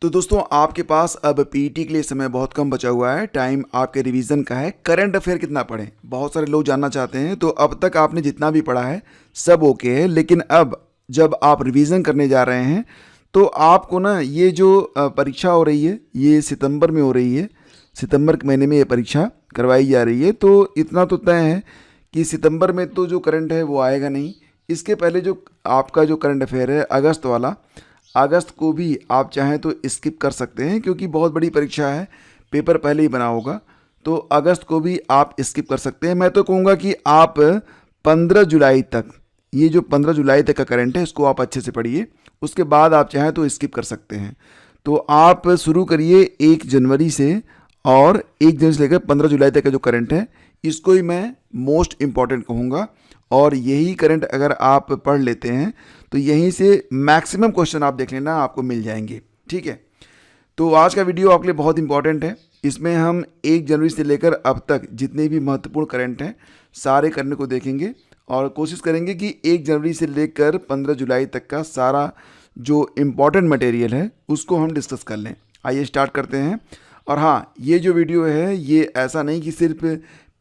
तो दोस्तों आपके पास अब पीईटी के लिए समय बहुत कम बचा हुआ है। टाइम आपके रिवीजन का है। करंट अफेयर कितना पढ़ें, बहुत सारे लोग जानना चाहते हैं। तो अब तक आपने जितना भी पढ़ा है सब ओके है, लेकिन अब जब आप रिवीजन करने जा रहे हैं तो आपको ना ये जो परीक्षा हो रही है ये सितंबर में हो रही है। सितंबर के महीने में ये परीक्षा करवाई जा रही है। तो इतना तो तय है कि सितंबर में तो जो करंट है वो आएगा नहीं। इसके पहले जो आपका जो करंट अफेयर है अगस्त वाला, अगस्त को भी आप चाहें तो स्किप कर सकते हैं, क्योंकि बहुत बड़ी परीक्षा है, पेपर पहले ही बना होगा। तो अगस्त को भी आप स्किप कर सकते हैं। मैं तो कहूँगा कि आप 15 जुलाई तक, ये जो 15 जुलाई तक का करंट है इसको आप अच्छे से पढ़िए। उसके बाद आप चाहें तो स्किप कर सकते हैं। तो आप शुरू करिए 1 जनवरी से, और 1 जनवरी से लेकर 15 जुलाई तक का जो करंट है इसको ही मैं मोस्ट इम्पॉर्टेंट कहूँगा। और यही करंट अगर आप पढ़ लेते हैं तो यहीं से मैक्सिमम क्वेश्चन आप देख लेना, आपको मिल जाएंगे। ठीक है, तो आज का वीडियो आपके लिए बहुत इंपॉर्टेंट है। इसमें हम 1 जनवरी से लेकर अब तक जितने भी महत्वपूर्ण करंट हैं सारे करने को देखेंगे, और कोशिश करेंगे कि 1 जनवरी से लेकर 15 जुलाई तक का सारा जो इम्पॉर्टेंट मटेरियल है उसको हम डिस्कस कर लें। आइए स्टार्ट करते हैं। और हाँ, ये जो वीडियो है ये ऐसा नहीं कि सिर्फ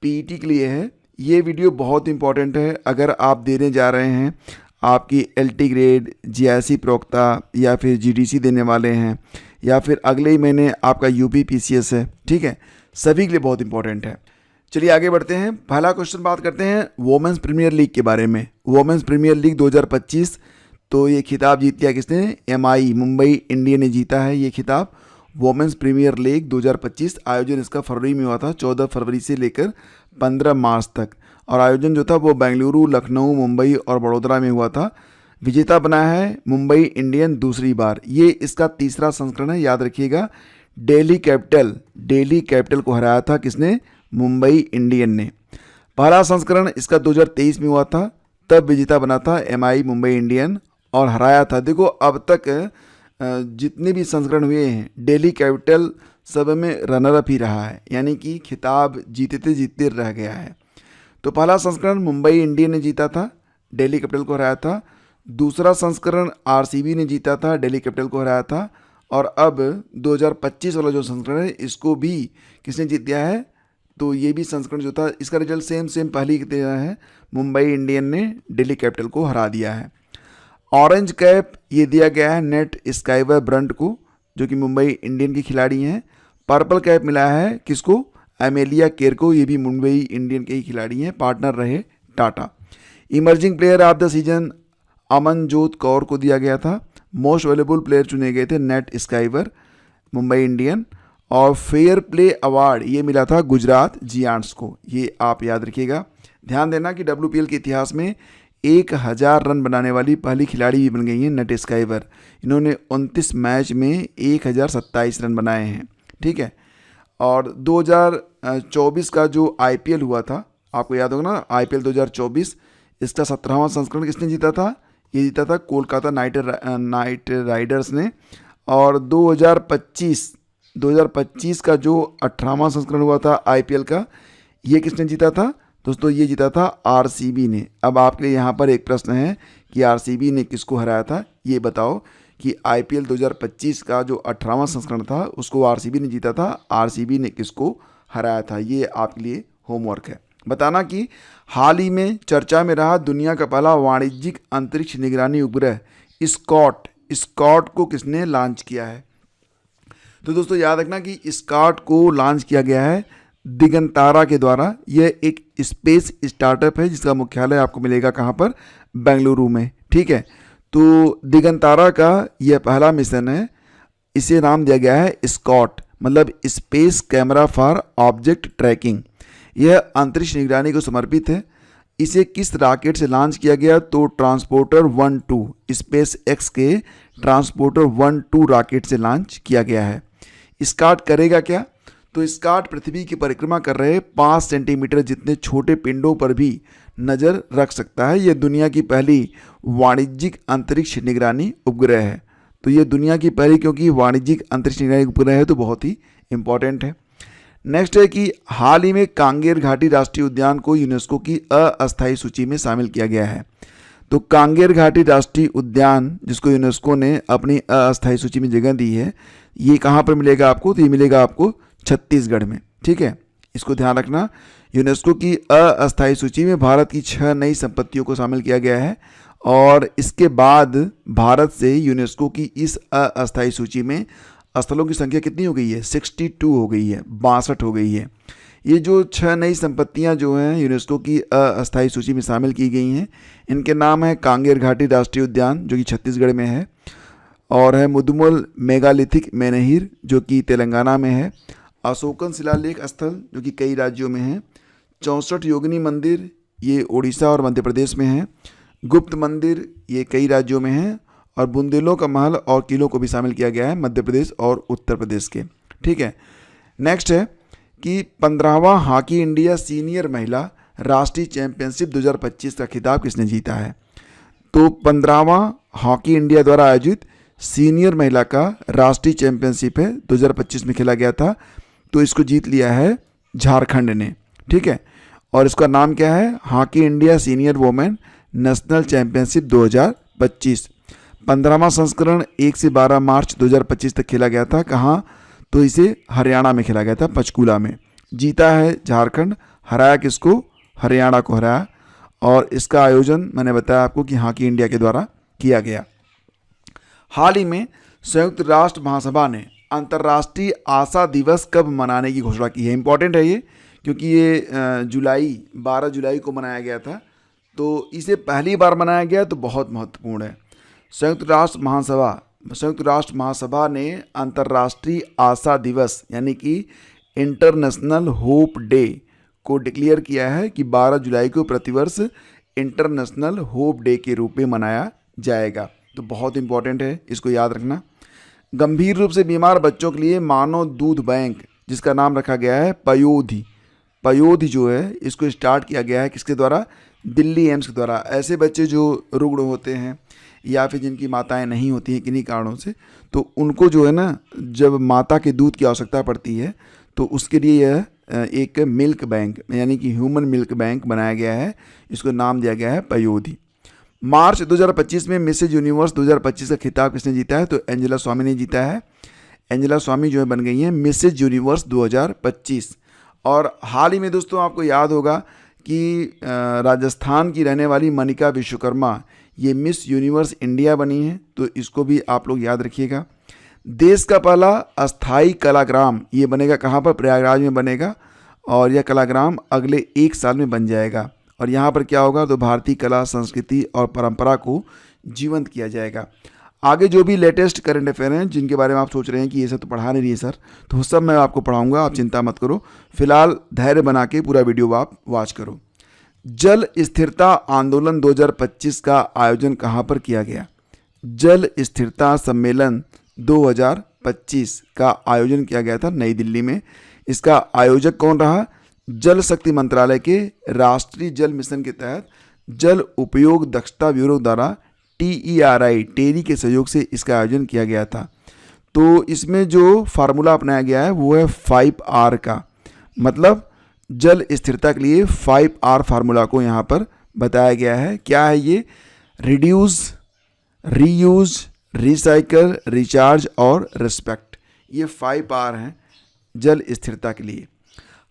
पीईटी के लिए है, ये वीडियो बहुत इंपॉर्टेंट है। अगर आप देने जा रहे हैं, आपकी एलटी ग्रेड, जीआईसी प्रवक्ता या फिर जीडीसी देने वाले हैं, या फिर अगले ही महीने आपका यूपी पीसीएस है, ठीक है, सभी के लिए बहुत इंपॉर्टेंट है। चलिए आगे बढ़ते हैं। पहला क्वेश्चन बात करते हैं वोमेंस प्रीमियर लीग के बारे में। वोमेंस प्रीमियर लीग 2025, तो ये खिताब जीत लिया किसने? एमआई मुंबई इंडियन ने जीता है ये खिताब। वोमेंस प्रीमियर लीग 2025 आयोजन इसका फरवरी में हुआ था, 14 फरवरी से लेकर 15 मार्च तक। और आयोजन जो था वो बेंगलुरु, लखनऊ, मुंबई और बड़ोदरा में हुआ था। विजेता बना है मुंबई इंडियन दूसरी बार। ये इसका तीसरा संस्करण है, याद रखिएगा। दिल्ली कैपिटल को हराया था किसने? मुंबई इंडियन ने। पहला संस्करण इसका 2023 में हुआ था, तब विजेता बना था एमआई मुंबई इंडियन और हराया था। देखो अब तक जितने भी संस्करण हुए हैं दिल्ली कैपिटल सब में रनर अप ही रहा है, यानी कि खिताब जीतते रह गया है। तो पहला संस्करण मुंबई इंडियन ने जीता था, दिल्ली कैपिटल को हराया था। दूसरा संस्करण आरसीबी ने जीता था, दिल्ली कैपिटल को हराया था। और अब 2025 वाला जो संस्करण है इसको भी किसने जीत दिया है? तो ये भी संस्करण जो था इसका रिजल्ट सेम पहले ही दिया है, मुंबई इंडियन ने दिल्ली कैपिटल को हरा दिया है। ऑरेंज कैप ये दिया गया है नेट स्काईवर ब्रंट को, जो कि मुंबई इंडियन की खिलाड़ी हैं। पर्पल कैप मिला है किसको? एमेलिया केर को, ये भी मुंबई इंडियन के ही खिलाड़ी हैं, पार्टनर रहे Tata. Emerging player of the season Amanjot Kaur को दिया गया था। मोस्ट वैल्यूएबल प्लेयर चुने गए थे नेट स्काईवर मुंबई इंडियन। और फेयर प्ले अवार्ड ये मिला था गुजरात जियांट्स को, ये आप याद रखिएगा। ध्यान देना कि डब्ल्यूपीएल के इतिहास में 1000 रन बनाने वाली पहली खिलाड़ी भी बन गई हैं नेट स्काईवर। इन्होंने 29 मैच में 1027 रन बनाए हैं, ठीक है। और 2024 का जो आईपीएल हुआ था, आपको याद होगा ना, आईपीएल 2024, इसका 17वां संस्करण किसने जीता था? ये जीता था कोलकाता नाइट राइडर्स ने। और 2025 का जो 18वां संस्करण हुआ था आईपीएल का, ये किसने जीता था? दोस्तों ये जीता था आरसीबी ने। अब आपके लिए यहाँ पर एक प्रश्न है कि आरसीबी ने किसको हराया था, ये बताओ कि आईपीएल 2025 का जो 18वां संस्करण था उसको आरसीबी ने जीता था, आरसीबी ने किसको हराया था? ये आपके लिए होमवर्क है। बताना कि हाल ही में चर्चा में रहा दुनिया का पहला वाणिज्यिक अंतरिक्ष निगरानी उपग्रह स्कॉट को किसने लॉन्च किया है? तो दोस्तों याद रखना कि स्कॉट को लॉन्च किया गया है दिगंतारा के द्वारा। यह एक स्पेस स्टार्टअप है जिसका मुख्यालय आपको मिलेगा कहाँ पर? बेंगलुरु में, ठीक है। तो दिगंतारा का यह पहला मिशन है। इसे नाम दिया गया है स्कॉट, मतलब space camera for object tracking. यह अंतरिक्ष निगरानी को समर्पित है। इसे किस रॉकेट से लॉन्च किया गया? तो ट्रांसपोर्टर 1-2, स्पेस एक्स के ट्रांसपोर्टर 1-2 रॉकेट से लॉन्च किया गया है। स्कॉट करेगा क्या? तो स्कॉट पृथ्वी की परिक्रमा कर रहे 5 सेंटीमीटर जितने छोटे पिंडों पर भी नज़र रख सकता है। यह दुनिया की पहली वाणिज्यिक अंतरिक्ष निगरानी उपग्रह है। तो ये दुनिया की पहली, क्योंकि वाणिज्यिक अंतरिक्ष निगरानी उपग्रह है तो बहुत ही इंपॉर्टेंट है। नेक्स्ट है कि हाल ही में कांगेर घाटी राष्ट्रीय उद्यान को यूनेस्को की अस्थायी सूची में शामिल किया गया है। तो कांगेर घाटी राष्ट्रीय उद्यान, जिसको यूनेस्को ने अपनी अस्थायी सूची में जगह दी है, ये कहाँ पर मिलेगा आपको? तो ये मिलेगा आपको छत्तीसगढ़ में। ठीक है, इसको ध्यान रखना। यूनेस्को की अस्थायी सूची में भारत की 6 नई संपत्तियों को शामिल किया गया है और इसके बाद भारत से यूनेस्को की इस अस्थायी सूची में स्थलों की संख्या कितनी हो गई है? 62 हो गई है, 62 हो गई है। ये जो 6 नई संपत्तियां जो हैं यूनेस्को की अस्थायी सूची में शामिल की गई हैं, इनके नाम है कांगेर घाटी राष्ट्रीय उद्यान जो कि छत्तीसगढ़ में है, और है मुदुमल मेगालिथिक मेनहिर जो कि तेलंगाना में है, अशोकन शिलालेख स्थल जो कि कई राज्यों में है, 64 योगिनी मंदिर ये उड़ीसा और मध्य प्रदेश में है, गुप्त मंदिर ये कई राज्यों में है, और बुंदेलों का महल और किलों को भी शामिल किया गया है मध्य प्रदेश और उत्तर प्रदेश के। ठीक है, नेक्स्ट है कि 15वां हॉकी इंडिया सीनियर महिला राष्ट्रीय चैंपियनशिप 2025 का खिताब किसने जीता है? तो 15वां हॉकी इंडिया द्वारा आयोजित सीनियर महिला का राष्ट्रीय चैंपियनशिप है, 2025 में खेला गया था, तो इसको जीत लिया है झारखंड ने। ठीक है, और इसका नाम क्या है? Hockey India senior women national championship 2025। 15वां संस्करण 1 से 12 मार्च 2025 तक खेला गया था। कहाँ? तो इसे हरियाणा में खेला गया था, पंचकूला में। जीता है झारखंड, हराया किसको? हरियाणा को हराया, और इसका आयोजन मैंने बताया आपको कि हॉकी इंडिया के द्वारा किया गया। हाल ही में संयुक्त राष्ट्र महासभा ने अंतर्राष्ट्रीय आशा दिवस कब मनाने की घोषणा की है? इंपॉर्टेंट है ये, क्योंकि ये 12 जुलाई को मनाया गया था, तो इसे पहली बार मनाया गया, तो बहुत महत्वपूर्ण है। संयुक्त राष्ट्र महासभा ने अंतर्राष्ट्रीय आशा दिवस यानी कि इंटरनेशनल होप डे को डिक्लेयर किया है कि 12 जुलाई को प्रतिवर्ष इंटरनेशनल होप डे के रूप में मनाया जाएगा। तो बहुत इंपॉर्टेंट है, इसको याद रखना। गंभीर रूप से बीमार बच्चों के लिए मानव दूध बैंक, जिसका नाम रखा गया है पयोधी जो है, इसको स्टार्ट किया गया है किसके द्वारा? दिल्ली एम्स के द्वारा। ऐसे बच्चे जो रुग्ण होते हैं या फिर जिनकी माताएं नहीं होती हैं किन्हीं कारणों से, तो उनको जो है ना, जब माता के दूध की आवश्यकता पड़ती है, तो उसके लिए यह एक मिल्क बैंक यानी कि ह्यूमन मिल्क बैंक बनाया गया है, इसको नाम दिया गया है पयोधी। मार्च 2025 में मिसेज यूनिवर्स 2025 का खिताब किसने जीता है? तो एंजेला स्वामी ने जीता है। एंजेला स्वामी जो है बन गई हैं मिसेज यूनिवर्स 2025। और हाल ही में दोस्तों आपको याद होगा कि राजस्थान की रहने वाली मनिका विश्वकर्मा ये मिस यूनिवर्स इंडिया बनी है, तो इसको भी आप लोग याद रखिएगा। देश का पहला अस्थाई कलाग्राम ये बनेगा कहाँ पर? प्रयागराज में बनेगा, और यह कलाग्राम अगले 1 साल में बन जाएगा। और यहाँ पर क्या होगा? तो भारतीय कला, संस्कृति और परंपरा को जीवंत किया जाएगा। आगे जो भी लेटेस्ट करंट अफेयर हैं जिनके बारे में आप सोच रहे हैं कि ये सब तो पढ़ा नहीं रही है सर, तो वो सब मैं आपको पढ़ाऊँगा, आप चिंता मत करो। फिलहाल धैर्य बना के पूरा वीडियो आप वॉच करो। जल स्थिरता आंदोलन 2025 का आयोजन कहाँ पर किया गया? जल स्थिरता सम्मेलन 2025 का आयोजन किया गया था नई दिल्ली में। इसका आयोजक कौन रहा? जल शक्ति मंत्रालय के राष्ट्रीय जल मिशन के तहत जल उपयोग दक्षता ब्यूरो द्वारा टेरी के सहयोग से इसका आयोजन किया गया था। तो इसमें जो फार्मूला अपनाया गया है वो है 5R का, मतलब जल स्थिरता के लिए 5R फार्मूला को यहाँ पर बताया गया है। क्या है ये? रिड्यूस, रीयूज, रिसाइकल, रिचार्ज और रिस्पेक्ट, ये 5R हैं जल स्थिरता के लिए।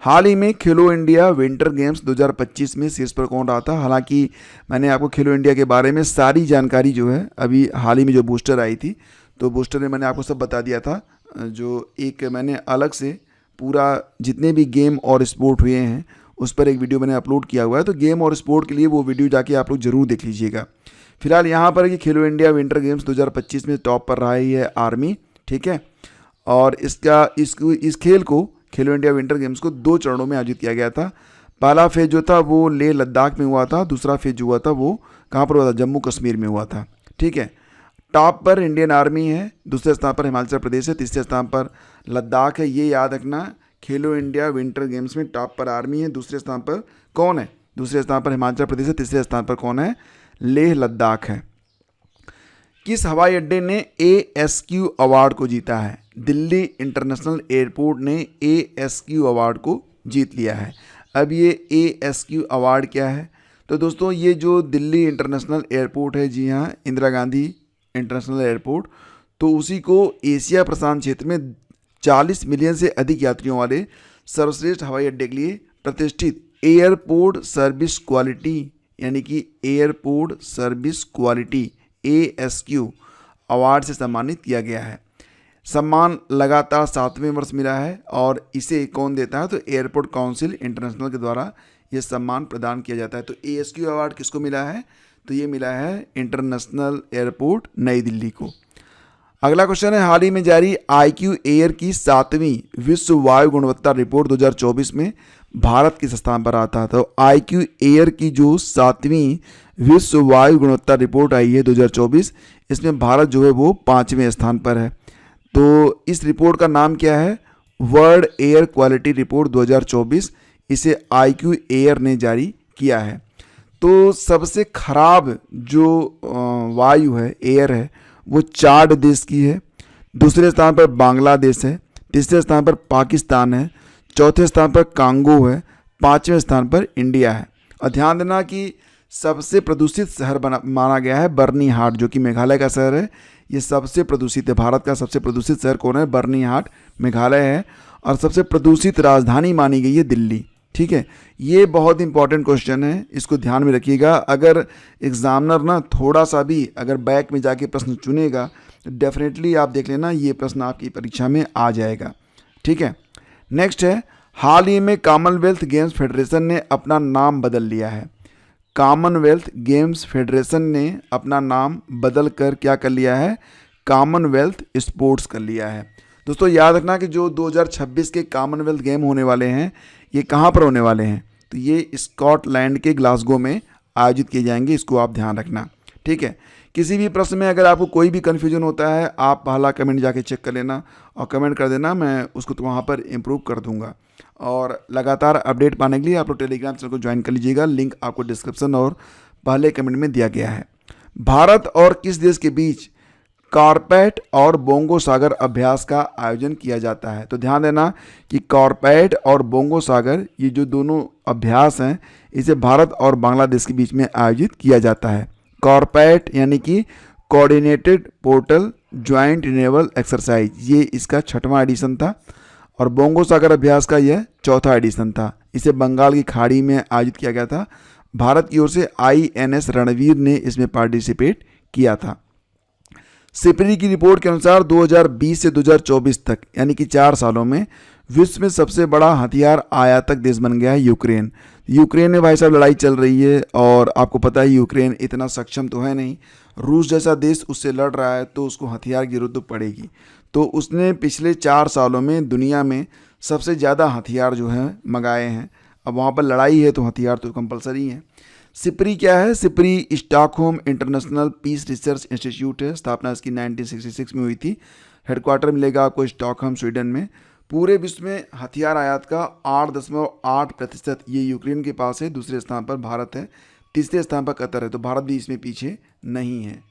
हाल ही में खेलो इंडिया विंटर गेम्स 2025 में शीर्ष पर कौन रहा था? हालांकि मैंने आपको खेलो इंडिया के बारे में सारी जानकारी जो है अभी हाल ही में जो बूस्टर आई थी, तो बूस्टर में मैंने आपको सब बता दिया था। जो एक मैंने अलग से पूरा जितने भी गेम और स्पोर्ट हुए हैं उस पर एक वीडियो मैंने अपलोड किया हुआ है, तो गेम और स्पोर्ट के लिए वो वीडियो जाके आप लोग ज़रूर देख लीजिएगा। फिलहाल यहाँ पर कि खेलो इंडिया विंटर गेम्स 2025 में टॉप पर रहा ही है आर्मी। ठीक है, और इस खेल को खेलो इंडिया विंटर गेम्स को 2 चरणों में आयोजित किया गया था। पहला फेज जो था वो लेह लद्दाख में हुआ था, दूसरा फेज जो हुआ था वो कहाँ पर हुआ था? जम्मू कश्मीर में हुआ था। ठीक है, टॉप पर इंडियन आर्मी है, दूसरे स्थान पर हिमाचल प्रदेश है, तीसरे स्थान पर लद्दाख है। ये याद रखना, खेलो इंडिया विंटर गेम्स में टॉप पर आर्मी है, दूसरे स्थान पर कौन है? दूसरे स्थान पर हिमाचल प्रदेश है, तीसरे स्थान पर कौन है? लेह लद्दाख है। किस हवाई अड्डे ने ASQ अवार्ड को जीता है? दिल्ली इंटरनेशनल एयरपोर्ट ने ASQ अवार्ड को जीत लिया है। अब ये ASQ अवार्ड क्या है? तो दोस्तों ये जो दिल्ली इंटरनेशनल एयरपोर्ट है, जी हाँ, इंदिरा गांधी इंटरनेशनल एयरपोर्ट, तो उसी को एशिया प्रशांत क्षेत्र में 40 मिलियन से अधिक यात्रियों वाले सर्वश्रेष्ठ हवाई अड्डे के लिए प्रतिष्ठित एयरपोर्ट सर्विस क्वालिटी यानी कि airport service quality ASQ award से सम्मानित किया गया है। सम्मान लगातार 7वें वर्ष मिला है और इसे कौन देता है? तो एयरपोर्ट काउंसिल इंटरनेशनल के द्वारा यह सम्मान प्रदान किया जाता है। तो ASQ अवार्ड किसको मिला है? तो ये मिला है इंटरनेशनल एयरपोर्ट नई दिल्ली को। अगला क्वेश्चन है, हाल ही में जारी IQ एयर की 7वीं विश्व वायु गुणवत्ता रिपोर्ट 2024 में भारत किस स्थान पर आता है? तो IQ एयर की जो 7वीं विश्व वायु गुणवत्ता रिपोर्ट आई है 2024, इसमें भारत जो है वो 5वें स्थान पर है। तो इस रिपोर्ट का नाम क्या है? World air quality report 2024। इसे IQ एयर ने जारी किया है। तो सबसे खराब जो वायु है, एयर है, वो चाड देश की है। दूसरे स्थान पर बांग्लादेश है। तीसरे स्थान पर पाकिस्तान है। चौथे स्थान पर कांगो है। 5वें स्थान पर इंडिया है। और ध्यान देना कि सबसे प्रदूषित शहर माना गया है बर्नीहाट, जो कि मेघालय का शहर है। ये सबसे प्रदूषित है। भारत का सबसे प्रदूषित शहर कौन है? बर्नीहाट, मेघालय है। और सबसे प्रदूषित राजधानी मानी गई है दिल्ली। ठीक है, ये बहुत इंपॉर्टेंट क्वेश्चन है, इसको ध्यान में रखिएगा। अगर एग्जामिनर ना थोड़ा सा भी अगर बैक में जाके प्रश्न चुनेगा तो डेफिनेटली आप देख लेना ये प्रश्न आपकी परीक्षा में आ जाएगा। ठीक है, नेक्स्ट है, हाल ही में कॉमनवेल्थ गेम्स फेडरेशन ने अपना नाम बदल लिया है। कॉमनवेल्थ गेम्स फेडरेशन ने अपना नाम बदल कर क्या कर लिया है? कॉमनवेल्थ स्पोर्ट्स कर लिया है। दोस्तों याद रखना कि जो 2026 के कॉमनवेल्थ गेम होने वाले हैं, ये कहाँ पर होने वाले हैं? तो ये स्कॉटलैंड के ग्लासगो में आयोजित किए जाएंगे। इसको आप ध्यान रखना। ठीक है, किसी भी प्रश्न में अगर आपको कोई भी कन्फ्यूजन होता है, आप पहला कमेंट जाके चेक कर लेना और कमेंट कर देना, मैं उसको तो वहाँ पर इम्प्रूव कर दूंगा। और लगातार अपडेट पाने के लिए आप लोग टेलीग्राम चैनल को ज्वाइन कर लीजिएगा। लिंक आपको डिस्क्रिप्शन और पहले कमेंट में दिया गया है। भारत और किस देश के बीच कॉर्पेट और बोंगो सागर अभ्यास का आयोजन किया जाता है? तो ध्यान देना कि कॉर्पेट और बोंगो सागर ये जो दोनों अभ्यास हैं, इसे भारत और बांग्लादेश के बीच में आयोजित किया जाता है। कॉर्पेट यानी कि coordinated portal joint naval exercise, ये इसका 6वां एडिशन था। और बोंगो सागर अभ्यास का यह 4था एडिशन था। इसे बंगाल की खाड़ी में आयोजित किया गया था। भारत की ओर से INS रणवीर ने इसमें पार्टिसिपेट किया था। सिपरी की रिपोर्ट के अनुसार 2020 से 2024 तक यानी कि 4 सालों में विश्व में सबसे बड़ा हथियार आयातक देश बन गया है यूक्रेन। यूक्रेन में भाई साहब लड़ाई चल रही है और आपको पता है यूक्रेन इतना सक्षम तो है नहीं। रूस जैसा देश उससे लड़ रहा है तो उसको हथियार की जरूरत तो पड़ेगी। तो उसने पिछले 4 सालों में दुनिया में सबसे ज़्यादा हथियार जो है मंगाए हैं। अब वहाँ पर लड़ाई है तो हथियार तो कंपलसरी है। सिपरी क्या है? SIPRI Stockholm International Peace Research Institute है। स्थापना इसकी 1966 में हुई थी। हेडक्वार्टर मिलेगा आपको स्टॉकहोम, स्वीडन में। पूरे विश्व में हथियार आयात का 8.8% ये यूक्रेन के पास है। दूसरे स्थान पर भारत है। तीसरे स्थान पर कतर है। तो भारत भी इसमें पीछे नहीं है।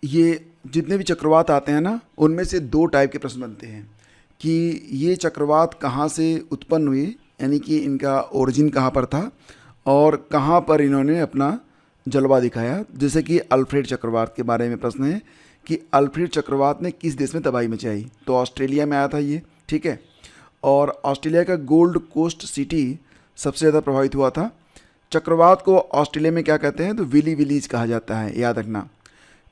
ये जितने भी चक्रवात आते हैं ना, उनमें से 2 टाइप के प्रश्न बनते हैं कि ये चक्रवात कहाँ से उत्पन्न हुए, यानी कि इनका ओरिजिन कहाँ पर था और कहाँ पर इन्होंने अपना जलवा दिखाया। जैसे कि अल्फ्रेड चक्रवात के बारे में प्रश्न है कि अल्फ्रेड चक्रवात ने किस देश में तबाही मचाई? तो ऑस्ट्रेलिया में आया था ये। ठीक है, और ऑस्ट्रेलिया का गोल्ड कोस्ट सिटी सबसे ज़्यादा प्रभावित हुआ था। चक्रवात को ऑस्ट्रेलिया में क्या कहते हैं? तो विली विलीज कहा जाता है, याद रखना।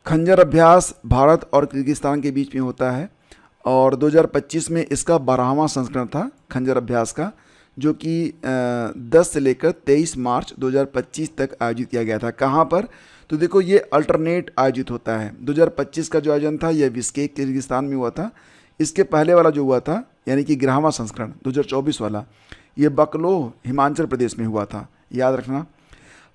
खंजर अभ्यास भारत और किर्गिस्तान के बीच में होता है और 2025 में इसका 12वां संस्करण था खंजर अभ्यास का, जो कि 10 से लेकर 23 मार्च 2025 तक आयोजित किया गया था। कहाँ पर? तो देखो ये अल्टरनेट आयोजित होता है। 2025 का जो आयोजन था यह बिश्केक किर्गिस्तान में हुआ था। इसके पहले वाला जो हुआ था यानी कि 11वां संस्करण 2024 वाला, ये बकलो हिमाचल प्रदेश में हुआ था, याद रखना।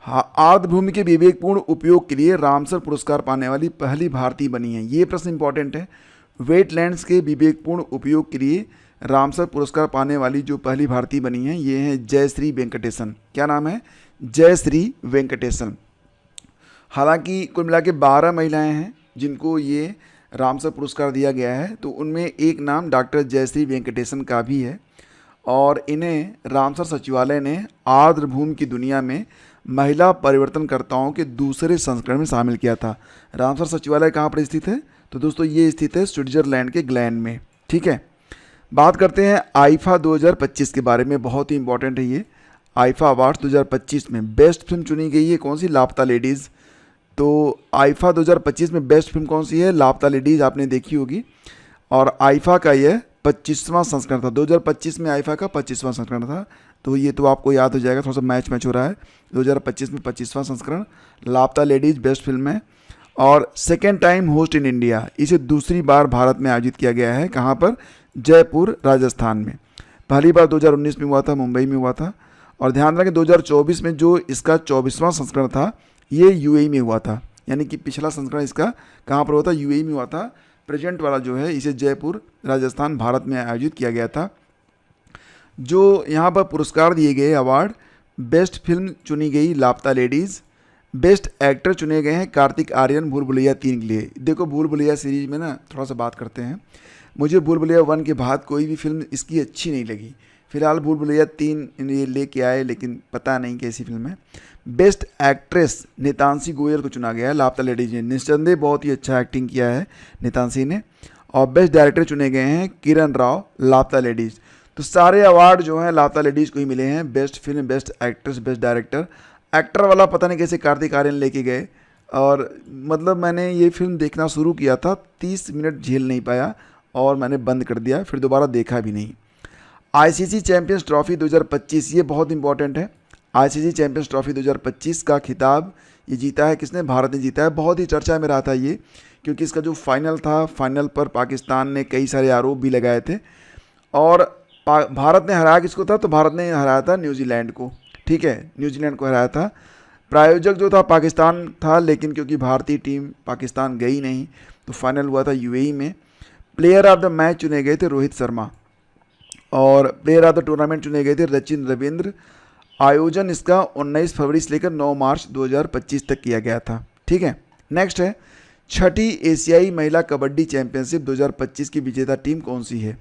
आर्द्रभूमि के विवेकपूर्ण उपयोग के लिए रामसर पुरस्कार पाने वाली पहली भारतीय बनी है। ये प्रश्न इंपॉर्टेंट है। वेटलैंड्स के विवेकपूर्ण उपयोग के लिए रामसर पुरस्कार पाने वाली जो पहली भारतीय बनी है ये है जयश्री वेंकटेशन। क्या नाम है? जयश्री वेंकटेशन। हालांकि कुल मिला के 12 महिलाएं हैं जिनको ये रामसर पुरस्कार दिया गया है। तो उनमें एक नाम डॉक्टर जयश्री वेंकटेशन का भी है और इन्हें रामसर सचिवालय ने आर्द्रभूमि की दुनिया में महिला परिवर्तनकर्ताओं के दूसरे संस्करण में शामिल किया था। रामसर सचिवालय कहाँ पर स्थित है? तो दोस्तों ये स्थित है स्विट्जरलैंड के ग्लैन में। ठीक है, बात करते हैं आईफा 2025 के बारे में, बहुत ही इंपॉर्टेंट है ये। आईफा अवार्ड 2025 में बेस्ट फिल्म चुनी गई है कौन सी? लापता लेडीज़। तो आईफा 2025 में बेस्ट फिल्म कौन सी है? लापता लेडीज़, आपने देखी होगी। और आईफा का यह 25वां संस्करण था। 2025 में आईफा का 25वां संस्करण था, तो ये तो आपको याद हो जाएगा, थोड़ा सा मैच हो रहा है। 2025 में 25वां संस्करण लापता लेडीज़ बेस्ट फिल्म है। और second time host in India, इसे दूसरी बार भारत में आयोजित किया गया है। कहाँ पर? जयपुर, राजस्थान में। पहली बार 2019 में हुआ था, मुंबई में हुआ था। और ध्यान रखें 2024 में जो इसका 24वां संस्करण था ये यूएई में हुआ था, यानी कि पिछला संस्करण इसका कहाँ पर हुआ था? यूएई में हुआ था। प्रेजेंट वाला जो है इसे जयपुर, राजस्थान, भारत में आयोजित किया गया था। जो यहाँ पर पुरस्कार दिए गए अवार्ड, बेस्ट फिल्म चुनी गई लापता लेडीज़, बेस्ट एक्टर चुने गए हैं कार्तिक आर्यन भूल भुलैया 3 के लिए। देखो भूल भुलैया सीरीज में ना थोड़ा सा बात करते हैं, मुझे भूल भुलैया 1 के बाद कोई भी फिल्म इसकी अच्छी नहीं लगी। फिलहाल भूल भुलैया 3 ये लेके आए, लेकिन पता नहीं कैसी फिल्म है। बेस्ट एक्ट्रेस नितांशी गोयल को चुना गया है लापता लेडीज ने। निस्संदेह बहुत ही अच्छा एक्टिंग किया है नितांशी ने। और बेस्ट डायरेक्टर चुने गए हैं किरण राव, लापता लेडीज़। तो सारे अवार्ड जो हैं लापता लेडीज़ को ही मिले हैं, best film, best actress, best director. Actor वाला पता नहीं कैसे कार्तिक आर्यन लेके गए। और मतलब मैंने ये फिल्म देखना शुरू किया था, 30 मिनट झेल नहीं पाया और मैंने बंद कर दिया, फिर दोबारा देखा भी नहीं। आईसीसी चैंपियंस ट्रॉफी 2025, ये बहुत इंपॉर्टेंट है। आईसीसी चैंपियंस ट्रॉफी 2025 का खिताब ये जीता है किसने? भारत ने जीता है। बहुत ही चर्चा में रहा था ये, क्योंकि इसका जो फाइनल था, फाइनल पर पाकिस्तान ने कई सारे आरोप भी लगाए थे। और भारत ने हराया किसको था? तो भारत ने हराया था न्यूजीलैंड को। ठीक है, न्यूजीलैंड को हराया था। प्रायोजक जो था पाकिस्तान था, लेकिन क्योंकि भारतीय टीम पाकिस्तान गई नहीं तो फाइनल हुआ था यूएई में। प्लेयर ऑफ द मैच चुने गए थे रोहित शर्मा और प्लेयर ऑफ द टूर्नामेंट चुने गए थे सचिन रविंद्र। आयोजन इसका 19 फरवरी से लेकर 9 मार्च 2025 तक किया गया था। ठीक है, नेक्स्ट है छठी एशियाई महिला कबड्डी चैंपियनशिप 2025 की विजेता टीम कौन सी है?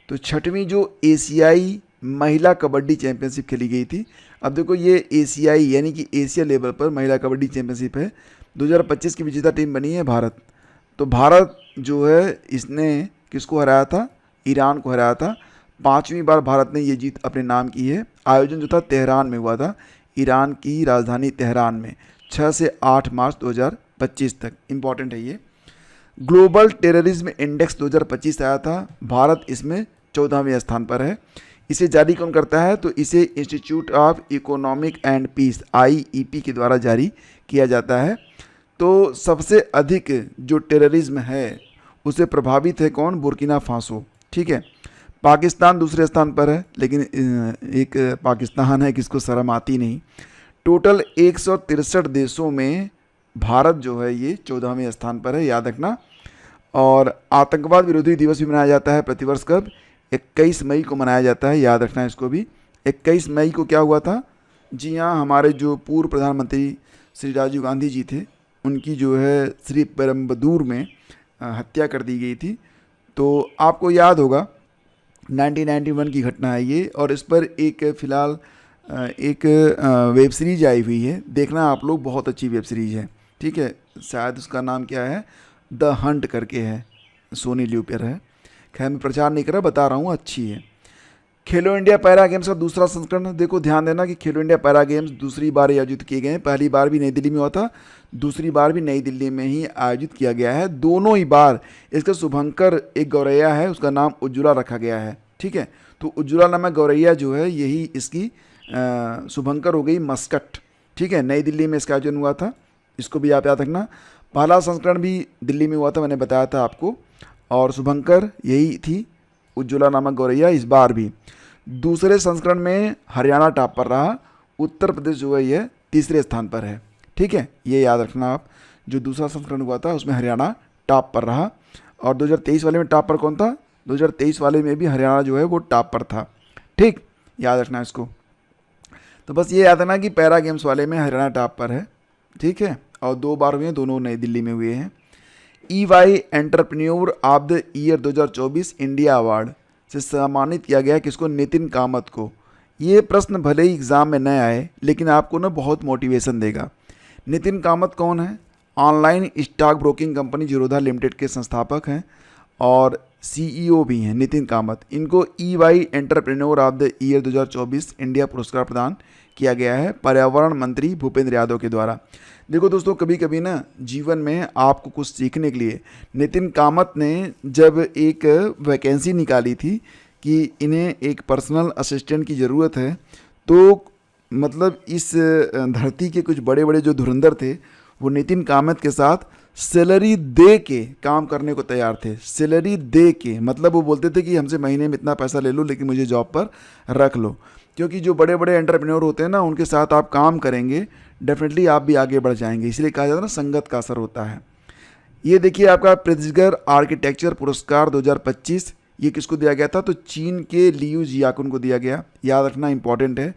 तो छठवीं जो एशियाई महिला कबड्डी चैंपियनशिप खेली गई थी। अब देखो ये एशियाई यानी कि एशिया लेवल पर महिला कबड्डी चैंपियनशिप है। 2025 की विजेता टीम बनी है भारत। तो भारत जो है इसने किसको हराया था? ईरान को हराया था। 5वीं बार भारत ने ये जीत अपने नाम की है। आयोजन जो था तेहरान में हुआ था, ईरान की राजधानी तेहरान में, 6 से 8 मार्च 2025 तक। इम्पॉर्टेंट है ये। ग्लोबल टेररिज्म इंडेक्स 2025 आया था, भारत इसमें 14वें स्थान पर है। इसे जारी कौन करता है? तो इसे Institute of Economic and Peace IEP के द्वारा जारी किया जाता है। तो सबसे अधिक जो टेररिज्म है उसे प्रभावित है कौन? Burkina Faso. ठीक है, पाकिस्तान दूसरे स्थान पर है, लेकिन एक पाकिस्तान है किसको शर्म आती नहीं। टोटल 163 देशों में भारत जो है ये 14वें स्थान पर है, याद रखना। और आतंकवाद विरोधी दिवस भी मनाया जाता है प्रतिवर्ष। कब? 21 मई को मनाया जाता है, याद रखना इसको भी। 21 मई को क्या हुआ था? जी हाँ, हमारे जो पूर्व प्रधानमंत्री श्री राजीव गांधी जी थे, उनकी जो है श्री पेरम्बदूर में हत्या कर दी गई थी। तो आपको याद होगा 1991 की घटना है ये। और इस पर एक फ़िलहाल एक वेब सीरीज आई हुई है, देखना आप लोग, बहुत अच्छी वेब सीरीज़ है। ठीक है, शायद उसका नाम क्या है, द हंट करके है, सोनी लिव पर है। खैर मैं प्रचार नहीं कर रहा, बता रहा हूँ, अच्छी है। खेलो इंडिया पैरा गेम्स का दूसरा संस्करण, देखो ध्यान देना कि खेलो इंडिया पैरा गेम्स दूसरी बार आयोजित किए गए हैं। पहली बार भी नई दिल्ली में हुआ था, दूसरी बार भी नई दिल्ली में ही आयोजित किया गया है। दोनों ही बार इसका शुभंकर एक गौरैया है, उसका नाम उज्ज्वला रखा गया है। ठीक है, तो उज्ज्वला नामक गौरैया जो है यही इसकी शुभंकर हो गई मस्कट। ठीक है, नई दिल्ली में इसका आयोजन हुआ था, इसको भी आप याद रखना। पहला संस्करण भी दिल्ली में हुआ था, मैंने बताया था आपको, और शुभंकर यही थी उज्ज्वला नामक गौरैया। इस बार भी दूसरे संस्करण में हरियाणा टॉप पर रहा, उत्तर प्रदेश जो है यह तीसरे स्थान पर है। ठीक है, ये याद रखना आप। जो दूसरा संस्करण हुआ था उसमें हरियाणा टॉप पर रहा। और 2023 वाले में टॉप पर कौन था? 2023 वाले में भी हरियाणा जो है वो टॉप पर था। ठीक, याद रखना इसको। तो बस ये याद रखना कि पैरा गेम्स वाले में हरियाणा टॉप पर है। ठीक है, और 2 बार हुए हैं, दोनों नई दिल्ली में हुए हैं। EY entrepreneur of the year 2024 India award से सम्मानित किया गया किसको? नितिन कामत को। ये प्रश्न भले ही एग्ज़ाम में न आए लेकिन आपको ना बहुत मोटिवेशन देगा। नितिन कामत कौन है? Online stock broking company Zerodha limited के संस्थापक हैं और सीईओ भी हैं नितिन कामत। इनको EY entrepreneur of the year 2024 India पुरस्कार प्रदान किया गया है पर्यावरण मंत्री भूपेंद्र यादव के द्वारा। देखो दोस्तों, कभी कभी ना जीवन में आपको कुछ सीखने के लिए, नितिन कामत ने जब एक वैकेंसी निकाली थी कि इन्हें एक पर्सनल असिस्टेंट की ज़रूरत है, तो मतलब इस धरती के कुछ बड़े बड़े जो धुरंधर थे वो नितिन कामत के साथ सैलरी दे के काम करने को तैयार थे। सैलरी दे के मतलब वो बोलते थे कि हमसे महीने में इतना पैसा ले लो लेकिन मुझे जॉब पर रख लो, क्योंकि जो बड़े बड़े एंटरप्रेन्योर होते हैं ना उनके साथ आप काम करेंगे डेफिनेटली आप भी आगे बढ़ जाएंगे। इसलिए कहा जाता है ना, संगत का असर होता है। ये देखिए आपका प्रित्जगर आर्किटेक्चर पुरस्कार 2025, ये किसको दिया गया था? तो चीन के लियू जियाकुन को दिया गया। याद रखना इंपॉर्टेंट है,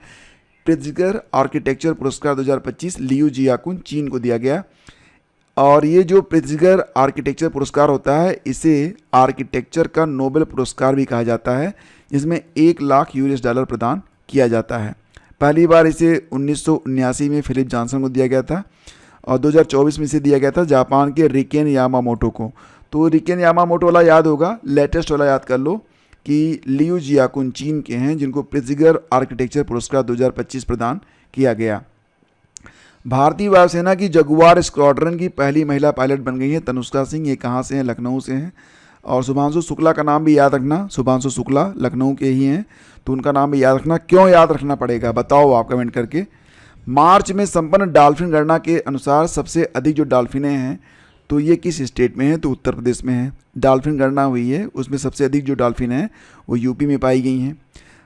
प्रित्जगर आर्किटेक्चर पुरस्कार 2025 लियू जियाकुन चीन को दिया गया। और ये जो प्रित्जगर आर्किटेक्चर पुरस्कार होता है इसे आर्किटेक्चर का नोबेल पुरस्कार भी कहा जाता है, जिसमें $1,00,000 प्रदान किया जाता है। पहली बार इसे 1979 में फिलिप जॉनसन को दिया गया था और 2024 में इसे दिया गया था जापान के रिकेन यामामोटो को। तो रिकेन यामामोटो वाला याद होगा, लेटेस्ट वाला याद कर लो कि लियू जियाकुन चीन के हैं जिनको प्रित्जगर आर्किटेक्चर पुरस्कार 2025 प्रदान किया गया। भारतीय वायुसेना की जगुआर स्क्वाड्रन की पहली महिला पायलट बन गई है तनुष्का सिंह। ये कहाँ से हैं? लखनऊ से हैं। और शुभांशु शुक्ला का नाम भी याद रखना, शुभांशु शुक्ला लखनऊ के ही हैं, तो उनका नाम भी याद रखना। क्यों याद रखना पड़ेगा बताओ आप कमेंट करके। मार्च में संपन्न डॉल्फिन गणना के अनुसार सबसे अधिक जो डॉल्फिनें हैं तो ये किस स्टेट में है? तो उत्तर प्रदेश में है। डॉल्फिन गणना हुई है, उसमें सबसे अधिक जो डॉल्फिन हैं वो यूपी में पाई गई हैं।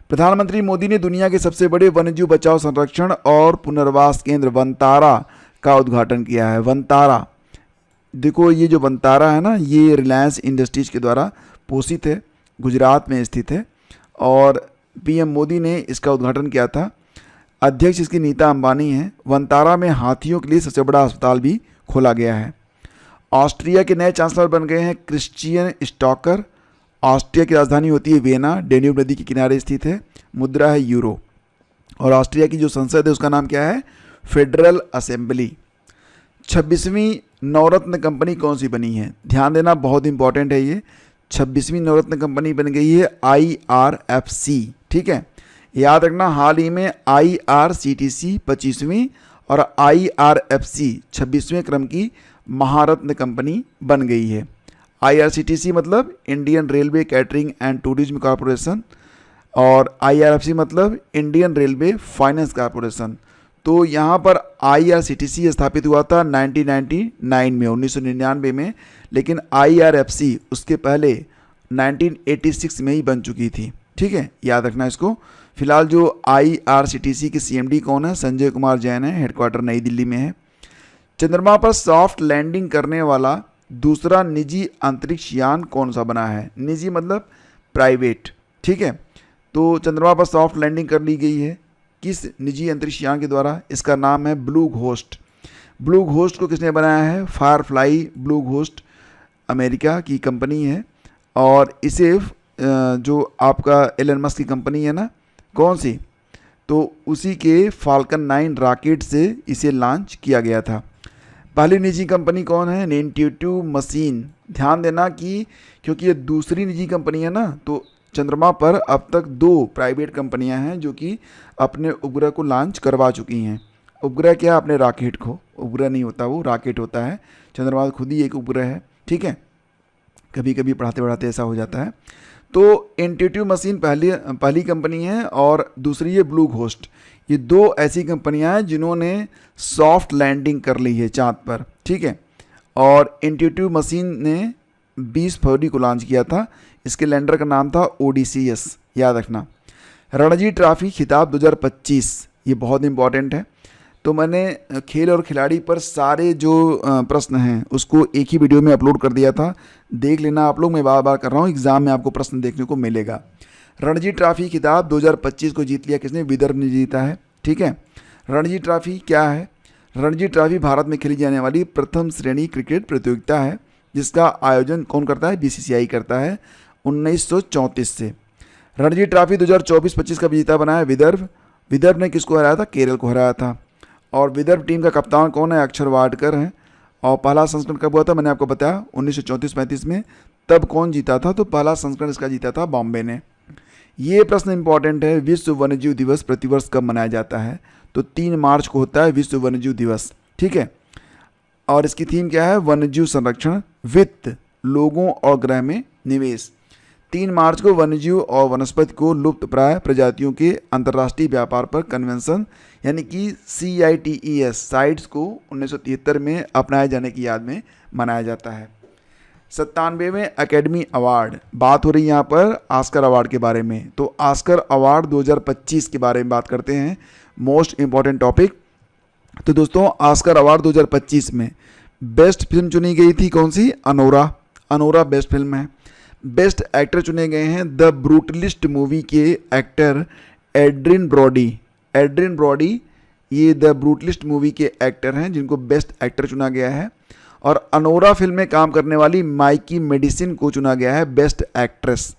प्रधानमंत्री मोदी ने दुनिया के सबसे बड़े वन्यजीव बचाव संरक्षण और पुनर्वास केंद्र वनतारा का उद्घाटन किया है। वनतारा, देखो ये जो वनतारा है ना, ये रिलायंस इंडस्ट्रीज के द्वारा पोषित है, गुजरात में स्थित है और पीएम मोदी ने इसका उद्घाटन किया था। अध्यक्ष इसकी नीता अंबानी हैं। वनतारा में हाथियों के लिए सबसे बड़ा अस्पताल भी खोला गया है। ऑस्ट्रिया के नए चांसलर बन गए हैं क्रिश्चियन स्टॉकर। ऑस्ट्रिया की राजधानी होती है वियना, डेन्यूब नदी के किनारे स्थित है। मुद्रा है यूरो। और ऑस्ट्रिया की जो संसद है उसका नाम क्या है? Federal assembly. 26वीं नवरत्न कंपनी कौन सी बनी है? ध्यान देना, बहुत इंपॉर्टेंट है ये। 26वीं नवरत्न कंपनी बन गई है IRFC। ठीक है, याद रखना, हाल ही में IRCTC 25वीं और IRFC 26वें क्रम की महारत्न कंपनी बन गई है। IRCTC मतलब Indian railway catering and tourism corporation और IRFC मतलब इंडियन रेलवे फाइनेंस कॉरपोरेशन। तो यहाँ पर IRCTC स्थापित हुआ था 1999 में, 1999 में, लेकिन IRFC उसके पहले 1986 में ही बन चुकी थी। ठीक है, याद रखना इसको। फिलहाल जो IRCTC के CMD कौन है? संजय कुमार जैन है, हेडक्वार्टर नई दिल्ली में है। चंद्रमा पर सॉफ्ट लैंडिंग करने वाला दूसरा निजी अंतरिक्ष यान कौन सा बना है? निजी मतलब प्राइवेट। ठीक है, तो चंद्रमा पर सॉफ्ट लैंडिंग कर ली गई है किस निजी अंतरिक्ष यान के द्वारा? इसका नाम है ब्लू घोस्ट। ब्लू घोस्ट को किसने बनाया है? फायरफ्लाई ब्लू घोस्ट अमेरिका की कंपनी है और इसे जो आपका एलन मस्क की कंपनी है ना, कौन सी, तो उसी के फाल्कन 9 रॉकेट से इसे लॉन्च किया गया था। पहली निजी कंपनी कौन है? Intuitive machine. ध्यान देना कि क्योंकि ये दूसरी निजी कंपनी है ना, तो चंद्रमा पर अब तक 2 प्राइवेट कंपनियां हैं जो कि अपने उपग्रह को लॉन्च करवा चुकी हैं। उपग्रह क्या? अपने रॉकेट को, उपग्रह नहीं होता वो, रॉकेट होता है। चंद्रमा खुद ही एक उपग्रह है। ठीक है, कभी कभी पढ़ाते पढ़ाते ऐसा हो जाता है। तो इंट्यूटिव मशीन पहली कंपनी है और दूसरी है ब्लू घोस्ट। ये 2 ऐसी कंपनियां हैं जिन्होंने सॉफ्ट लैंडिंग कर ली है चांद पर। ठीक है, और इंट्यूटिव मशीन ने 20 फरवरी को लॉन्च किया था। इसके लैंडर का नाम था ओडिसीएस, याद रखना। रणजी ट्रॉफी खिताब 2025, ये बहुत इंपॉर्टेंट है। तो मैंने खेल और खिलाड़ी पर सारे जो प्रश्न हैं उसको एक ही वीडियो में अपलोड कर दिया था, देख लेना आप लोग। मैं बार बार कर रहा हूँ, एग्जाम में आपको प्रश्न देखने को मिलेगा। रणजी ट्रॉफी खिताब 2025 को जीत लिया किसने? विदर्भ ने जीता है। ठीक है, रणजी ट्रॉफी क्या है? रणजी ट्रॉफी भारत में खेली जाने वाली प्रथम श्रेणी क्रिकेट प्रतियोगिता है जिसका आयोजन कौन करता है? BCCI करता है 1934 से। रणजी ट्रॉफी 2024-25 का विजेता बना है विदर्भ। विदर्भ ने किसको हराया था? केरल को हराया था। और विदर्भ टीम का कप्तान कौन है? अक्षर वाडकर हैं। और पहला संस्करण कब हुआ था? मैंने आपको बताया 1934-35 में। तब कौन जीता था? तो पहला संस्करण इसका जीता था बॉम्बे ने। ये प्रश्न इंपॉर्टेंट है, विश्व वन्यजीव दिवस प्रतिवर्ष कब मनाया जाता है? तो 3 मार्च को होता है विश्व वन्यजीव दिवस, ठीक है। और इसकी थीम क्या है? वन्यजीव संरक्षण, वित्त, लोगों और ग्रह में निवेश। 3 मार्च को वन्यजीव और वनस्पति को लुप्त प्राय प्रजातियों के अंतर्राष्ट्रीय व्यापार पर कन्वेंशन यानी कि CITES साइट्स को 1973 में अपनाए जाने की याद में मनाया जाता है। 97वें एकेडमी अवार्ड, बात हो रही है यहाँ पर ऑस्कर अवार्ड के बारे में। तो ऑस्कर अवार्ड 2025 के बारे में बात करते हैं, मोस्ट इम्पॉर्टेंट टॉपिक। तो दोस्तों ऑस्कर अवार्ड 2025 में बेस्ट फिल्म चुनी गई थी कौन सी? अनोरा। अनोरा बेस्ट फिल्म है। बेस्ट एक्टर चुने गए हैं द ब्रूटलिस्ट मूवी के actor Adrien Brody. Adrien Brody ये द ब्रूटलिस्ट मूवी के एक्टर हैं जिनको बेस्ट एक्टर चुना गया है। और अनोरा फिल्म में काम करने वाली माइकी मेडिसिन को चुना गया है बेस्ट एक्ट्रेस।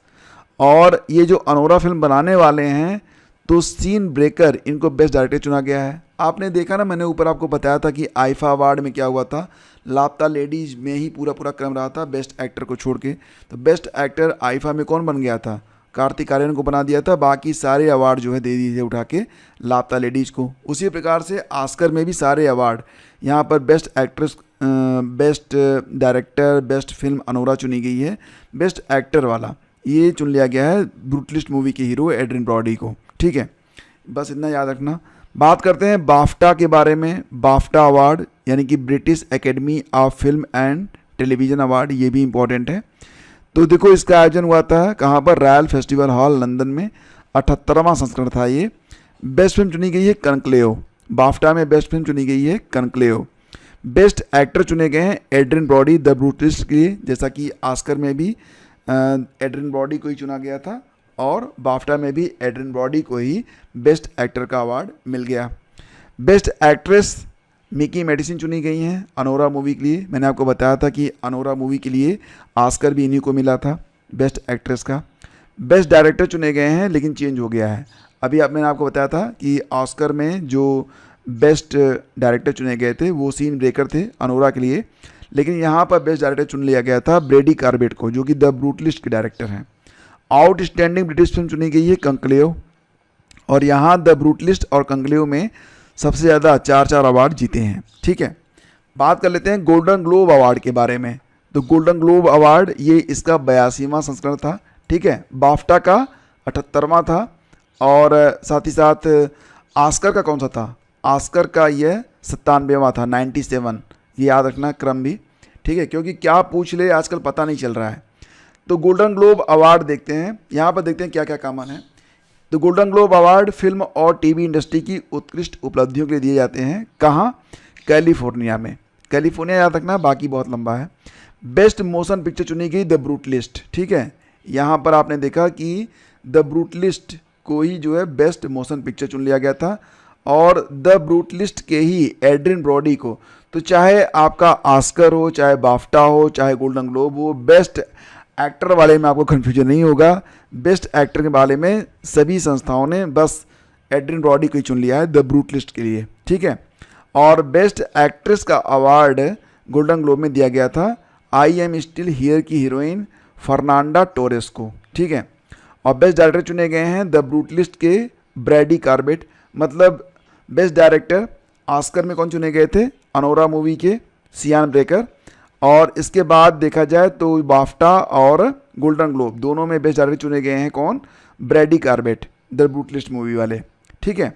और ये जो अनोरा फिल्म बनाने वाले हैं तो सीन ब्रेकर इनको बेस्ट डायरेक्टर चुना गया है। आपने देखा ना, मैंने ऊपर आपको बताया था कि आईफा अवार्ड में क्या हुआ था, लापता लेडीज में ही पूरा क्रम रहा था बेस्ट एक्टर को छोड़ के। तो बेस्ट एक्टर आईफा में कौन बन गया था? कार्तिक आर्यन को बना दिया था। बाकी सारे अवार्ड जो है दे दिए थे उठा के लापता लेडीज को। उसी प्रकार से ऑस्कर में भी सारे अवार्ड यहाँ पर best actress, best director, best film Anora चुनी गई है। बेस्ट एक्टर वाला ये चुन लिया गया है ब्रूटलिस्ट मूवी के हीरो एड्रिन ब्रॉडी को, ठीक है। बस इतना याद रखना। बात करते हैं बाफ्टा के बारे में। बाफ्टा अवार्ड यानी कि British academy of film and television award, ये भी इम्पोर्टेंट है। तो देखो इसका आयोजन हुआ था कहाँ पर? रॉयल फेस्टिवल हॉल लंदन में। 78वां संस्करण था ये। बेस्ट फिल्म चुनी गई है कनक्लेव। बाफ्टा में बेस्ट फिल्म चुनी गई है कनक्लेव। बेस्ट एक्टर चुने गए हैं एड्रिन ब्रॉडी द ब्रूटलिस्ट के लिए, जैसा कि ऑस्कर में भी एड्रिन ब्रॉडी को ही चुना गया था और बाफ्टा में भी एड्रिन ब्रॉडी को ही बेस्ट एक्टर का अवार्ड मिल गया। बेस्ट एक्ट्रेस मिकी मेडिसिन चुनी गई हैं अनोरा मूवी के लिए। मैंने आपको बताया था कि अनोरा मूवी के लिए ऑस्कर भी इन्हीं को मिला था बेस्ट एक्ट्रेस का। बेस्ट डायरेक्टर चुने गए हैं लेकिन चेंज हो गया है। अभी मैंने आपको बताया था कि ऑस्कर में जो बेस्ट डायरेक्टर चुने गए थे वो सीन ब्रेकर थे अनोरा के लिए, लेकिन यहाँ पर बेस्ट डायरेक्टर चुन लिया गया था ब्रेडी कार्बेट को, जो कि द ब्रूटलिस्ट के डायरेक्टर हैं। आउटस्टैंडिंग ब्रिटिश फिल्म चुनी गई है कंक्लेव। और यहाँ द ब्रूटलिस्ट और कंक्लेव में सबसे ज़्यादा 4 अवार्ड जीते हैं, ठीक है। बात कर लेते हैं गोल्डन ग्लोब अवार्ड के बारे में। तो गोल्डन ग्लोब अवार्ड ये इसका 82वां संस्करण था, ठीक है। बाफ्टा का 78वां था और साथ ही साथ ऑस्कर का कौन सा था? ऑस्कर का यह 97वां था, 97। ये याद रखना क्रम भी, ठीक है, क्योंकि क्या पूछ ले आजकल पता नहीं चल रहा है। तो गोल्डन ग्लोब अवार्ड देखते हैं, यहाँ पर देखते हैं क्या क्या कॉमन है। तो गोल्डन ग्लोब अवार्ड फिल्म और टीवी इंडस्ट्री की उत्कृष्ट उपलब्धियों के लिए दिए जाते हैं। कहाँ? कैलिफोर्निया में। कैलिफोर्निया याद रखना, बाकी बहुत लंबा है। बेस्ट मोशन पिक्चर चुनी गई द ब्रूटलिस्ट, ठीक है। यहाँ पर आपने देखा कि द ब्रूटलिस्ट को ही जो है बेस्ट मोशन पिक्चर चुन लिया गया था और द ब्रूटलिस्ट के ही एड्रिन ब्रॉडी को। तो चाहे आपका ऑस्कर हो, चाहे बाफ्टा हो, चाहे गोल्डन ग्लोब हो, बेस्ट एक्टर वाले में आपको कन्फ्यूजन नहीं होगा। बेस्ट एक्टर के बारे में सभी संस्थाओं ने बस एड्रिन ब्रॉडी को ही चुन लिया है द ब्रूटलिस्ट के लिए, ठीक है। और बेस्ट एक्ट्रेस का अवार्ड गोल्डन ग्लोब में दिया गया था आई एम स्टिल हियर की हीरोइन फर्नांडा टोरेस को, ठीक है। और बेस्ट डायरेक्टर चुने गए हैं द ब्रूटलिस्ट के ब्रैडी कार्बेट। मतलब बेस्ट डायरेक्टर ऑस्कर में कौन चुने गए थे? अनोरा मूवी के सियान ब्रेकर। और इसके बाद देखा जाए तो बाफ्टा और गोल्डन ग्लोब दोनों में बेस्ट डायरेक्टर चुने गए हैं कौन? Brady Corbet the Brutalist movie वाले, ठीक है।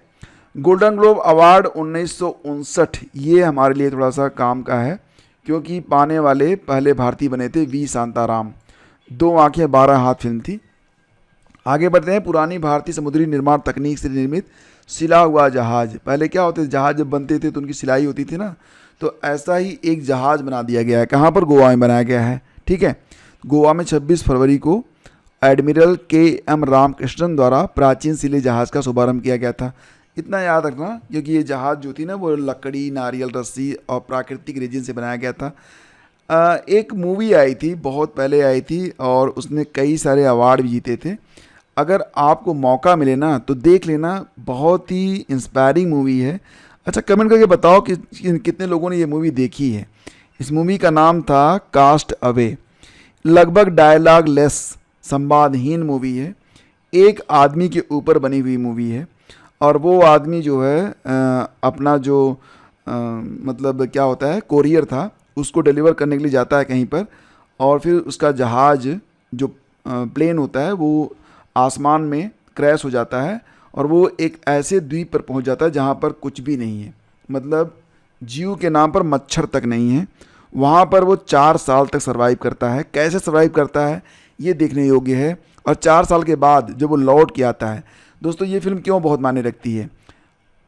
गोल्डन ग्लोब अवार्ड 1959 ये हमारे लिए थोड़ा सा काम का है क्योंकि पाने वाले पहले भारतीय बने थे वी शांताराम। 2 आंखें 12 हाथ फिल्म थी। आगे बढ़ते हैं। पुरानी भारतीय समुद्री निर्माण तकनीक से निर्मित सिला हुआ जहाज। पहले क्या होते थे, जहाज जब बनते थे तो उनकी सिलाई होती थी ना, तो ऐसा ही एक जहाज बना दिया गया है। कहाँ पर? गोवा में बनाया गया है, ठीक है। गोवा में 26 फरवरी को एडमिरल KM रामकृष्णन द्वारा प्राचीन सिले जहाज का शुभारंभ किया गया था। इतना याद रखना क्योंकि ये जहाज जो थी ना वो लकड़ी, नारियल रस्सी और प्राकृतिक रेजिन से बनाया गया था। एक मूवी आई थी, बहुत पहले आई थी और उसने कई सारे अवार्ड भी जीते थे। अगर आपको मौका मिले ना तो देख लेना, बहुत ही इंस्पायरिंग मूवी है। अच्छा, कमेंट करके बताओ कि कितने लोगों ने ये मूवी देखी है। इस मूवी का नाम था कास्ट अवे। लगभग डायलॉग लेस, संवादहीन मूवी है। एक आदमी के ऊपर बनी हुई मूवी है, और वो आदमी जो है अपना जो मतलब क्या होता है, कोरियर था, उसको डिलीवर करने के लिए जाता है कहीं पर, और फिर उसका जहाज़ जो प्लेन होता है वो आसमान में क्रैश हो जाता है, और वो एक ऐसे द्वीप पर पहुंच जाता है जहां पर कुछ भी नहीं है, मतलब जीव के नाम पर मच्छर तक नहीं है। वहाँ पर वो 4 साल तक सर्वाइव करता है। कैसे सर्वाइव करता है ये देखने योग्य है। और 4 साल के बाद जब वो लौट के आता है, दोस्तों ये फिल्म क्यों बहुत मायने रखती है।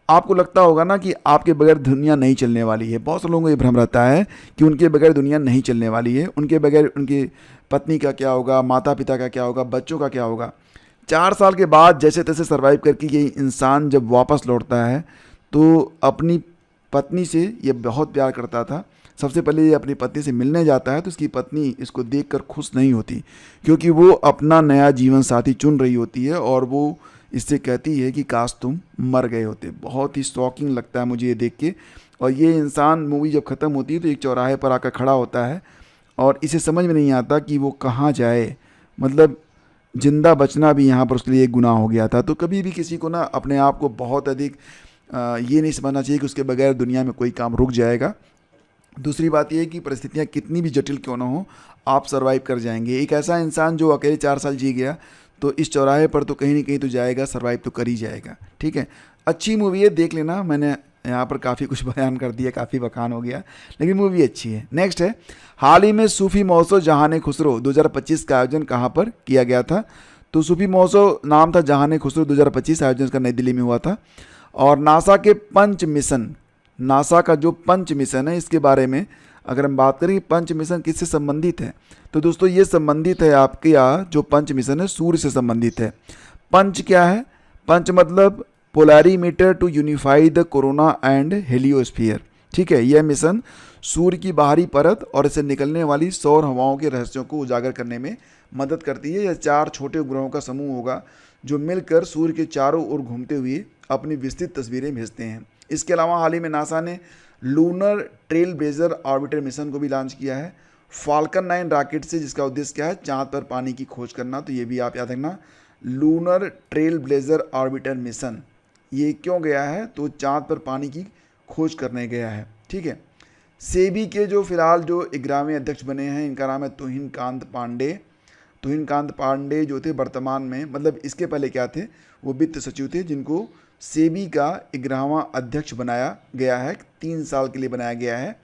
आपको लगता होगा ना कि आपके बगैर दुनिया नहीं चलने वाली है। बहुत से लोगों को ये भ्रम रहता है कि उनके बगैर दुनिया नहीं चलने वाली है, उनके बगैर उनकी पत्नी का क्या होगा, माता पिता का क्या होगा, बच्चों का क्या होगा। 4 साल के बाद जैसे तैसे सर्वाइव करके ये इंसान जब वापस लौटता है तो अपनी पत्नी से ये बहुत प्यार करता था। सबसे पहले ये अपनी पत्नी से मिलने जाता है तो उसकी पत्नी इसको देखकर खुश नहीं होती, क्योंकि वो अपना नया जीवन साथी चुन रही होती है, और वो इससे कहती है कि काश तुम मर गए होते। बहुत ही शॉकिंग लगता है मुझे ये देख के। और ये इंसान मूवी जब ख़त्म होती है तो एक चौराहे पर आकर खड़ा होता है, और इसे समझ में नहीं आता कि वो कहाँ जाए। मतलब जिंदा बचना भी यहाँ पर उसके लिए एक गुनाह हो गया था। तो कभी भी किसी को ना अपने आप को बहुत अधिक ये नहीं समझना चाहिए कि उसके बगैर दुनिया में कोई काम रुक जाएगा। दूसरी बात यह है कि परिस्थितियाँ कितनी भी जटिल क्यों ना हो, आप सर्वाइव कर जाएंगे। एक ऐसा इंसान जो अकेले 4 साल जी गया, तो इस चौराहे पर तो कहीं ना कहीं तो जाएगा, सर्वाइव तो कर ही जाएगा। ठीक है, अच्छी मूवी है, देख लेना। मैंने यहाँ पर काफ़ी कुछ बयान कर दिया, काफ़ी बखान हो गया, लेकिन मूवी अच्छी है। नेक्स्ट है, हाल ही में सूफी महोत्सव जहान खुसरो 2025 का आयोजन कहाँ पर किया गया था। तो सूफी महोत्सव नाम था जहान खुसरो 2025, आयोजन इसका नई दिल्ली में हुआ था। और नासा के पंच मिशन, नासा का जो पंच मिशन है इसके बारे में अगर हम बात करें, पंच मिशन किससे संबंधित है, तो दोस्तों ये संबंधित है आपके यहाँ जो पंच मिशन है सूर्य से संबंधित है। पंच क्या है, पंच मतलब polarimeter to unify the corona and heliosphere. ठीक है, यह मिशन सूर्य की बाहरी परत और इससे निकलने वाली सौर हवाओं के रहस्यों को उजागर करने में मदद करती है। यह 4 छोटे उपग्रहों का समूह होगा जो मिलकर सूर्य के चारों ओर घूमते हुए अपनी विस्तृत तस्वीरें भेजते हैं। इसके अलावा हाल ही में नासा ने lunar trail blazer orbiter mission को भी लॉन्च किया है फाल्कन 9 रॉकेट से, जिसका उद्देश्य क्या है, चांद पर पानी की खोज करना। तो ये भी आप याद रखना, lunar trail blazer orbiter mission ये क्यों गया है, तो चांद पर पानी की खोज करने गया है। ठीक है, सेबी के जो फिलहाल जो 11वें अध्यक्ष बने हैं, इनका नाम है तुहिन कांत पांडे। तुहिन कांत पांडे जो थे वर्तमान में, मतलब इसके पहले क्या थे, वो वित्त सचिव थे, जिनको सेबी का 11वां अध्यक्ष बनाया गया है, 3 साल के लिए बनाया गया है।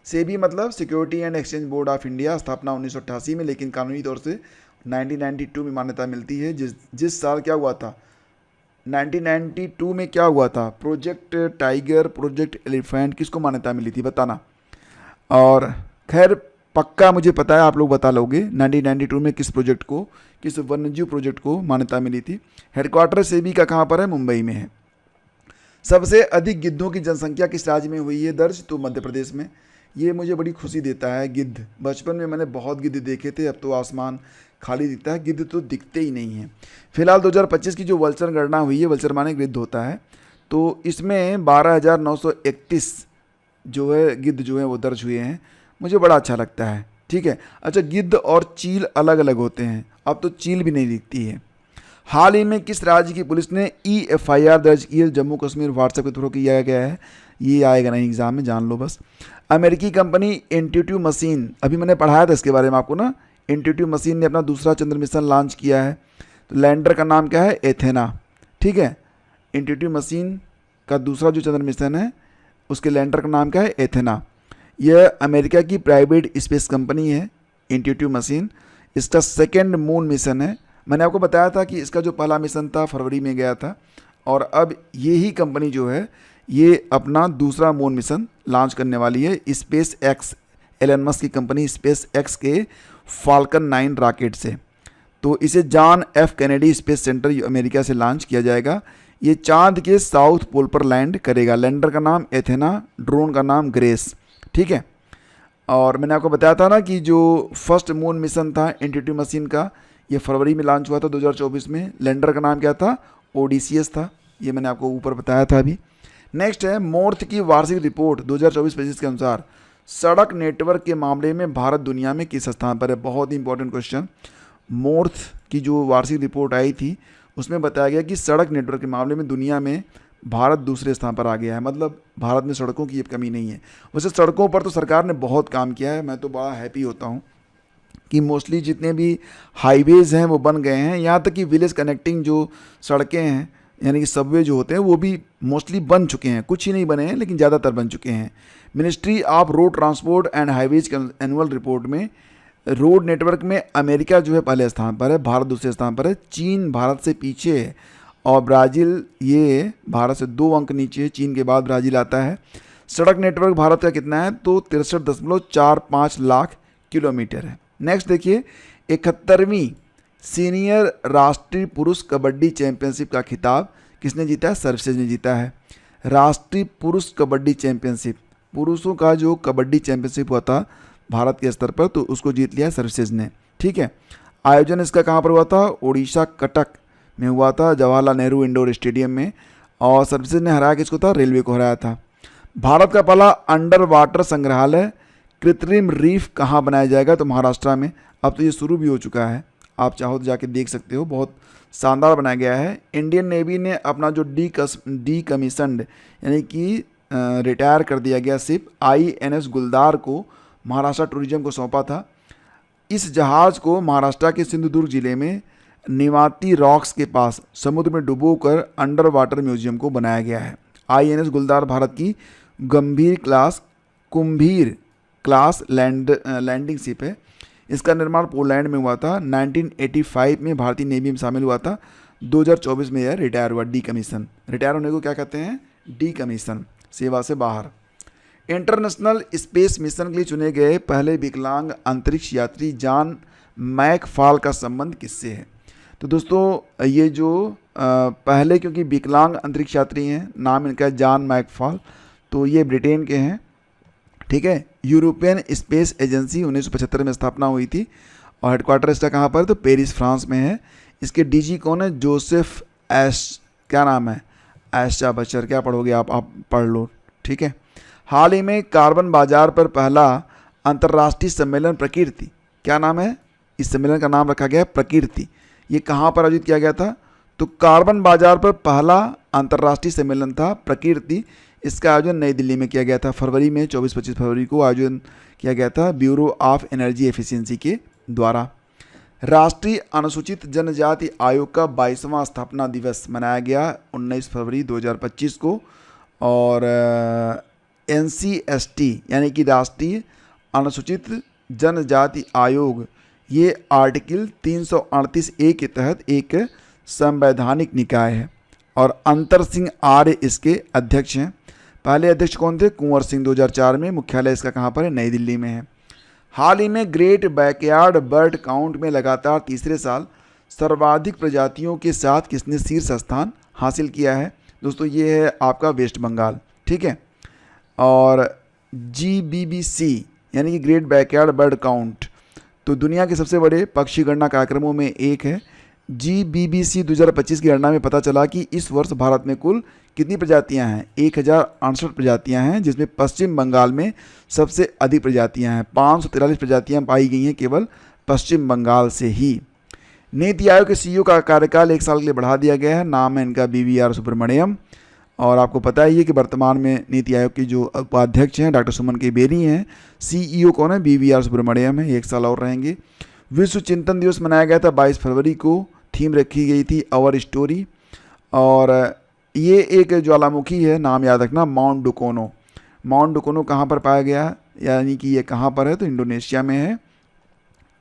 सेबी मतलब security and exchange board of India, स्थापना 1988 में, लेकिन कानूनी तौर से 1992 में मान्यता मिलती है। जिस साल क्या हुआ था, 1992 में क्या हुआ था, प्रोजेक्ट टाइगर, प्रोजेक्ट एलिफेंट, किसको मान्यता मिली थी बताना। और खैर पक्का मुझे पता है, आप लोग बता लोगे 1992 में किस प्रोजेक्ट को, किस वन्यजीव प्रोजेक्ट को मान्यता मिली थी। हेडक्वार्टर सेबी का कहाँ पर है, मुंबई में है। सबसे अधिक गिद्धों की जनसंख्या किस राज्य में हुई है दर्ज, तो मध्य प्रदेश में। ये मुझे बड़ी खुशी देता है। गिद्ध, बचपन में मैंने बहुत गिद्ध देखे थे, अब तो आसमान खाली दिखता है, गिद्ध तो दिखते ही नहीं हैं। फिलहाल 2025 की जो वल्चर गणना हुई है, वल्चर माने गिद्ध होता है, तो इसमें 12,931 जो है गिद्ध जो है वो दर्ज हुए हैं। मुझे बड़ा अच्छा लगता है। ठीक है, अच्छा गिद्ध और चील अलग अलग होते हैं, अब तो चील भी नहीं दिखती है। हाल ही में किस राज्य की पुलिस ने EFIR दर्ज की है, जम्मू कश्मीर व्हाट्सएप के थ्रू किया गया है, ये आएगा नहीं एग्जाम में, जान लो बस। अमेरिकी कंपनी इंट्यूटिव मशीन, अभी मैंने पढ़ाया था इसके बारे में आपको ना, इंट्यूटिव मशीन ने अपना दूसरा चंद्र मिशन लॉन्च किया है। तो लैंडर का नाम क्या है, एथेना। ठीक है, इंट्यूटिव मशीन का दूसरा जो चंद्र मिशन है उसके लैंडर का नाम क्या है, एथेना। यह अमेरिका की प्राइवेट स्पेस कंपनी है इंट्यूटिव मशीन, इसका सेकेंड मून मिशन है। मैंने आपको बताया था कि इसका जो पहला मिशन था फरवरी में गया था, और अब यही कंपनी जो है ये अपना दूसरा मून मिशन लॉन्च करने वाली है स्पेस एक्स, एलन मस्क की कंपनी स्पेस एक्स के फाल्कन 9 रॉकेट से। तो इसे John F Kennedy space centre America से लॉन्च किया जाएगा। ये चांद के साउथ पोल पर लैंड करेगा। लैंडर का नाम एथेना, ड्रोन का नाम ग्रेस। ठीक है, और मैंने आपको बताया था ना कि जो फर्स्ट मून मिशन था इंट्यूटिव मशीन का, ये फरवरी में लॉन्च हुआ था 2024 में। लैंडर का नाम क्या था? ओडिसियस था। ये मैंने आपको ऊपर बताया था अभी। नेक्स्ट है मोर्थ की वार्षिक रिपोर्ट 2024-25 के अनुसार सड़क नेटवर्क के मामले में भारत दुनिया में किस स्थान पर है? बहुत ही इंपॉर्टेंट क्वेश्चन। मोर्थ की जो वार्षिक रिपोर्ट आई थी उसमें बताया गया कि सड़क नेटवर्क के मामले में दुनिया में भारत दूसरे स्थान पर आ गया है। मतलब भारत में सड़कों की अब कमी नहीं है। वैसे सड़कों पर तो सरकार ने बहुत काम किया है। मैं तो बड़ा हैप्पी होता हूँ कि मोस्टली जितने भी हाईवेज़ हैं वो बन गए हैं। यहाँ तक कि विलेज कनेक्टिंग जो सड़कें हैं यानी कि सबवे जो होते हैं वो भी मोस्टली बन चुके हैं। कुछ ही नहीं बने हैं लेकिन ज़्यादातर बन चुके हैं। Ministry of road transport and highways के एनुअल रिपोर्ट में रोड नेटवर्क में अमेरिका जो है पहले स्थान पर है, भारत दूसरे स्थान पर है, चीन भारत से पीछे है और ब्राज़ील ये भारत से 2 अंक नीचे है। चीन के बाद ब्राज़ील आता है। सड़क नेटवर्क भारत का कितना है? तो 63.45 लाख किलोमीटर है। नेक्स्ट देखिए 71वीं सीनियर राष्ट्रीय पुरुष कबड्डी चैंपियनशिप का खिताब किसने जीता है? सर्विसेज ने जीता है। राष्ट्रीय पुरुष कबड्डी चैंपियनशिप, पुरुषों का जो कबड्डी चैंपियनशिप हुआ था भारत के स्तर पर, तो उसको जीत लिया सर्विसेज ने। ठीक है। आयोजन इसका कहाँ पर हुआ था? उड़ीसा कटक में हुआ था, जवाहरलाल नेहरू इंडोर स्टेडियम में। और सर्विसेज ने हराया किसको था? रेलवे को हराया था। भारत का पहला अंडर वाटर संग्रहालय कृत्रिम रीफ कहाँ बनाया जाएगा? तो महाराष्ट्र में। अब तो ये शुरू भी हो चुका है, आप चाहो तो जाके देख सकते हो। बहुत शानदार बनाया गया है। इंडियन नेवी ने अपना जो डीकमीशन्ड यानी कि रिटायर कर दिया गया शिप INS गुलदार को महाराष्ट्र टूरिज्म को सौंपा था। इस जहाज़ को महाराष्ट्र के सिंधुदुर्ग जिले में निवाती रॉक्स के पास समुद्र में डुबोकर अंडर वाटर म्यूजियम को बनाया गया है। INS गुलदार भारत की कुंभीर क्लास लैंडिंग शिप है। इसका निर्माण पोलैंड में हुआ था। 1985 में भारतीय नेवी में शामिल हुआ था। 2024 में यह रिटायर हुआ। डीकमीशन, रिटायर होने को क्या कहते हैं? डीकमीशन, सेवा से बाहर। इंटरनेशनल स्पेस मिशन के लिए चुने गए पहले विकलांग अंतरिक्ष यात्री जॉन मैकफॉल का संबंध किससे है? तो दोस्तों ये जो पहले, क्योंकि विकलांग अंतरिक्ष यात्री हैं, नाम इनका है जॉन मैकफॉल, तो ये ब्रिटेन के हैं। ठीक है। यूरोपियन स्पेस एजेंसी 1975 में स्थापना हुई थी और हेडक्वार्टर इसका कहाँ पर? तो पेरिस फ्रांस में है। इसके डीजी कौन है? जोसेफ क्या नाम है? एशा बचर। क्या पढ़ोगे आप पढ़ लो। ठीक है। हाल ही में कार्बन बाजार पर पहला अंतर्राष्ट्रीय सम्मेलन प्रकृति, क्या नाम है? इस सम्मेलन का नाम रखा गया है प्रकृति। ये कहाँ पर आयोजित किया गया था? तो कार्बन बाजार पर पहला अंतर्राष्ट्रीय सम्मेलन था प्रकृति। इसका आयोजन नई दिल्ली में किया गया था। फरवरी में 24-25 फरवरी को आयोजन किया गया था ब्यूरो ऑफ एनर्जी एफिशिएंसी के द्वारा। राष्ट्रीय अनुसूचित जनजाति आयोग का 22वां स्थापना दिवस मनाया गया 19 फरवरी 2025 को। और NCST यानी कि राष्ट्रीय अनुसूचित जनजाति आयोग, ये आर्टिकल 338A के तहत एक संवैधानिक निकाय है और अंतर सिंह आर्य इसके अध्यक्ष हैं। पहले अध्यक्ष कौन थे? कुंवर सिंह। 2004 में। मुख्यालय इसका कहाँ पर है? नई दिल्ली में है। हाल ही में ग्रेट बैकयार्ड बर्ड काउंट में लगातार तीसरे साल सर्वाधिक प्रजातियों के साथ किसने शीर्ष स्थान हासिल किया है? दोस्तों ये है आपका वेस्ट बंगाल। ठीक है। और GBBC यानी कि ग्रेट बैकयार्ड बर्ड काउंट तो दुनिया के सबसे बड़े पक्षी गणना कार्यक्रमों में एक है। GBBC 2025 की गणना में पता चला कि इस वर्ष भारत में कुल कितनी प्रजातियां हैं? 1068 प्रजातियां हैं, जिसमें पश्चिम बंगाल में सबसे अधिक प्रजातियां हैं। 543 प्रजातियां पाई गई हैं केवल पश्चिम बंगाल से ही। नीति आयोग के CEO का कार्यकाल 1 साल के लिए बढ़ा दिया गया है। नाम है इनका BVR सुब्रमण्यम। और आपको पता ही है कि वर्तमान में नीति आयोग की जो उपाध्यक्ष हैं डॉक्टर सुमन के बेरी हैं। CEO कौन है? BVR सुब्रमण्यम है। 1 साल और रहेंगे। विश्व चिंतन दिवस मनाया गया था 22 फरवरी को। थीम रखी गई थी आवर स्टोरी। और ये एक ज्वालामुखी है, नाम याद रखना, माउंट डुकोनो। माउंट डुकोनो कहाँ पर पाया गया यानी कि ये कहाँ पर है? तो इंडोनेशिया में है।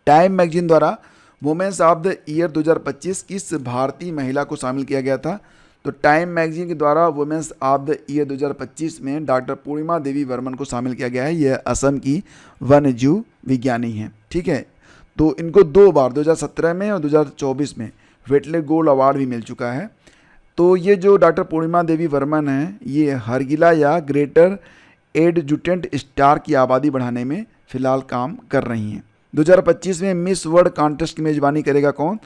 टाइम मैगजीन द्वारा वुमेन्स ऑफ द ईयर 2025 किस भारतीय महिला को शामिल किया गया था? तो टाइम मैगजीन के द्वारा वुमेन्स ऑफ द ईयर 2025 में डॉक्टर पूर्णिमा देवी वर्मन को शामिल किया गया है। यह असम की वन्यजीव विज्ञानी हैं। ठीक है। तो इनको 2 बार 2017 में और 2024 में वेटले गोल्ड अवार्ड भी मिल चुका है। तो ये जो डॉक्टर पूर्णिमा देवी वर्मन हैं, ये हरगिला या ग्रेटर एडजुटेंट स्टार की आबादी बढ़ाने में फ़िलहाल काम कर रही हैं। 2025 में मिस वर्ल्ड कॉन्टेस्ट की मेज़बानी करेगा कौन?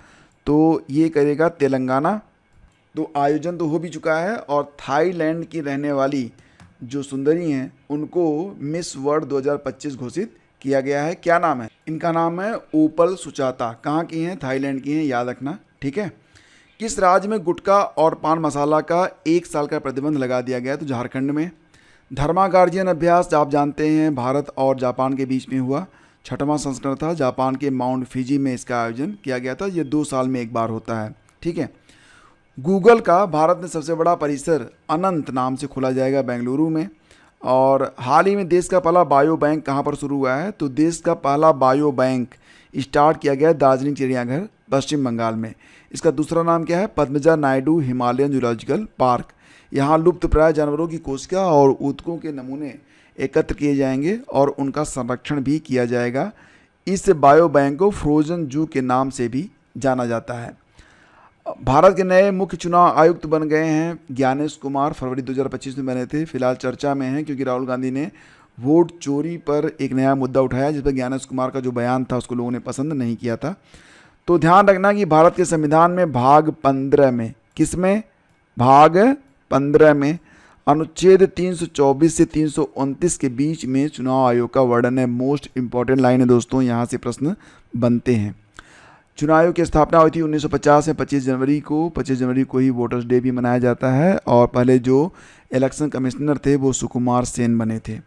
तो ये करेगा तेलंगाना। तो आयोजन तो हो भी चुका है और थाईलैंड की रहने वाली जो सुंदरी हैं उनको मिस वर्ल्ड 2025 घोषित किया गया है। क्या नाम है इनका? नाम है ओपल सुचाता। कहाँ की हैं? थाईलैंड की हैं, याद रखना, ठीक है। किस राज्य में गुटखा और पान मसाला का 1 साल का प्रतिबंध लगा दिया गया? तो झारखंड में। धर्मा गार्जियन अभ्यास आप जानते हैं भारत और जापान के बीच में हुआ, 6वां संस्करण था। जापान के माउंट फिजी में इसका आयोजन किया गया था। ये 2 साल में एक बार होता है, ठीक है। गूगल का भारत में सबसे बड़ा परिसर अनंत नाम से खोला जाएगा बेंगलुरु में। और हाल ही में देश का पहला बायो बैंक कहाँ पर शुरू हुआ है? तो देश का पहला बायो बैंक स्टार्ट किया गया दार्जिलिंग चिड़ियाघर पश्चिम बंगाल में। इसका दूसरा नाम क्या है? Padmaja Naidu Himalayan zoological park. यहाँ लुप्त प्राय जानवरों की कोशिका और ऊतकों के नमूने एकत्र किए जाएंगे और उनका संरक्षण भी किया जाएगा। इस बायो बैंक को फ्रोजन जू के नाम से भी जाना जाता है। भारत के नए मुख्य चुनाव आयुक्त बन गए हैं ज्ञानेश कुमार, फरवरी 2025 में बने थे। फिलहाल चर्चा में हैं क्योंकि राहुल गांधी ने वोट चोरी पर एक नया मुद्दा उठाया जिस पर ज्ञानेश कुमार का जो बयान था उसको लोगों ने पसंद नहीं किया था। तो ध्यान रखना कि भारत के संविधान में भाग 15 में, किसमें? भाग 15 में अनुच्छेद 324 से 329 के बीच में चुनाव आयोग का वर्णन है। मोस्ट इंपॉर्टेंट लाइन है दोस्तों, यहाँ से प्रश्न बनते हैं। चुनाव आयोग की स्थापना हुई थी 1950 में 25 जनवरी को। 25 जनवरी को ही वोटर्स डे भी मनाया जाता है और पहले जो इलेक्शन कमिश्नर थे वो सुकुमार सेन बने थे।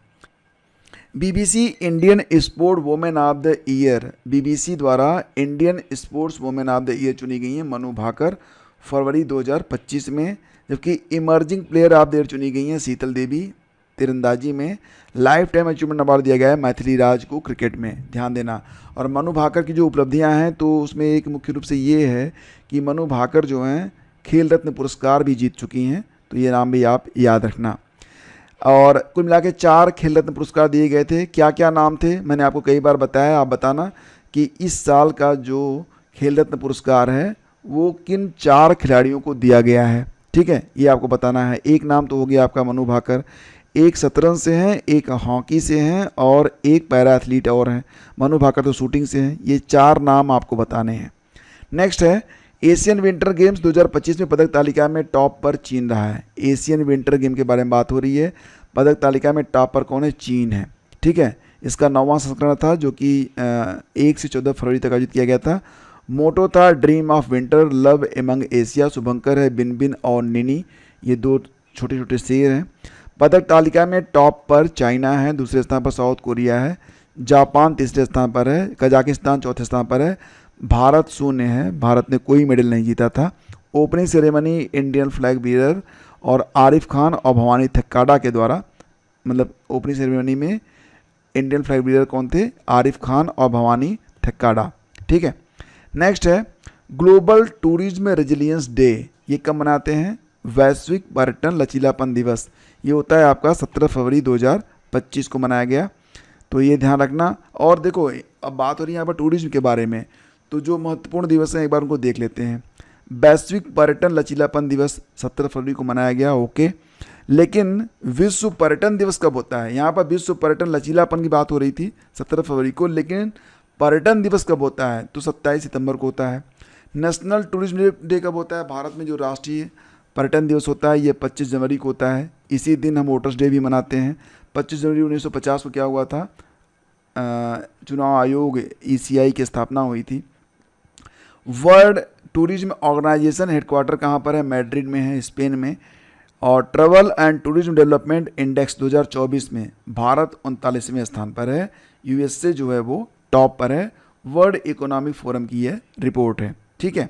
BBC Indian sport women of the year, BBC द्वारा Indian sports women of the year चुनी गई हैं मनु भाकर, फरवरी 2025 में। जबकि emerging player of the year चुनी गई हैं शीतल देवी तीरंदाजी में। लाइफ टाइम अचीवमेंट अवार्ड दिया गया है मैथिली राज को क्रिकेट में, ध्यान देना। और मनु भाकर की जो उपलब्धियां हैं तो उसमें एक मुख्य रूप से ये है कि मनु भाकर जो हैं खेल रत्न पुरस्कार भी जीत चुकी हैं, तो ये नाम भी आप याद रखना। और कुल मिला के 4 खेल रत्न पुरस्कार दिए गए थे। क्या क्या नाम थे मैंने आपको कई बार बताया, आप बताना कि इस साल का जो खेल रत्न पुरस्कार है वो किन 4 खिलाड़ियों को दिया गया है, ठीक है, ये आपको बताना है। एक नाम तो हो गया आपका मनु भाकर, एक शतरंज से हैं, एक हॉकी से हैं और एक पैरा एथलीट और हैं। मनु भाकर तो शूटिंग से हैं। ये 4 नाम आपको बताने हैं। नेक्स्ट है एशियन विंटर गेम्स 2025 में पदक तालिका में टॉप पर चीन रहा है। एशियन विंटर गेम के बारे में बात हो रही है। पदक तालिका में टॉप पर कौन है? चीन है, ठीक है। इसका 9वां संस्करण था जो कि 1 से 14 फरवरी तक आयोजित किया गया था। मोटो था dream of winter, love among Asia. शुभंकर है बिन बिन और निनी, ये 2 छोटे छोटे शेर हैं। पदक तालिका में टॉप पर चाइना है, दूसरे स्थान पर साउथ कोरिया है, जापान तीसरे स्थान पर है, कजाकिस्तान चौथे स्थान पर है, भारत शून्य है, भारत ने कोई मेडल नहीं जीता था। Opening ceremony Indian flag bearer और आरिफ खान और भवानी थक्काडा के द्वारा, मतलब ओपनिंग सेरेमनी में इंडियन फ्लैग बीरर कौन थे? आरिफ खान और भवानी थक्काडा, ठीक है। नेक्स्ट है ग्लोबल टूरिज्म रेजिलियंस डे, ये कब मनाते हैं? वैश्विक पर्यटन लचीलापन दिवस, ये होता है आपका 17 फरवरी 2025 को मनाया गया, तो ये ध्यान रखना। और देखो अब बात हो रही है यहाँ पर टूरिज्म के बारे में, तो जो महत्वपूर्ण दिवस हैं एक बार उनको देख लेते हैं। वैश्विक पर्यटन लचीलापन दिवस 17 फरवरी को मनाया गया, ओके। लेकिन विश्व पर्यटन दिवस कब होता है? यहाँ पर विश्व पर्यटन लचीलापन की बात हो रही थी 17 फरवरी को, लेकिन पर्यटन दिवस कब होता है? तो 27 सितंबर को होता है। नेशनल टूरिज्म डे कब होता है? भारत में जो राष्ट्रीय पर्यटन दिवस होता है ये 25 जनवरी को होता है। इसी दिन हम वोटर्स डे भी मनाते हैं। 25 जनवरी 1950 को क्या हुआ था? चुनाव आयोग ECI की स्थापना हुई थी। वर्ल्ड टूरिज्म ऑर्गेनाइजेशन हेडक्वार्टर कहाँ पर है? मैड्रिड में है, स्पेन में। और travel and tourism development index 2024 में भारत 39वें स्थान पर है। USA जो है वो टॉप पर है। वर्ल्ड इकोनॉमिक फोरम की यह रिपोर्ट है, ठीक है।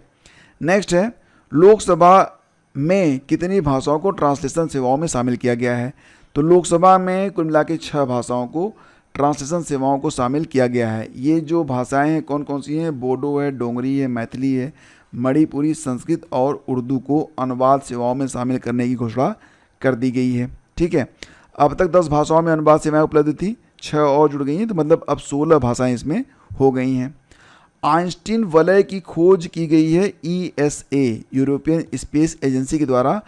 नेक्स्ट है लोकसभा में कितनी भाषाओं को ट्रांसलेशन सेवाओं में शामिल किया गया है? तो लोकसभा में कुल मिला के 6 भाषाओं को ट्रांसलेशन सेवाओं को शामिल किया गया है। ये जो भाषाएं हैं कौन कौन सी हैं? बोडो है, डोंगरी है, मैथिली है, मणिपुरी, संस्कृत और उर्दू को अनुवाद सेवाओं में शामिल करने की घोषणा कर दी गई है, ठीक है। अब तक 10 भाषाओं में अनुवाद सेवाएं उपलब्ध थी, 6 और जुड़ गई हैं, तो मतलब अब 16 भाषाएं इसमें हो गई हैं। आइंस्टीन वलय की खोज की गई है ESA यूरोपियन स्पेस एजेंसी के द्वारा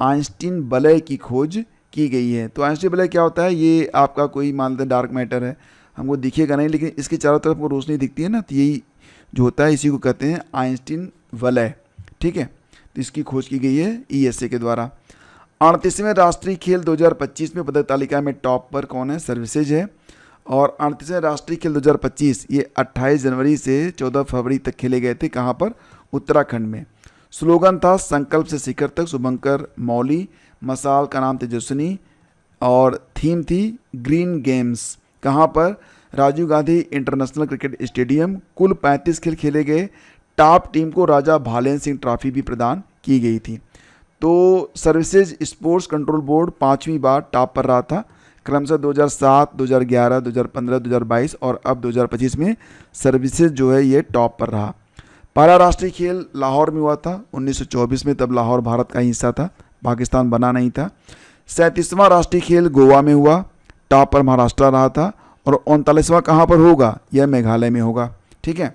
आइंस्टीन वलय की खोज की गई है। तो आइंस्टीन वलय क्या होता है? ये आपका कोई मान लेते डार्क मैटर है, हमको दिखेगा नहीं, लेकिन इसके चारों तरफ वो रोशनी दिखती है ना, तो यही जो होता है इसी को कहते हैं आइंस्टीन वलय। ठीक है, तो इसकी खोज की गई है ईएसए के द्वारा। 38वें राष्ट्रीय खेल 2025 में पदक तालिका में टॉप पर कौन है? सर्विसेज है। और 38वें राष्ट्रीय खेल 2025 ये 28 जनवरी से 14 फरवरी तक खेले गए थे। कहाँ पर? उत्तराखंड में। स्लोगन था संकल्प से शिखर तक, शुभंकर मौली। मसाल का नाम तेजस्विनी और थीम थी ग्रीन गेम्स। कहाँ पर? Rajiv Gandhi International Cricket Stadium. कुल 35 खेल खेले गए। टॉप टीम को राजा भालेन सिंह ट्रॉफी भी प्रदान की गई थी। तो सर्विसेज स्पोर्ट्स कंट्रोल बोर्ड 5वीं बार टॉप पर रहा था, क्रमशः 2007, 2011, 2015, 2022 और अब 2025 में सर्विसेज जो है ये टॉप पर रहा। पहला राष्ट्रीय खेल लाहौर में हुआ था 1924 में, तब लाहौर भारत का हिस्सा था, पाकिस्तान बना नहीं था। 37वां राष्ट्रीय खेल गोवा में हुआ, टॉप पर महाराष्ट्र रहा था। और 39वां कहाँ पर होगा? यह मेघालय में होगा। ठीक है।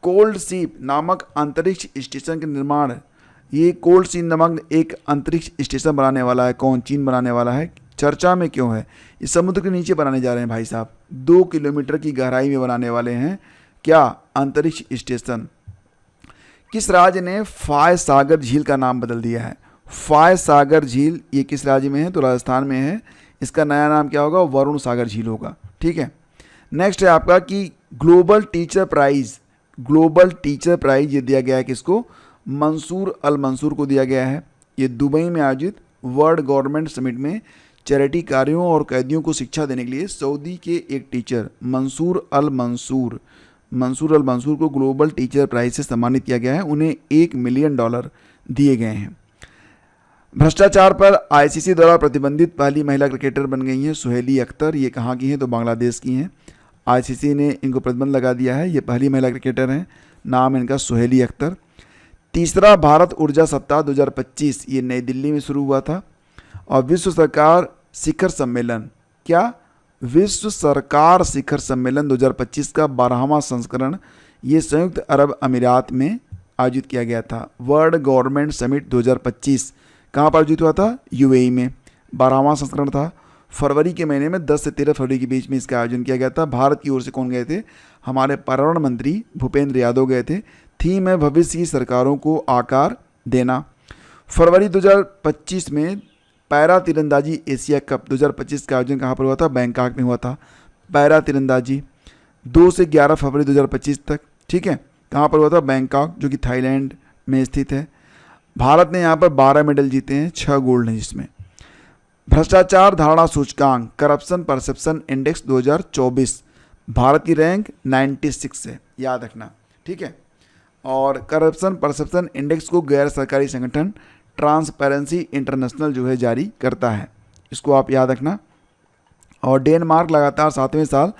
कोल्ड सीप नामक अंतरिक्ष स्टेशन के निर्माण, ये कोल्ड सीप नामक एक अंतरिक्ष स्टेशन बनाने वाला है। कौन? चीन बनाने वाला है। चर्चा में क्यों है? इस समुद्र के नीचे बनाने जा रहे हैं भाई साहब, 2 किलोमीटर की गहराई में बनाने वाले हैं। क्या? अंतरिक्ष स्टेशन। किस राज्य ने फाय सागर झील का नाम बदल दिया है? फाय सागर झील ये किस राज्य में है? तो राजस्थान में है। इसका नया नाम क्या होगा? वरुण सागर झील होगा। ठीक है। नेक्स्ट है आपका कि global teacher prize, global teacher prize ये दिया गया है किसको? मंसूर अल मंसूर को दिया गया है। ये दुबई में आयोजित वर्ल्ड गवर्नमेंट समिट में चैरिटी कार्यों और कैदियों को शिक्षा देने के लिए सऊदी के एक टीचर मंसूर अल मंसूर को ग्लोबल टीचर प्राइज से सम्मानित किया गया है। उन्हें $1 मिलियन दिए गए हैं। भ्रष्टाचार पर आईसीसी द्वारा प्रतिबंधित पहली महिला क्रिकेटर बन गई हैं सुहेली अख्तर। ये कहाँ की हैं? तो बांग्लादेश की हैं। आईसीसी ने इनको प्रतिबंध लगा दिया है। ये पहली महिला क्रिकेटर हैं, नाम इनका सुहेली अख्तर। तीसरा भारत ऊर्जा सप्ताह 2025 ये नई दिल्ली में शुरू हुआ था। और विश्व सरकार शिखर सम्मेलन, क्या? विश्व सरकार शिखर सम्मेलन 2025 का 12वां संस्करण ये संयुक्त अरब अमीरात में आयोजित किया गया था। वर्ल्ड गवर्नमेंट समिट 2025 कहाँ पर आयोजित हुआ था? यूएई में। 12वां संस्करण था। फरवरी के महीने में 10 से 13 फरवरी के बीच में इसका आयोजन किया गया था। भारत की ओर से कौन गए थे? हमारे पर्यावरण मंत्री भूपेंद्र यादव गए थे। थीम है भविष्य की सरकारों को आकार देना। फरवरी 2025 में पैरा तीरंदाजी एशिया कप 2025 का आयोजन कहाँ पर हुआ था? बैंकॉक में हुआ था। पैरा तीरंदाजी 2 से 11 फरवरी 2025 तक। ठीक है। कहाँ पर हुआ था? बैंकॉक, जो कि थाईलैंड में स्थित है। भारत ने यहाँ पर 12 मेडल जीते हैं, 6 गोल्ड हैं जिसमें। भ्रष्टाचार धारणा सूचकांक करप्शन परसेप्शन इंडेक्स 2024 भारत की रैंक 96 है, याद रखना। ठीक है। और करप्शन परसेप्शन इंडेक्स को गैर सरकारी संगठन ट्रांसपेरेंसी इंटरनेशनल जो है जारी करता है, इसको आप याद रखना। और डेनमार्क लगातार 7वें साल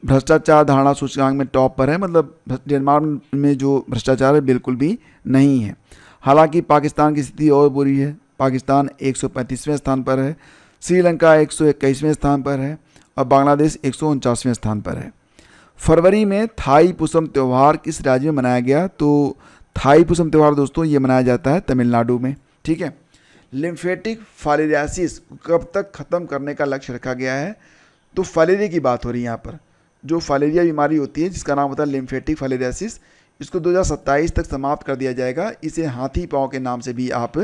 भ्रष्टाचार धारणा सूचकांक में टॉप पर है, मतलब डेनमार्क में जो भ्रष्टाचार है बिल्कुल भी नहीं है। हालांकि पाकिस्तान की स्थिति और बुरी है। पाकिस्तान 135वें स्थान पर है, श्रीलंका 121वें स्थान पर है और बांग्लादेश 149वें स्थान पर है। फरवरी में थाई पुसम त्यौहार किस राज्य में मनाया गया? तो थाई पुसम त्यौहार दोस्तों ये मनाया जाता है तमिलनाडु में। ठीक है। लिम्फेटिक फाइलेरियासिस कब तक खत्म करने का लक्ष्य रखा गया है? तो फाइलेरिया की बात हो रही है यहाँ पर। जो फाइलेरिया बीमारी होती है जिसका नाम होता है लिम्फेटिक फाइलेरियासिस, इसको 2027 तक समाप्त कर दिया जाएगा। इसे हाथी पाँव के नाम से भी आप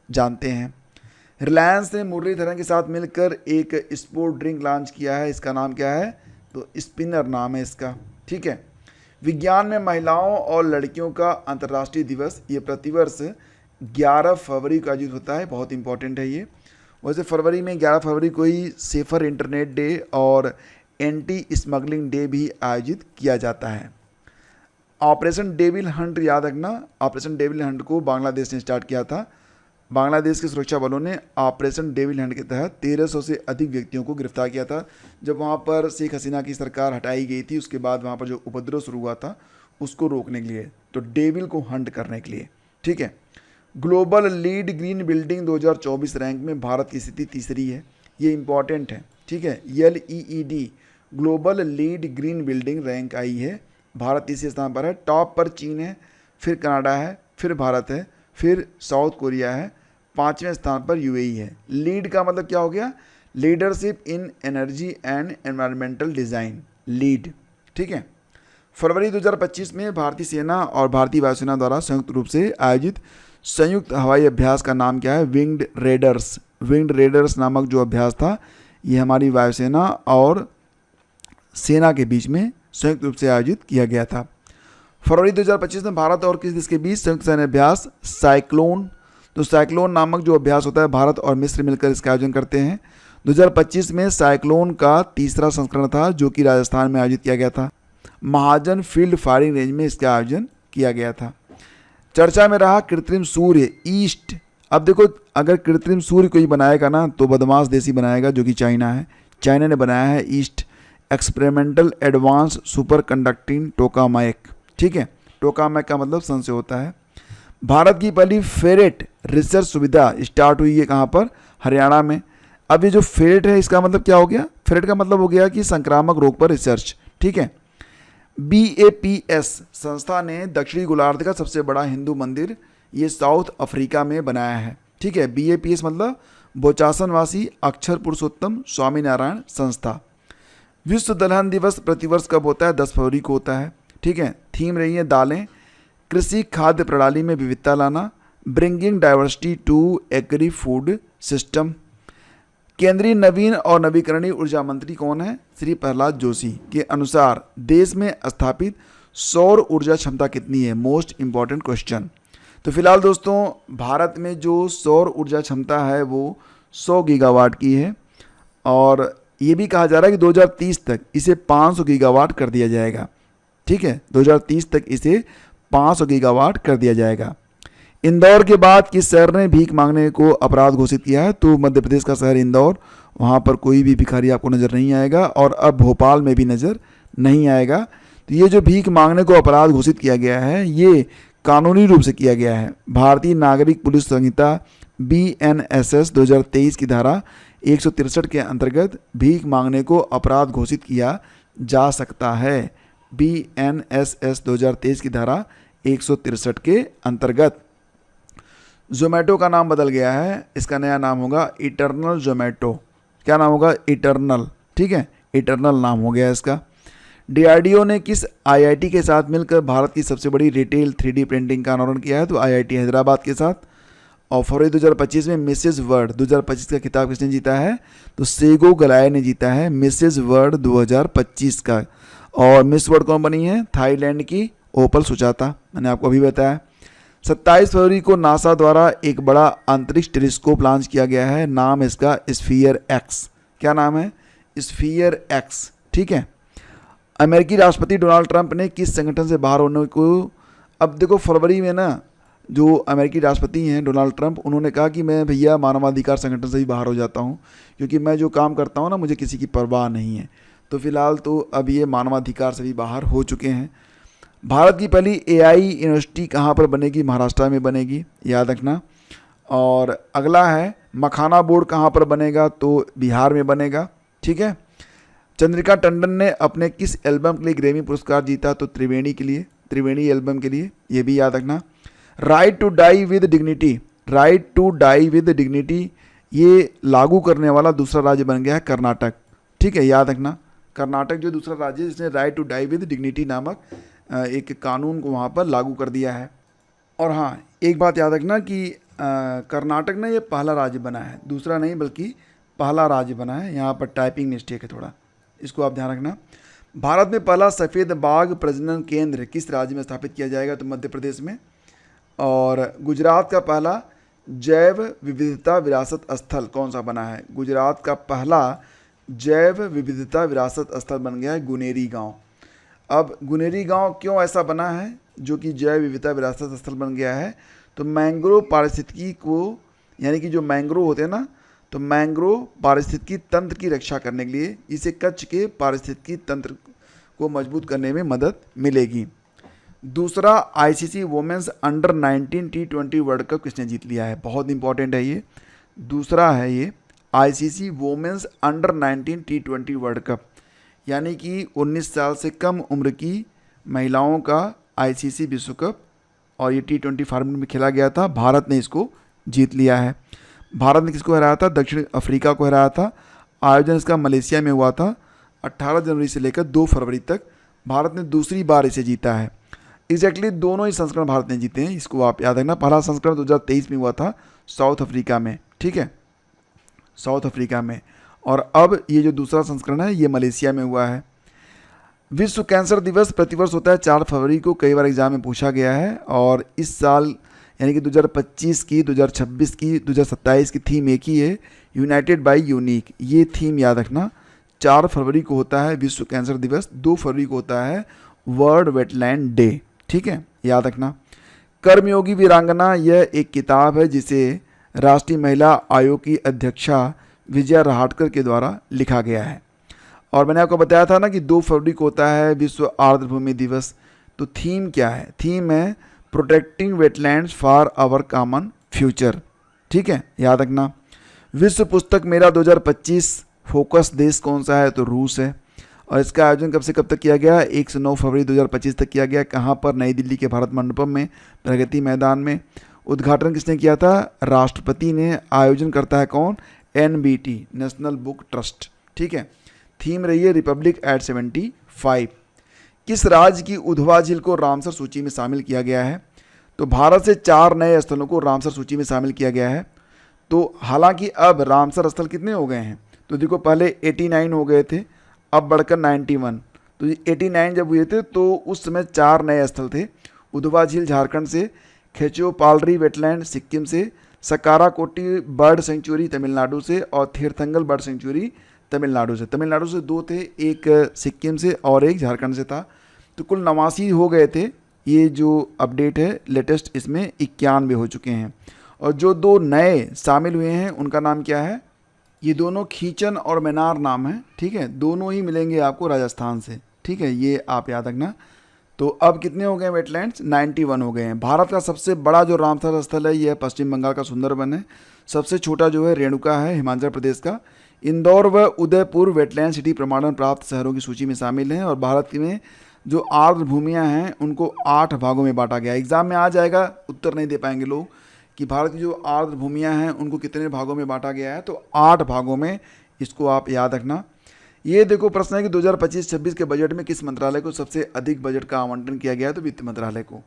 जानते हैं। रिलायंस ने मुरलीधरन के साथ मिलकर एक स्पोर्ट ड्रिंक लॉन्च किया है। इसका नाम क्या है? तो स्पिनर नाम है इसका। ठीक है। विज्ञान में महिलाओं और लड़कियों का अंतर्राष्ट्रीय दिवस ये प्रतिवर्ष 11 फरवरी को आयोजित होता है, बहुत इंपॉर्टेंट है ये। वैसे फरवरी में 11 फरवरी को ही सेफर इंटरनेट डे और एंटी स्मगलिंग डे भी आयोजित किया जाता है। ऑपरेशन डेविल हंट याद रखना। ऑपरेशन डेविल हंट को बांग्लादेश ने स्टार्ट किया था। बांग्लादेश के सुरक्षा बलों ने ऑपरेशन डेविल हंट के तहत 1300 से अधिक व्यक्तियों को गिरफ्तार किया था। जब वहाँ पर शेख हसीना की सरकार हटाई गई थी, उसके बाद वहाँ पर जो उपद्रव शुरू हुआ था उसको रोकने के लिए, तो डेविल को हंट करने के लिए। ठीक है। Global lead green building 2024 rank में भारत की स्थिति तीसरी है, ये इंपॉर्टेंट है। ठीक है। LEED global lead green building rank आई है, भारत तीसरे स्थान पर है। टॉप पर चीन है, फिर कनाडा है, फिर भारत है, फिर साउथ कोरिया है, 5वें स्थान पर UAE है। लीड का मतलब क्या हो गया? Leadership in energy and environmental design. Lead. ठीक है। फरवरी 2025 में भारतीय सेना और भारतीय वायुसेना द्वारा संयुक्त रूप से आयोजित संयुक्त हवाई अभ्यास का नाम क्या है? Winged readers. विंग्ड रेडर्स नामक जो अभ्यास था ये हमारी वायुसेना और सेना के बीच में संयुक्त रूप से आयोजित किया गया था। फरवरी 2025 में भारत और किस देश के बीच संयुक्त सैन्य अभ्यास साइक्लोन। तो साइक्लोन नामक जो अभ्यास होता है भारत और मिस्र मिलकर इसका आयोजन करते हैं। 2025 में साइक्लोन का तीसरा संस्करण था जो कि राजस्थान में आयोजित किया गया था। महाजन फील्ड फायरिंग रेंज में इसका आयोजन किया गया था। चर्चा में रहा कृत्रिम सूर्य ईस्ट। अब देखो, अगर कृत्रिम सूर्य कोई बनाएगा ना तो बदमाश देसी बनाएगा जो कि चाइना है। चाइना ने बनाया है east experimental advance super conducting tokamak. ठीक है, टोकामैक का मतलब सन से होता है। भारत की पहली फेरेट रिसर्च सुविधा स्टार्ट हुई है कहाँ पर? हरियाणा में। अब ये जो फेरेट है इसका मतलब क्या हो गया? फेरेट का मतलब हो गया कि संक्रामक रोग पर रिसर्च। ठीक है। BAPS संस्था ने दक्षिणी गोलार्ध का सबसे बड़ा हिंदू मंदिर ये साउथ अफ्रीका में बनाया है। ठीक है। BAPS मतलब बोचासनवासी अक्षर पुरुषोत्तम स्वामी नारायण संस्था। विश्व दलहन दिवस प्रतिवर्ष कब होता है? 10 फरवरी को होता है। ठीक है। थीम रही है दालें, कृषि खाद्य प्रणाली में विविधता लाना, bringing diversity to agri food system. केंद्रीय नवीन और नवीकरणीय ऊर्जा मंत्री कौन है? श्री प्रहलाद जोशी के अनुसार देश में स्थापित सौर ऊर्जा क्षमता कितनी है? Most important question. तो फिलहाल दोस्तों भारत में जो सौर ऊर्जा क्षमता है वो 100 गीगावाट की है और ये भी कहा जा रहा है कि 2030 तक इसे 500 गीगावाट कर दिया जाएगा। ठीक है, 2030 तक इसे 500 गीगावाट कर दिया जाएगा। इंदौर के बाद किस शहर ने भीख मांगने को अपराध घोषित किया है? तो मध्य प्रदेश का शहर इंदौर। वहाँ पर कोई भी भिखारी आपको नज़र नहीं आएगा और अब भोपाल में भी नज़र नहीं आएगा। तो ये जो भीख मांगने को अपराध घोषित किया गया है ये कानूनी रूप से किया गया है। भारतीय नागरिक पुलिस संहिता BNSS 2023 की धारा 163 के अंतर्गत भीख मांगने को अपराध घोषित किया जा सकता है। BNSS 2023 की धारा 163 के अंतर्गत। जोमेटो का नाम बदल गया है, इसका नया नाम होगा इटर्नल जोमेटो। क्या नाम होगा? इटर्नल। ठीक है, इटर्नल नाम हो गया इसका। DRDO ने किस IIT के साथ मिलकर भारत की सबसे बड़ी रिटेल 3D प्रिंटिंग का अनावरण किया है? तो IIT हैदराबाद के साथ। और फरवरी 2025 में मिसेज वर्ल्ड 2025 का खिताब किसने जीता है? तो सेगो गलाय ने जीता है मिसेज वर्ल्ड 2025 का। और मिस वर्ल्ड कौन बनी है? थाईलैंड की ओपल सुचाता, मैंने आपको अभी बताया। 27 फरवरी को नासा द्वारा एक बड़ा अंतरिक्ष टेलीस्कोप लॉन्च किया गया है, नाम इसका स्फीयर एक्स। क्या नाम है? Sphere x. ठीक है। अमेरिकी राष्ट्रपति डोनाल्ड ट्रंप ने किस संगठन से बाहर होने को, अब देखो फरवरी में ना जो अमेरिकी राष्ट्रपति हैं डोनाल्ड ट्रंप, उन्होंने कहा कि मैं भैया मानवाधिकार संगठन से ही बाहर हो जाता हूं क्योंकि मैं जो काम करता हूं ना मुझे किसी की परवाह नहीं है। तो फिलहाल तो अब ये मानवाधिकार से भी बाहर हो चुके हैं। भारत की पहली AI यूनिवर्सिटी कहाँ पर बनेगी? महाराष्ट्र में बनेगी, याद रखना। और अगला है मखाना बोर्ड कहाँ पर बनेगा? तो बिहार में बनेगा। ठीक है। चंद्रिका टंडन ने अपने किस एल्बम के लिए ग्रैमी पुरस्कार जीता? तो त्रिवेणी के लिए, त्रिवेणी एल्बम के लिए, ये भी याद रखना। Right to die with dignity, right to die with dignity ये लागू करने वाला दूसरा राज्य बन गया है कर्नाटक। ठीक है, याद रखना। कर्नाटक जो दूसरा राज्य है जिसने right to die with dignity नामक एक कानून को वहाँ पर लागू कर दिया है। और हाँ, एक बात याद रखना कि कर्नाटक ने ये पहला राज्य बना है, दूसरा नहीं बल्कि पहला राज्य बना है। यहाँ पर टाइपिंग मिस्टेक है थोड़ा, इसको आप ध्यान रखना। भारत में पहला सफ़ेद बाघ प्रजनन केंद्र किस राज्य में स्थापित किया जाएगा? तो मध्य प्रदेश में। और गुजरात का पहला जैव विविधता विरासत स्थल कौन सा बना है? गुजरात का पहला जैव विविधता विरासत स्थल बन गया है गुनेरी गांव। अब गुनेरी गांव क्यों ऐसा बना है जो कि जैव विविधता विरासत स्थल बन गया है? तो मैंग्रोव पारिस्थितिकी को, यानी कि जो मैंग्रोव होते हैं ना, तो मैंग्रोव पारिस्थितिकी तंत्र की रक्षा करने के लिए इसे कच्छ के पारिस्थितिकी तंत्र को मजबूत करने में मदद मिलेगी। दूसरा ICC women's under 19 T20 World Cup किसने जीत लिया है? बहुत इंपॉर्टेंट है ये। दूसरा है ये ICC women's under 19 T20 World Cup, यानी कि 19 साल से कम उम्र की महिलाओं का ICC विश्व कप, और ये T20 फॉर्मेट में खेला गया था। भारत ने इसको जीत लिया है। भारत ने किसको हराया था? दक्षिण अफ्रीका को हराया था। आयोजन इसका मलेशिया में हुआ था 18 जनवरी से लेकर 2 फरवरी तक भारत ने दूसरी बार इसे जीता है। एग्जैक्टली दोनों ही संस्करण भारत ने जीते हैं, इसको आप याद रखना। पहला संस्करण 2023 में हुआ था साउथ अफ्रीका में, ठीक है, साउथ अफ्रीका में, और अब ये जो दूसरा संस्करण है ये मलेशिया में हुआ है। विश्व कैंसर दिवस प्रतिवर्ष होता है 4 फरवरी को, कई बार एग्जाम में पूछा गया है। और इस साल यानी कि 2025 की, 2026 की, 2027 की थीम एक ही है, यूनाइटेड बाय यूनिक। ये थीम याद रखना। 4 फरवरी को होता है विश्व कैंसर दिवस, 2 फरवरी को होता है वर्ल्ड वेटलैंड डे, ठीक है, याद रखना। कर्मयोगी वीरांगना, यह एक किताब है जिसे राष्ट्रीय महिला आयोग की अध्यक्षा विजया रहाटकर के द्वारा लिखा गया है। और मैंने आपको बताया था ना कि 2 फरवरी को होता है विश्व आर्द्रभूमि दिवस। तो थीम क्या है? थीम है protecting wetlands for our common future, ठीक है, याद रखना। विश्व पुस्तक मेला 2025 फोकस देश कौन सा है? तो रूस है। और इसका आयोजन कब से कब तक किया गया? 1 से 9 फरवरी 2025 तक किया गया। कहाँ पर? नई दिल्ली के भारत मंडपम में, प्रगति मैदान में। उद्घाटन किसने किया था? राष्ट्रपति ने। आयोजन करता है कौन? NBT, नेशनल बुक ट्रस्ट, ठीक है। थीम रही है रिपब्लिक एट 75। किस राज्य की उधवा झील को रामसर सूची में शामिल किया गया है? तो भारत से 4 नए स्थलों को रामसर सूची में शामिल किया गया है। तो हालांकि अब रामसर स्थल कितने हो गए हैं? तो देखो पहले 89 हो गए थे, अब बढ़कर 91। तो 89 जब हुए थे तो उस समय 4 नए स्थल थे। उधवा झील झारखंड से, खेचो पालरी वेटलैंड सिक्किम से, सकारा कोटी बर्ड सेंचुरी तमिलनाडु से, और थीरथंगल बर्ड सेंचुरी तमिलनाडु से। तमिलनाडु से 2 थे, एक सिक्किम से और एक झारखंड से था। तो कुल 89 हो गए थे। ये जो अपडेट है लेटेस्ट, इसमें 91 हो चुके हैं। और जो 2 नए शामिल हुए हैं उनका नाम क्या है? ये दोनों खींचन और मैनार नाम है, ठीक है। दोनों ही मिलेंगे आपको राजस्थान से, ठीक है, ये आप याद रखना। तो अब कितने हो गए वेटलैंड्स? 91 हो गए हैं। भारत का सबसे बड़ा जो रामसर स्थल है यह पश्चिम बंगाल का सुंदरबन है। सबसे छोटा जो है रेणुका है, हिमाचल प्रदेश का। इंदौर व उदयपुर वेटलैंड सिटी प्रमाणन प्राप्त शहरों की सूची में शामिल हैं। और भारत में जो आर्द्र भूमियाँ हैं उनको 8 भागों में बांटा गया है। एग्जाम में आ जाएगा, उत्तर नहीं दे पाएंगे लोग कि भारत की जो आर्द्र भूमियाँ हैं उनको कितने भागों में बांटा गया है। तो 8 भागों में, इसको आप याद रखना। ये देखो प्रश्न है कि 2025-26 के बजट में किस मंत्रालय को सबसे अधिक बजट का आवंटन किया गया है? तो वित्त मंत्रालय को।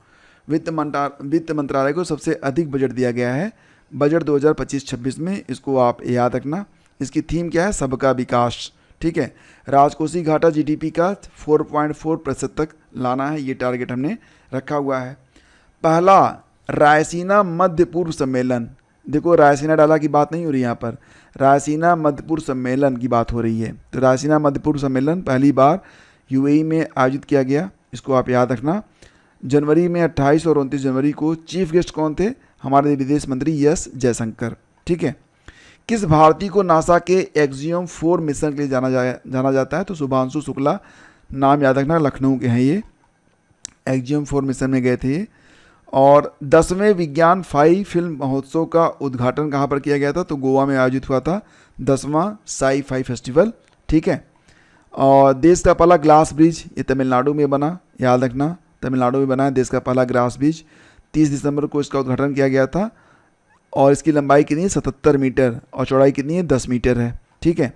वित्त मंत्रालय को सबसे अधिक बजट दिया गया है बजट 2025-26 में, इसको आप याद रखना। इसकी थीम क्या है? सबका विकास, ठीक है। राजकोषीय घाटा GDP का 4.4% तक लाना है, ये टारगेट हमने रखा हुआ है। पहला रायसीना मध्य पूर्व सम्मेलन, देखो रायसीना डाला की बात नहीं हो रही यहाँ पर, रायसीना मध्य पूर्व सम्मेलन की बात हो रही है। तो रायसीना मध्य पूर्व सम्मेलन पहली बार UAE में आयोजित किया गया, इसको आप याद रखना। जनवरी में 28 और 29 जनवरी को। चीफ गेस्ट कौन थे? हमारे विदेश मंत्री S जयशंकर, ठीक है। किस भारतीय को नासा के एक्जियम 4 मिशन के लिए जाना जाता है? तो शुभांशु शुक्ला, नाम याद रखना, लखनऊ के हैं ये। एक्जियम 4 मिशन में गए थे ये। और 10वें विज्ञान 5 फिल्म महोत्सव का उद्घाटन कहाँ पर किया गया था? तो गोवा में आयोजित हुआ था 10वां साई-फाई फेस्टिवल, ठीक है। और देश का पहला ग्लास ब्रिज, ये तमिलनाडु में बना, याद रखना, तमिलनाडु में बना है देश का पहला ग्लास ब्रिज। 30 दिसंबर को इसका उद्घाटन किया गया था। और इसकी लंबाई कितनी है? 77 मीटर, और चौड़ाई कितनी है? 10 मीटर है, ठीक है।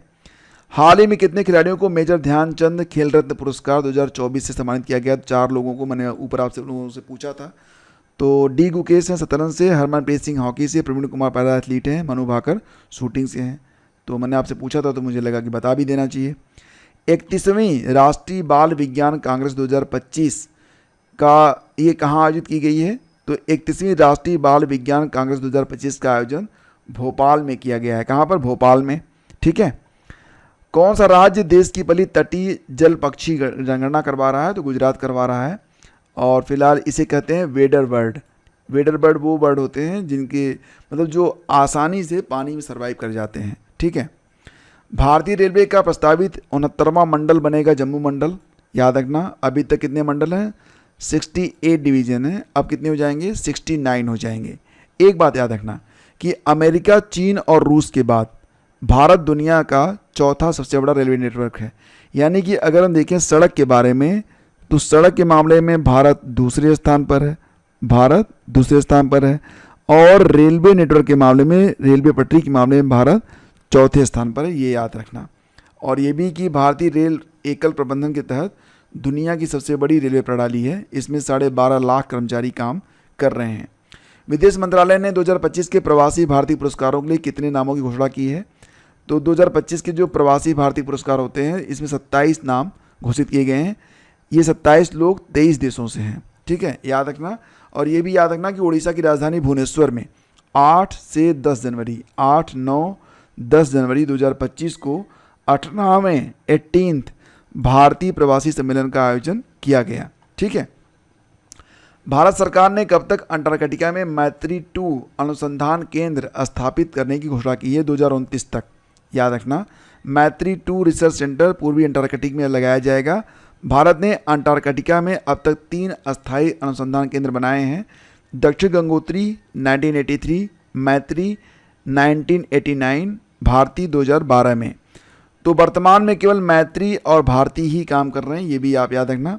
हाल ही में कितने खिलाड़ियों को मेजर ध्यानचंद खेल रत्न पुरस्कार 2024 से सम्मानित किया गया? 4 लोगों को, मैंने ऊपर आपसे लोगों से पूछा था। तो डी गुकेश हैं शतरंज से, हरमनप्रीत सिंह हॉकी से, प्रवीण कुमार पैरा एथलीट हैं, मनु भाकर शूटिंग से हैं। तो मैंने आपसे पूछा था तो मुझे लगा कि बता भी देना चाहिए। 31वीं राष्ट्रीय बाल विज्ञान कांग्रेस 2025 का ये कहाँ आयोजित की गई है? तो 31वीं राष्ट्रीय बाल विज्ञान कांग्रेस 2025 का आयोजन भोपाल में किया गया है। कहाँ पर? भोपाल में, ठीक है। कौन सा राज्य देश की पहली तटीय जल पक्षी जनगणना करवा रहा है? तो गुजरात करवा रहा है। और फिलहाल इसे कहते हैं वेडर बर्ड। वेडर बर्ड वो बर्ड होते हैं जिनके मतलब जो आसानी से पानी में सर्वाइव कर जाते हैं, ठीक है। भारतीय रेलवे का प्रस्तावित 69वां मंडल बनेगा जम्मू मंडल, याद रखना। अभी तक कितने मंडल हैं? 68 डिवीज़न है, अब कितने हो जाएंगे? 69 हो जाएंगे। एक बात याद रखना कि अमेरिका, चीन और रूस के बाद भारत दुनिया का 4था सबसे बड़ा रेलवे नेटवर्क है। यानी कि अगर हम देखें सड़क के बारे में, तो सड़क के मामले में भारत दूसरे स्थान पर है, भारत दूसरे स्थान पर है। और रेलवे नेटवर्क के मामले में, रेलवे पटरी के मामले में भारत 4थे स्थान पर है, ये याद रखना। और ये भी कि भारतीय रेल एकल प्रबंधन के तहत दुनिया की सबसे बड़ी रेलवे प्रणाली है। इसमें 12.5 लाख कर्मचारी काम कर रहे हैं। विदेश मंत्रालय ने 2025 के प्रवासी भारतीय पुरस्कारों के लिए कितने नामों की घोषणा की है? तो 2025 के जो प्रवासी भारतीय पुरस्कार होते हैं इसमें 27 नाम घोषित किए गए हैं। ये 27 लोग 23 देशों से हैं, ठीक है, याद रखना। और ये भी याद रखना कि उड़ीसा की राजधानी भुवनेश्वर में 8 से 10 जनवरी 8, 9, 10 जनवरी 2025 को 18th भारतीय प्रवासी सम्मेलन का आयोजन किया गया, ठीक है। भारत सरकार ने कब तक अंटार्कटिका में मैत्री-2 अनुसंधान केंद्र स्थापित करने की घोषणा की है? 2029 तक, याद रखना। मैत्री-2 रिसर्च सेंटर पूर्वी अंटार्कटिक में लगाया जाएगा। भारत ने अंटार्कटिका में अब तक 3 अस्थायी अनुसंधान केंद्र बनाए हैं। दक्षिण गंगोत्री 1983, मैत्री 1989, भारती 2012 में। तो वर्तमान में केवल मैत्री और भारती ही काम कर रहे हैं, ये भी आप याद रखना।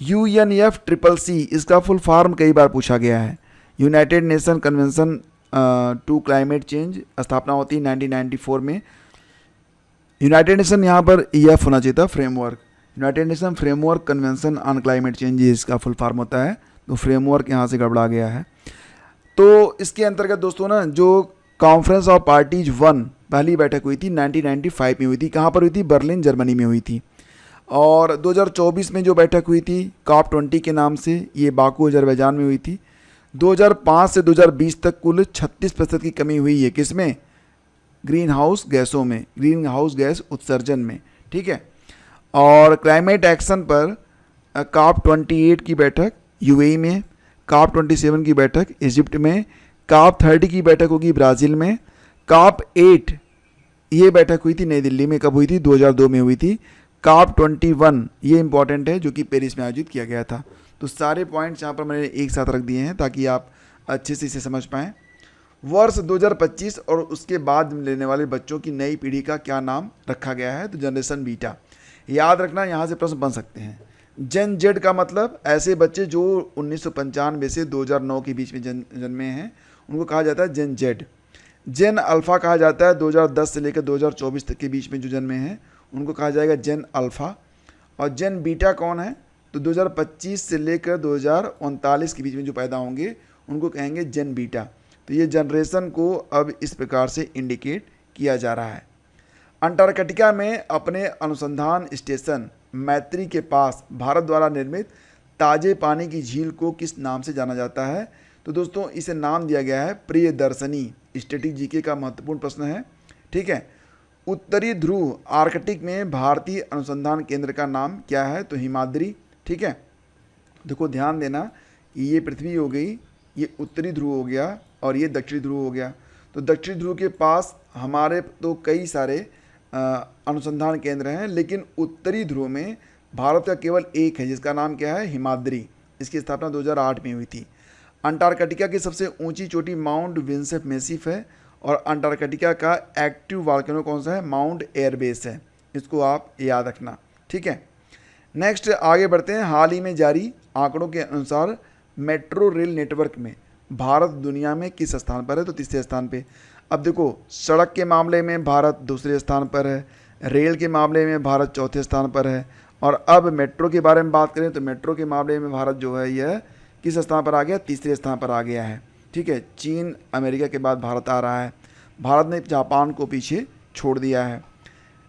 UNFCCC इसका फुल फॉर्म कई बार पूछा गया है। United Nation Convention to Climate Change, स्थापना होती है 1994 में। यूनाइटेड नेशन यहाँ पर EF होना चाहिए था, framework. United nation framework convention on climate change इसका फुल फॉर्म होता है, तो फ्रेमवर्क यहाँ से गड़बड़ा गया है। तो इसके अंतर्गत दोस्तों ना, जो कॉन्फ्रेंस ऑफ पार्टीज 1 पहली बैठक हुई थी 1995 में हुई थी। कहाँ पर हुई थी? बर्लिन, जर्मनी में हुई थी। और 2024 में जो बैठक हुई थी COP20 के नाम से, ये बाकू अजरबैजान में हुई थी। 2005 से 2020 तक कुल 36% की कमी हुई है, किसमें? ग्रीन हाउस गैसों में, ग्रीन हाउस गैस उत्सर्जन में, ठीक है। और क्लाइमेट एक्शन पर COP28 की बैठक UAE में, COP27 की बैठक इजिप्ट में, COP30 की बैठक होगी ब्राज़ील में, COP8 ये बैठक हुई थी नई दिल्ली में, कब हुई थी? 2002 में हुई थी। COP21 ये इंपॉर्टेंट है, जो कि पेरिस में आयोजित किया गया था। तो सारे पॉइंट्स यहाँ पर मैंने एक साथ रख दिए हैं ताकि आप अच्छे से इसे समझ पाएँ। वर्ष 2025 और उसके बाद लेने वाले बच्चों की नई पीढ़ी का क्या नाम रखा गया है? तो जनरेशन बीटा। याद रखना, यहाँ से प्रश्न बन सकते हैं। जेन जेड का मतलब ऐसे बच्चे जो 1995 से 2009 के बीच में जन्मे हैं, उनको कहा जाता है जेन जेड। जेन अल्फ़ा कहा जाता है 2010 से लेकर 2024 तक के बीच में जो जन्मे हैं, उनको कहा जाएगा जेन अल्फ़ा। और जेन बीटा कौन है? तो 2025 से लेकर 2039 के बीच में जो पैदा होंगे, उनको कहेंगे जेन बीटा। तो ये जनरेशन को अब इस प्रकार से इंडिकेट किया जा रहा है। अंटार्कटिका में अपने अनुसंधान स्टेशन मैत्री के पास भारत द्वारा निर्मित ताजे पानी की झील को किस नाम से जाना जाता है? तो दोस्तों इसे नाम दिया गया है प्रियदर्शनी। स्टैटिक जीके का महत्वपूर्ण प्रश्न है, ठीक है। उत्तरी ध्रुव आर्कटिक में भारतीय अनुसंधान केंद्र का नाम क्या है? तो हिमाद्री, ठीक है। देखो ध्यान देना, ये पृथ्वी हो गई, ये उत्तरी ध्रुव हो गया और ये दक्षिणी ध्रुव हो गया। तो दक्षिणी ध्रुव के पास हमारे तो कई सारे अनुसंधान केंद्र हैं, लेकिन उत्तरी ध्रुव में भारत का केवल एक है, जिसका नाम क्या है? हिमाद्री। इसकी स्थापना 2008 में हुई थी। अंटार्कटिका की सबसे ऊंची चोटी माउंट विंसेप मैसिफ है और अंटार्कटिका का एक्टिव वॉल्केनो कौन सा है? माउंट एयरबेस है। इसको आप याद रखना, ठीक है। नेक्स्ट आगे बढ़ते हैं। हाल ही में जारी आंकड़ों के अनुसार मेट्रो रेल नेटवर्क में भारत दुनिया में किस स्थान पर है? तो तीसरे स्थान पे। अब देखो, सड़क के मामले में भारत दूसरे स्थान पर है, रेल के मामले में भारत चौथे स्थान पर है, और अब मेट्रो के बारे में बात करें तो मेट्रो के मामले में भारत जो है यह किस स्थान पर आ गया? तीसरे स्थान पर आ गया है, ठीक है। चीन अमेरिका के बाद भारत आ रहा है। भारत ने जापान को पीछे छोड़ दिया है।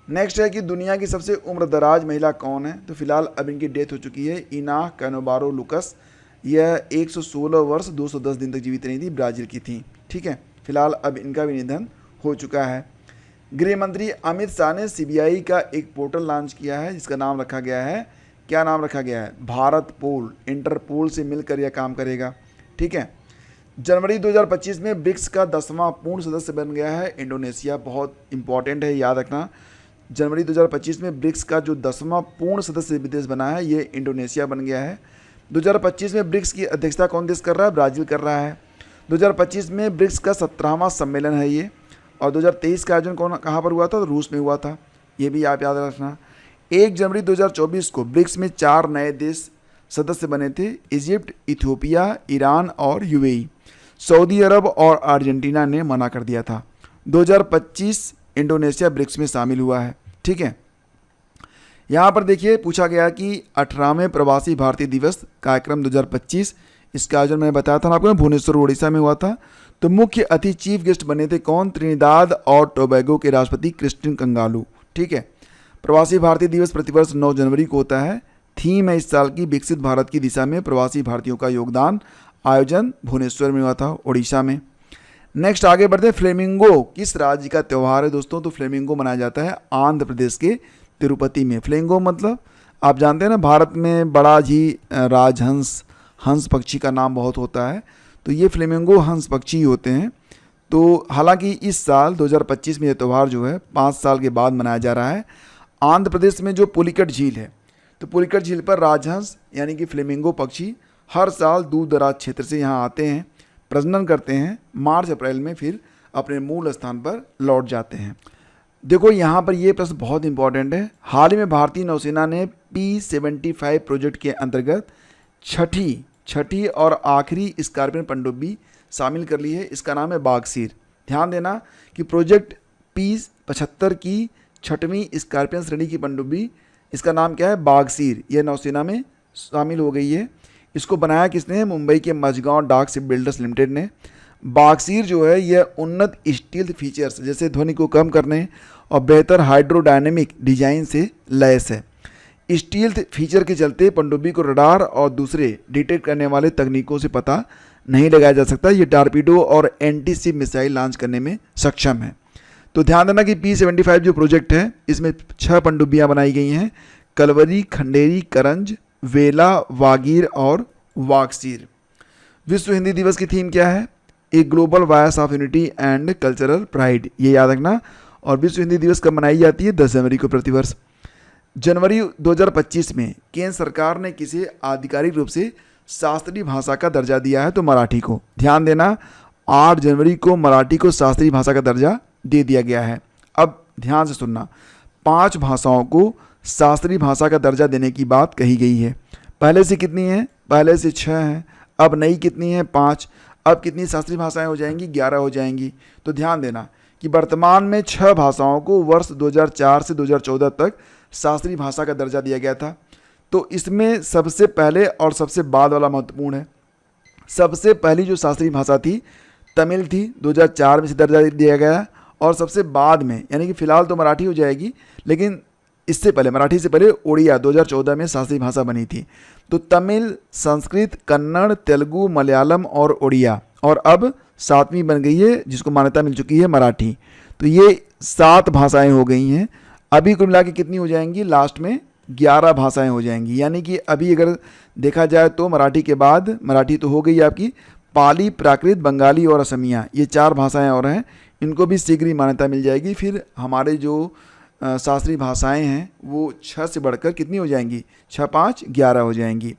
नेक्स्ट है कि दुनिया की सबसे उम्रदराज महिला कौन है? तो फिलहाल अब इनकी डेथ हो चुकी है, इना कैनोबारो लुकस। यह 116 वर्ष 210 दिन तक जीवित नहीं थी, ब्राज़ील की थी, ठीक है। फिलहाल अब इनका भी निधन हो चुका है। गृह मंत्री अमित शाह ने CBI का एक पोर्टल लॉन्च किया है, जिसका नाम रखा गया है, क्या नाम रखा गया है? भारत पोल। इंटरपोल से मिलकर यह काम करेगा, ठीक है। जनवरी 2025 में ब्रिक्स का 10वां पूर्ण सदस्य बन गया है इंडोनेशिया। बहुत इंपॉर्टेंट है, याद रखना। जनवरी 2025 में ब्रिक्स का जो 10वां पूर्ण सदस्य देश बना है, ये इंडोनेशिया बन गया है। 2025 में ब्रिक्स की अध्यक्षता कौन देश कर रहा है? ब्राज़ील कर रहा है। 2025 में ब्रिक्स का 17वां सम्मेलन है ये, और 2023 का आयोजन कहाँ पर हुआ था? तो रूस में हुआ था, ये भी आप याद रखना। 1 जनवरी 2024 को ब्रिक्स में 4 नए देश सदस्य बने थे, इजिप्ट, इथियोपिया, ईरान और UAE। सऊदी अरब और अर्जेंटीना ने मना कर दिया था। 2025 इंडोनेशिया ब्रिक्स में शामिल हुआ है, ठीक है। यहाँ पर देखिए पूछा गया कि 18वें प्रवासी भारतीय दिवस कार्यक्रम 2025, इसका आयोजन मैंने बताया था आपको, भुवनेश्वर उड़ीसा में हुआ था। तो मुख्य अतिथि चीफ गेस्ट बने थे कौन? त्रिनिदाद और टोबैगो के राष्ट्रपति क्रिस्टिन कंगालू। ठीक है। प्रवासी भारतीय दिवस प्रतिवर्ष 9 जनवरी को होता है। थीम है इस साल की विकसित भारत की दिशा में प्रवासी भारतीयों का योगदान। आयोजन भुवनेश्वर में हुआ था, उड़ीसा में। नेक्स्ट आगे बढ़ते हैं। फ्लेमिंगो किस राज्य का त्यौहार है दोस्तों? तो फ्लेमिंगो मनाया जाता है आंध्र प्रदेश के तिरुपति में। फ्लेमिंगो मतलब आप जानते हैं ना, भारत में बड़ा ही राजहंस, हंस पक्षी का नाम बहुत होता है, तो ये फ्लेमिंगो हंस पक्षी होते हैं। तो हालांकि इस साल 2025 में ये त्यौहार जो है 5 साल के बाद मनाया जा रहा है। आंध्र प्रदेश में जो पुलिकट झील है, तो पुलिकट झील पर राजहंस यानी कि फ्लेमिंगो पक्षी हर साल दूर दराज क्षेत्र से यहाँ आते हैं, प्रजनन करते हैं, मार्च अप्रैल में फिर अपने मूल स्थान पर लौट जाते हैं। देखो यहाँ पर ये प्रश्न बहुत इंपॉर्टेंट है। हाल ही में भारतीय नौसेना ने P-75 प्रोजेक्ट के अंतर्गत छठी और आखिरी स्कॉर्पियन पनडुब्बी शामिल कर ली है। इसका नाम है बागसीर। ध्यान देना कि प्रोजेक्ट P-75 की 6वीं स्कॉर्पियन श्रेणी की पनडुब्बी, इसका नाम क्या है? बागसीर। यह नौसेना में शामिल हो गई है। इसको बनाया किसने? मुंबई के मझगांव डाक शिप बिल्डर्स लिमिटेड ने। बागसीर जो है यह उन्नत स्टील्थ फीचर्स जैसे ध्वनि को कम करने और बेहतर हाइड्रोडायनेमिक डिजाइन से लैस है। स्टील्थ फीचर के चलते पनडुब्बी को रडार और दूसरे डिटेक्ट करने वाले तकनीकों से पता नहीं लगाया जा सकता। ये टारपीडो और एंटी शिप मिसाइल लॉन्च करने में सक्षम है। तो ध्यान देना कि P-75 जो प्रोजेक्ट है इसमें 6 पनडुब्बियाँ बनाई गई हैं, कलवरी, खंडेरी, करंज, वेला, वागीर और वागसीर। विश्व हिंदी दिवस की थीम क्या है? A global voice of unity and cultural pride, ये याद रखना। और विश्व हिंदी दिवस कब मनाई जाती है? 10 जनवरी को प्रतिवर्ष। जनवरी 2025 में केंद्र सरकार ने किसे आधिकारिक रूप से शास्त्रीय भाषा का दर्जा दिया है? तो मराठी को। ध्यान देना 8 जनवरी को मराठी को शास्त्रीय भाषा का दर्जा दे दिया गया है। अब ध्यान से सुनना, 5 भाषाओं को शास्त्रीय भाषा का दर्जा देने की बात कही गई है। पहले से कितनी है? पहले से 6 हैं, अब नई कितनी है? 5। अब कितनी शास्त्रीय भाषाएं हो जाएंगी? 11 हो जाएंगी। तो ध्यान देना कि वर्तमान में 6 भाषाओं को वर्ष 2004 से 2014 तक शास्त्रीय भाषा का दर्जा दिया गया था। तो इसमें सबसे पहले और सबसे बाद वाला महत्वपूर्ण है। सबसे पहली जो शास्त्रीय भाषा थी तमिल थी, 2004 में से दर्जा दिया गया। और सबसे बाद में यानी कि फ़िलहाल तो मराठी हो जाएगी, लेकिन इससे पहले मराठी से पहले उड़िया 2014 में शास्त्रीय भाषा बनी थी। तो तमिल, संस्कृत, कन्नड़, तेलुगु, मलयालम और उड़िया, और अब 7वीं बन गई है जिसको मान्यता मिल चुकी है, मराठी। तो ये 7 भाषाएं हो गई हैं। अभी कुल मिला के कितनी हो जाएंगी? लास्ट में 11 भाषाएं हो जाएंगी। यानी कि अभी अगर देखा जाए तो मराठी के बाद, मराठी तो हो गई आपकी, पाली, प्राकृत, बंगाली और असमिया, ये 4 भाषाएं और हैं। इनको भी शीघ्र ही मान्यता मिल जाएगी। फिर हमारे जो शास्त्रीय भाषाएं हैं वो 6 से बढ़कर कितनी हो जाएंगी? 6, 5, 11 हो जाएंगी।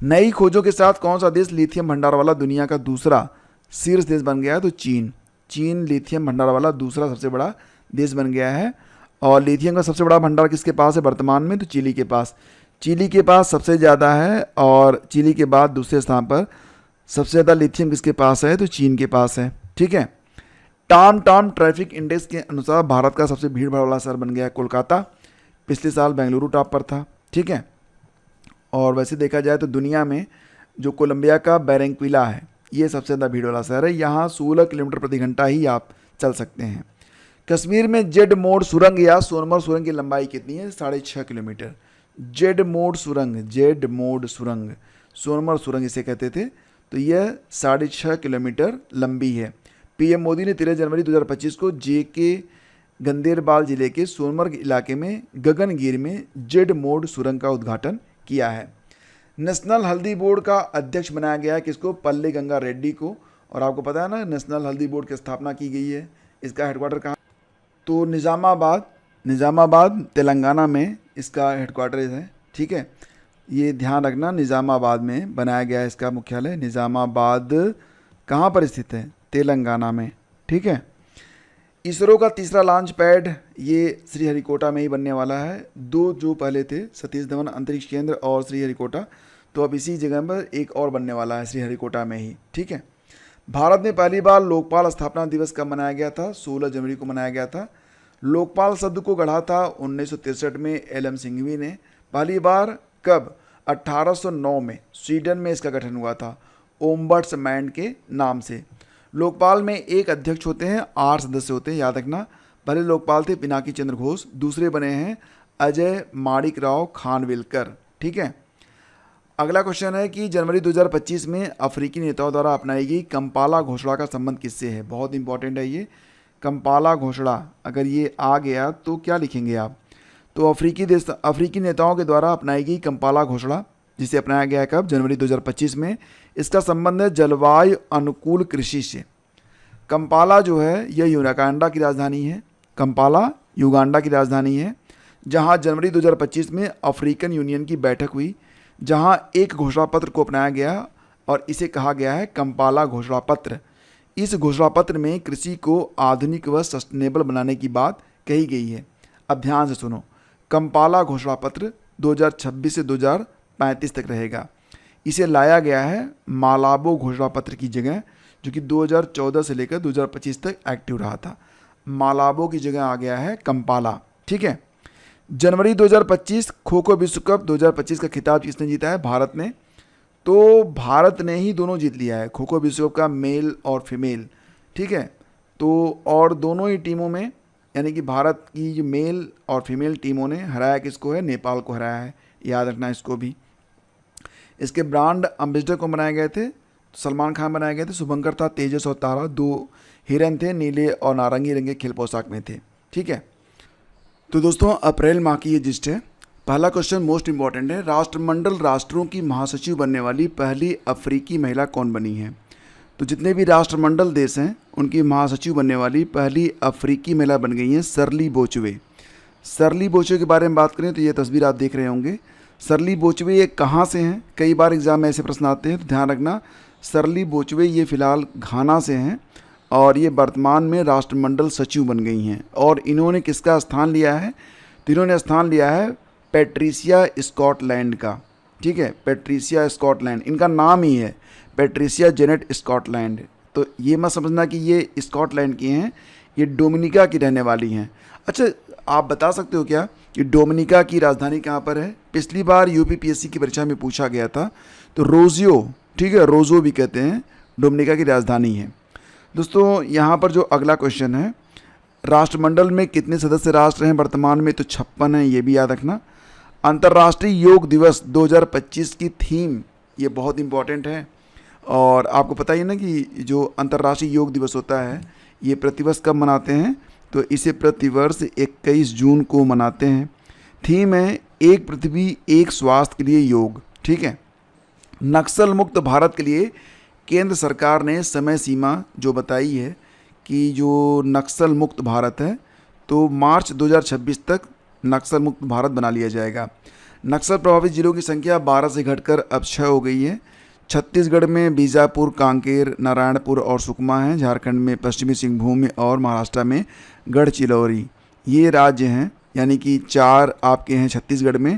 नई खोजों के साथ कौन सा देश लिथियम भंडार वाला दुनिया का दूसरा शीर्ष देश बन गया है? तो चीन लिथियम भंडार वाला दूसरा सबसे बड़ा देश बन गया है। और लिथियम का सबसे बड़ा भंडार किसके पास है वर्तमान में? तो चिली के पास। चिली के पास सबसे ज़्यादा है, और चिली के बाद दूसरे स्थान पर सबसे ज़्यादा लिथियम किसके पास है? तो चीन के पास है। ठीक है। टाम ट्रैफिक इंडेक्स के अनुसार भारत का सबसे भीड़ भाड़ वाला शहर बन गया है कोलकाता। पिछले साल बेंगलुरु टॉप पर था। ठीक है। और वैसे देखा जाए तो दुनिया में जो कोलंबिया का बैरंक्विला है ये सबसे ज़्यादा भीड़ वाला शहर है। यहाँ 16 किलोमीटर प्रति घंटा ही आप चल सकते हैं। कश्मीर में जेड मोड सुरंग या सोनमर्ग सुरंग की लंबाई कितनी है? 6.5 किलोमीटर। जेड मोड सुरंग, सोनमर्ग सुरंग इसे कहते थे। तो यह 6.5 किलोमीटर लंबी है। पीएम मोदी ने 13 जनवरी 2025 को जेके गंदेरबाल जिले के सोनमर्ग इलाके में गगनगिर में जेड मोड सुरंग का उद्घाटन किया है। नेशनल हल्दी बोर्ड का अध्यक्ष बनाया गया है किसको? पल्ले गंगा रेड्डी को। और आपको पता है ना नेशनल हल्दी बोर्ड की स्थापना की गई है। इसका हेडक्वार्टर कहाँ? तो निज़ामाबाद तेलंगाना में इसका हेडक्वार्टर है। ठीक है, ये ध्यान रखना, निज़ामाबाद में बनाया गया है इसका मुख्यालय। निज़ामाबाद कहाँ पर स्थित है? तेलंगाना में। ठीक है। इसरो का तीसरा लॉन्च पैड ये श्रीहरिकोटा में ही बनने वाला है। 2 जो पहले थे, सतीश धवन अंतरिक्ष केंद्र और श्रीहरिकोटा, तो अब इसी जगह पर एक और बनने वाला है श्रीहरिकोटा में ही। ठीक है। भारत में पहली बार लोकपाल स्थापना दिवस कब मनाया गया था? 16 जनवरी को मनाया गया था। लोकपाल शब्द को गढ़ा था 1963 में एल.एम. सिंघवी ने। पहली बार कब? 1809 में स्वीडन में इसका गठन हुआ था, ओम्बड्समैन के नाम से। लोकपाल में एक अध्यक्ष होते हैं, 8 सदस्य होते हैं, याद रखना। पहले लोकपाल थे पिनाकी चंद्र घोष, दूसरे बने हैं अजय माणिकराव खानविलकर। ठीक है। अगला क्वेश्चन है कि जनवरी 2025 में अफ्रीकी नेताओं द्वारा अपनाई गई कंपाला घोषणा का संबंध किससे है? बहुत इंपॉर्टेंट है ये कंपाला घोषणा। अगर ये आ गया तो क्या लिखेंगे आप? तो अफ्रीकी नेताओं के द्वारा अपनाई गई कंपाला घोषणा, जिसे अपनाया गया है कब? जनवरी 2025 में। इसका संबंध है जलवायु अनुकूल कृषि से। कंपाला जो है यह युगांडा की राजधानी है। कंपाला युगांडा की राजधानी है, जहां जनवरी 2025 में अफ्रीकन यूनियन की बैठक हुई, जहां एक घोषणा पत्र को अपनाया गया और इसे कहा गया है कंपाला घोषणा पत्र। इस घोषणा पत्र में कृषि को आधुनिक व सस्टेनेबल बनाने की बात कही गई है। अब ध्यान से सुनो, कंपाला घोषणा पत्र 2026 से 2035 तक रहेगा। इसे लाया गया है मालाबो घोषणा पत्र की जगह, जो कि 2014 से लेकर 2025 तक एक्टिव रहा था। मालाबो की जगह आ गया है कंपाला। ठीक है। जनवरी 2025 खो खो विश्व कप 2025 का खिताब किसने जीता है? भारत ने। तो भारत ने ही दोनों जीत लिया है, खो खो विश्व कप का मेल और फीमेल। ठीक है। तो और दोनों ही टीमों में, यानी कि भारत की जो मेल और फीमेल टीमों ने हराया किसको है? नेपाल को हराया है, याद रखना इसको भी। इसके ब्रांड एम्बेसडर को बनाए गए थे, सलमान खान बनाए गए थे, शुभंकर था, तेजस और तारा, 2 हिरन थे, नीले और नारंगी रंग के खेल पोशाक में थे। ठीक है। तो दोस्तों अप्रैल माह की ये जिस्ट है। पहला क्वेश्चन मोस्ट इंपॉर्टेंट है, राष्ट्रमंडल राष्ट्रों की महासचिव बनने वाली पहली अफ्रीकी महिला कौन बनी है? तो जितने भी राष्ट्रमंडल देश हैं उनकी महासचिव बनने वाली पहली अफ्रीकी महिला बन गई हैं सरली बोचवे। सरली बोचवे के बारे में बात करें तो ये तस्वीर आप देख रहे होंगे। सरली बोचवे ये कहाँ से हैं? कई बार एग्जाम में ऐसे प्रश्न आते हैं, तो ध्यान रखना। सरली बोचवे ये फ़िलहाल घाना से हैं और ये वर्तमान में राष्ट्रमंडल सचिव बन गई हैं। और इन्होंने किसका स्थान लिया है? तो इन्होंने स्थान लिया है पैट्रिसिया स्कॉटलैंड का। ठीक है, पैट्रिसिया स्कॉटलैंड इनका नाम ही है, पैट्रिसिया जेनेट स्कॉटलैंड। तो ये मत समझना कि ये स्कॉटलैंड की हैं, ये डोमिनिका की रहने वाली हैं। अच्छा, आप बता सकते हो क्या कि डोमिनिका की राजधानी कहाँ पर है? पिछली बार यूपीपीएससी की परीक्षा में पूछा गया था। तो रोजियो, ठीक है, रोजो भी कहते हैं, डोमिनिका की राजधानी है। दोस्तों यहाँ पर जो अगला क्वेश्चन है, राष्ट्रमंडल में कितने सदस्य राष्ट्र हैं वर्तमान में? तो 56 है, ये भी याद रखना। अंतर्राष्ट्रीय योग दिवस 2025 की थीम, ये बहुत इंपॉर्टेंट है। और आपको पता ही ना कि जो अंतर्राष्ट्रीय योग दिवस होता है ये प्रतिवर्ष कब मनाते हैं? तो इसे प्रतिवर्ष 21 जून को मनाते हैं। थीम है एक पृथ्वी एक स्वास्थ्य के लिए योग। ठीक है। नक्सल मुक्त भारत के लिए केंद्र सरकार ने समय सीमा जो बताई है कि जो नक्सल मुक्त भारत है तो मार्च 2026 तक नक्सल मुक्त भारत बना लिया जाएगा। नक्सल प्रभावित जिलों की संख्या 12 से घटकर अब 6 हो गई है। छत्तीसगढ़ में बीजापुर, कांकेर, नारायणपुर और सुकमा हैं। झारखंड में पश्चिमी सिंहभूम और महाराष्ट्र में गढ़चिलौरी, ये राज्य हैं। यानी कि 4 आपके हैं छत्तीसगढ़ में,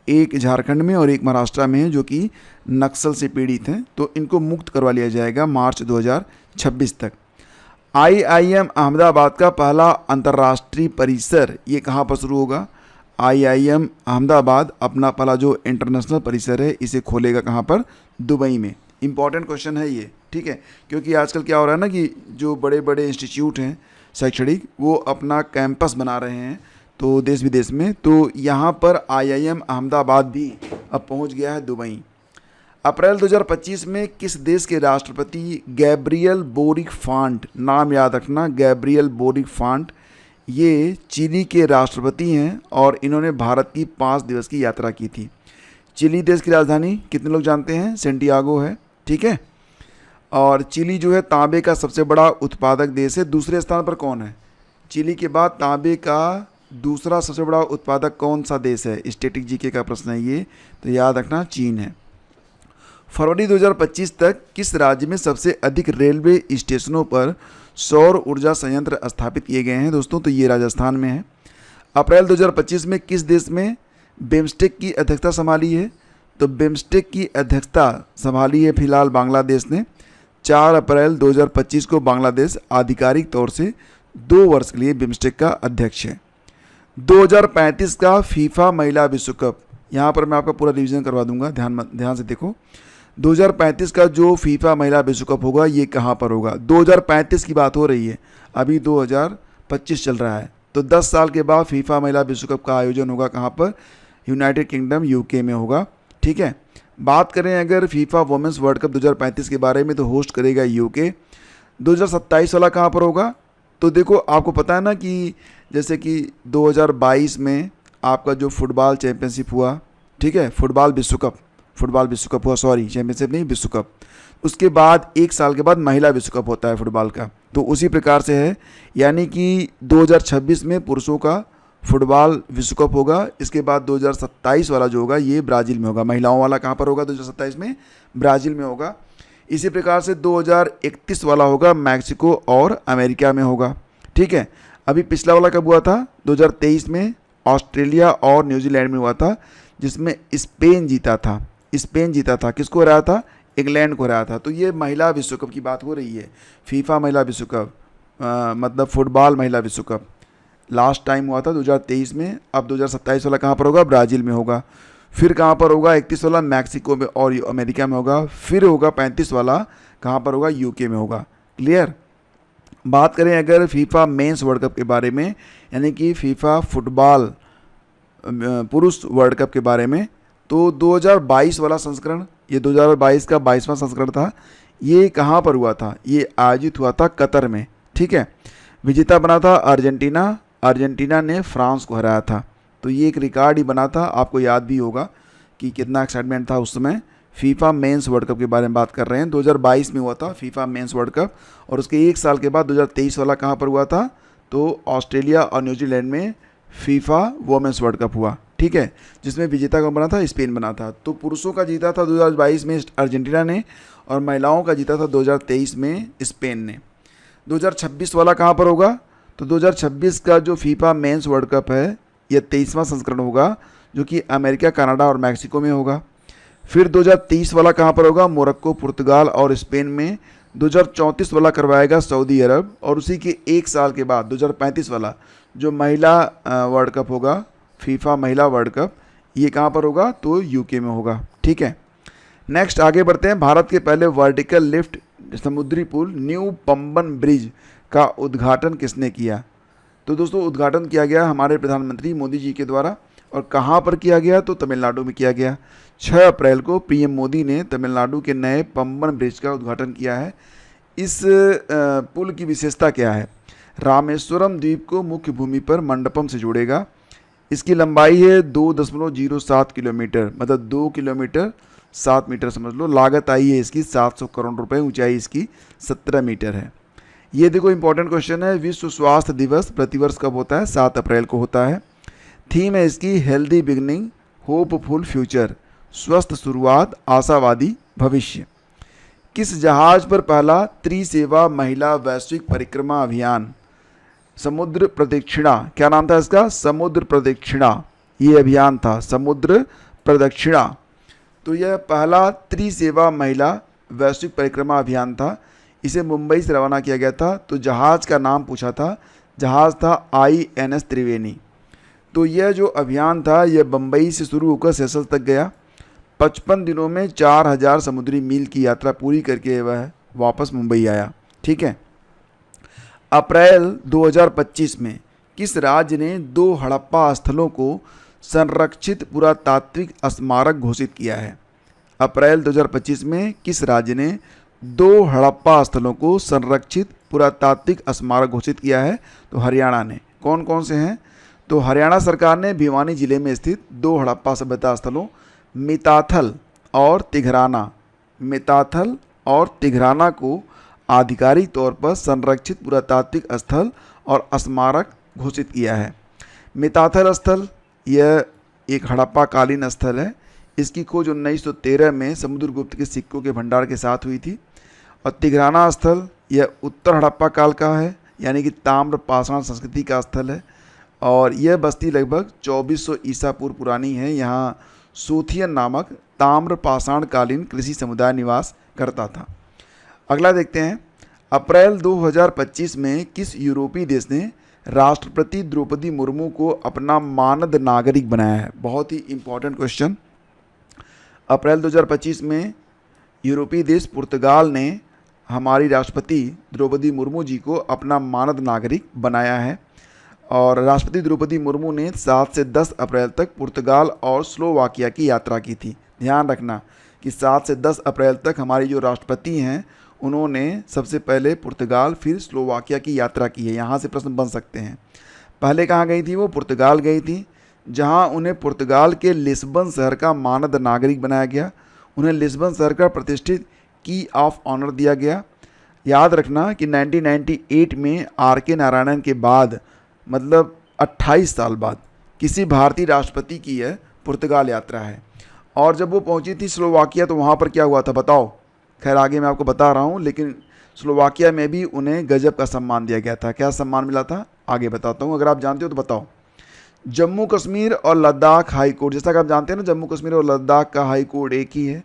1 झारखंड में और 1 महाराष्ट्र में है जो कि नक्सल से पीड़ित हैं। तो इनको मुक्त करवा लिया जाएगा मार्च 2026 तक। IIM अहमदाबाद का पहला अंतर्राष्ट्रीय परिसर ये कहाँ पर शुरू होगा? IIM अहमदाबाद अपना पहला जो इंटरनेशनल परिसर है इसे खोलेगा कहाँ पर? दुबई में। इंपॉर्टेंट क्वेश्चन है ये। ठीक है, क्योंकि आजकल क्या हो रहा है ना कि जो बड़े बड़े इंस्टीट्यूट हैं शैक्षणिक, वो अपना कैंपस बना रहे हैं तो देश विदेश में। तो यहाँ पर IIM अहमदाबाद भी अब पहुँच गया है दुबई। अप्रैल 2025 में किस देश के राष्ट्रपति गैब्रियल बोरिक फांट, नाम याद रखना, गैब्रियल बोरिक फांट, ये चिली के राष्ट्रपति हैं और इन्होंने भारत की 5 दिवस की यात्रा की थी। चिली देश की राजधानी कितने लोग जानते हैं? सेंटियागो है। ठीक है। और चिली जो है तांबे का सबसे बड़ा उत्पादक देश है। दूसरे स्थान पर कौन है? चिली के बाद तांबे का दूसरा सबसे बड़ा उत्पादक कौन सा देश है? स्टैटिक जीके का प्रश्न है ये, तो याद रखना चीन है। फरवरी 2025 तक किस राज्य में सबसे अधिक रेलवे स्टेशनों पर सौर ऊर्जा संयंत्र स्थापित किए गए हैं? दोस्तों तो ये राजस्थान में है। अप्रैल 2025 में किस देश में बिम्स्टेक की अध्यक्षता संभाली है? तो बिम्स्टेक की अध्यक्षता संभाली है फिलहाल बांग्लादेश ने। 4 अप्रैल 2025 को बांग्लादेश आधिकारिक तौर से 2 वर्ष के लिए बिम्स्टेक का अध्यक्ष है। 2035 का फीफा महिला विश्व कप, यहाँ पर मैं आपका पूरा रिवीजन करवा दूंगा, ध्यान से देखो। 2035 का जो फीफा महिला विश्व कप होगा ये कहाँ पर होगा? 2035 की बात हो रही है, अभी 2025 चल रहा है, तो 10 साल के बाद फीफा महिला विश्व कप का आयोजन होगा कहाँ पर? यूनाइटेड किंगडम यूके में होगा। ठीक है, बात करें अगर फीफा वुमेंस वर्ल्ड कप 2035 के बारे में, तो होस्ट करेगा यूके। 2027 वाला कहाँ पर होगा? तो देखो आपको पता है ना कि जैसे कि 2022 में आपका जो फुटबॉल चैंपियनशिप हुआ, ठीक है, फुटबॉल विश्व कप हुआ, सॉरी चैंपियनशिप नहीं, विश्व कप। उसके बाद 1 साल के बाद महिला विश्व कप होता है फुटबॉल का, तो उसी प्रकार से है, यानी कि 2026 में पुरुषों का फुटबॉल विश्व कप होगा। इसके बाद 2027 वाला जो होगा ये ब्राज़ील में होगा। महिलाओं वाला कहाँ पर होगा? 2027 में ब्राज़ील में होगा। इसी प्रकार से 2031 वाला होगा मैक्सिको और अमेरिका में होगा। ठीक है, अभी पिछला वाला कब हुआ था? 2023 में ऑस्ट्रेलिया और न्यूजीलैंड में हुआ था, जिसमें स्पेन जीता था। किसको हराया था? इंग्लैंड को हराया था। तो ये महिला विश्व कप की बात हो रही है, फीफा महिला विश्व कप, मतलब फुटबॉल महिला विश्व कप लास्ट टाइम हुआ था 2023 में। अब 2027 वाला कहाँ पर होगा? ब्राज़ील में होगा। फिर कहाँ पर होगा? 31 वाला मैक्सिको में और अमेरिका में होगा। फिर होगा 35 वाला कहाँ पर होगा? यूके में होगा। क्लियर? बात करें अगर फीफा मेंस वर्ल्ड कप के बारे में, यानी कि फीफा फुटबॉल पुरुष वर्ल्ड कप के बारे में, तो 2022 वाला संस्करण, ये 2022 का 22वां संस्करण था। ये कहाँ पर हुआ था? ये आयोजित हुआ था कतर में। ठीक है, विजेता बना था अर्जेंटीना ने फ्रांस को हराया था। तो ये एक रिकॉर्ड ही बना था, आपको याद भी होगा कि कितना एक्साइटमेंट था उस समय। फीफा मेंस वर्ल्ड कप के बारे में बात कर रहे हैं, 2022 में हुआ था फीफा मेंस वर्ल्ड कप। और उसके 1 साल के बाद 2023 वाला कहाँ पर हुआ था? तो ऑस्ट्रेलिया और न्यूजीलैंड में फीफा वुमेन्स वर्ल्ड कप हुआ। ठीक है, जिसमें विजेता कौन बना था? स्पेन बना था। तो पुरुषों का जीता था 2022 में अर्जेंटीना ने, और महिलाओं का जीता था 2023 में स्पेन ने। 2026 वाला कहाँ पर होगा? तो 2026 का जो फीफा मेंस वर्ल्ड कप है यह 23वां संस्करण होगा, जो कि अमेरिका, कनाडा और मैक्सिको में होगा। फिर 2030 वाला कहाँ पर होगा? मोरक्को, पुर्तगाल और स्पेन में। 2034 वाला करवाएगा सऊदी अरब। और उसी के 1 साल के बाद 2035 वाला जो महिला वर्ल्ड कप होगा, फीफा महिला वर्ल्ड कप, ये कहाँ पर होगा? तो यूके में होगा। ठीक है, नेक्स्ट आगे बढ़ते हैं। भारत के पहले वर्टिकल लिफ्ट समुद्री पुल न्यू पंबन ब्रिज का उद्घाटन किसने किया? तो दोस्तों उद्घाटन किया गया हमारे प्रधानमंत्री मोदी जी के द्वारा। और कहाँ पर किया गया? तो तमिलनाडु में किया गया। 6 अप्रैल को पीएम मोदी ने तमिलनाडु के नए पंबन ब्रिज का उद्घाटन किया है। इस पुल की विशेषता क्या है? रामेश्वरम द्वीप को मुख्य भूमि पर मंडपम से जोड़ेगा। इसकी लंबाई है 2.07 किलोमीटर, मतलब 2 किलोमीटर 7 मीटर समझ लो। लागत आई है इसकी 700 करोड़ रुपए, ऊंचाई इसकी 17 मीटर है। ये देखो इंपॉर्टेंट क्वेश्चन है, विश्व स्वास्थ्य दिवस प्रतिवर्ष कब होता है? 7 अप्रैल को होता है। थीम है इसकी हेल्दी बिगनिंग होपफुल फ्यूचर, स्वस्थ शुरुआत आशावादी भविष्य। किस जहाज पर पहला त्रिसेवा महिला वैश्विक परिक्रमा अभियान समुद्र प्रदक्षिणा, क्या नाम था इसका? समुद्र प्रदक्षिणा ये अभियान था, समुद्र प्रदक्षिणा। तो यह पहला त्रिसेवा महिला वैश्विक परिक्रमा अभियान था। इसे मुंबई से रवाना किया गया था। तो जहाज़ का नाम पूछा था, जहाज़ था INS त्रिवेणी। तो यह जो अभियान था यह बम्बई से शुरू होकर सेशल्स तक गया। 55 दिनों में 4000 समुद्री मील की यात्रा पूरी करके वह वापस मुंबई आया। ठीक है, अप्रैल 2025 में किस राज्य ने 2 हड़प्पा स्थलों को संरक्षित पुरातात्विक स्मारक घोषित किया है? अप्रैल 2025 में किस राज्य ने 2 हड़प्पा स्थलों को संरक्षित पुरातात्विक स्मारक घोषित किया है? तो हरियाणा ने। कौन कौन से हैं? तो हरियाणा सरकार ने भिवानी जिले में स्थित 2 हड़प्पा सभ्यता स्थलों मिताथल और तिघराना को आधिकारिक तौर पर संरक्षित पुरातात्विक स्थल और स्मारक घोषित किया है। मिताथल स्थल यह एक हड़प्पा कालीन स्थल है। इसकी खोज 1913 में समुद्रगुप्त के सिक्कों के भंडार के साथ हुई थी। और तिघराना स्थल यह उत्तर हड़प्पा काल का है, यानी कि ताम्र पाषाण संस्कृति का स्थल है। और यह बस्ती लगभग 2400 ईसा पूर्व पुरानी है। यहाँ सूथियन नामक ताम्र पाषाण कालीन कृषि समुदाय निवास करता था। अगला देखते हैं। अप्रैल 2025 में किस यूरोपीय देश ने राष्ट्रपति द्रौपदी मुर्मू को अपना मानद नागरिक बनाया है? बहुत ही इंपॉर्टेंट क्वेश्चन। अप्रैल 2025 में यूरोपीय देश पुर्तगाल ने हमारी राष्ट्रपति द्रौपदी मुर्मू जी को अपना मानद नागरिक बनाया है। और राष्ट्रपति द्रौपदी मुर्मू ने 7 से 10 अप्रैल तक पुर्तगाल और स्लोवाकिया की यात्रा की थी। ध्यान रखना कि 7 से 10 अप्रैल तक हमारी जो राष्ट्रपति हैं उन्होंने सबसे पहले पुर्तगाल फिर स्लोवाकिया की यात्रा की है। यहाँ से प्रश्न बन सकते हैं। पहले कहाँ गई थी? वो पुर्तगाल गई थी, जहाँ उन्हें पुर्तगाल के लिस्बन शहर का मानद नागरिक बनाया गया। उन्हें लिस्बन शहर का प्रतिष्ठित की ऑफ ऑनर दिया गया। याद रखना कि 1998 में आर.के. नारायणन के बाद, मतलब 28 साल बाद, किसी भारतीय राष्ट्रपति की यह पुर्तगाल यात्रा है। और जब वो पहुंची थी स्लोवाकिया तो वहाँ पर क्या हुआ था बताओ? खैर आगे मैं आपको बता रहा हूँ, लेकिन स्लोवाकिया में भी उन्हें गजब का सम्मान दिया गया था। क्या सम्मान मिला था आगे बताता हूँ, अगर आप जानते हो तो बताओ। जम्मू कश्मीर और लद्दाख हाई कोर्ट, जैसा कि आप जानते हैं ना, जम्मू कश्मीर और लद्दाख का हाई कोर्ट एक ही है,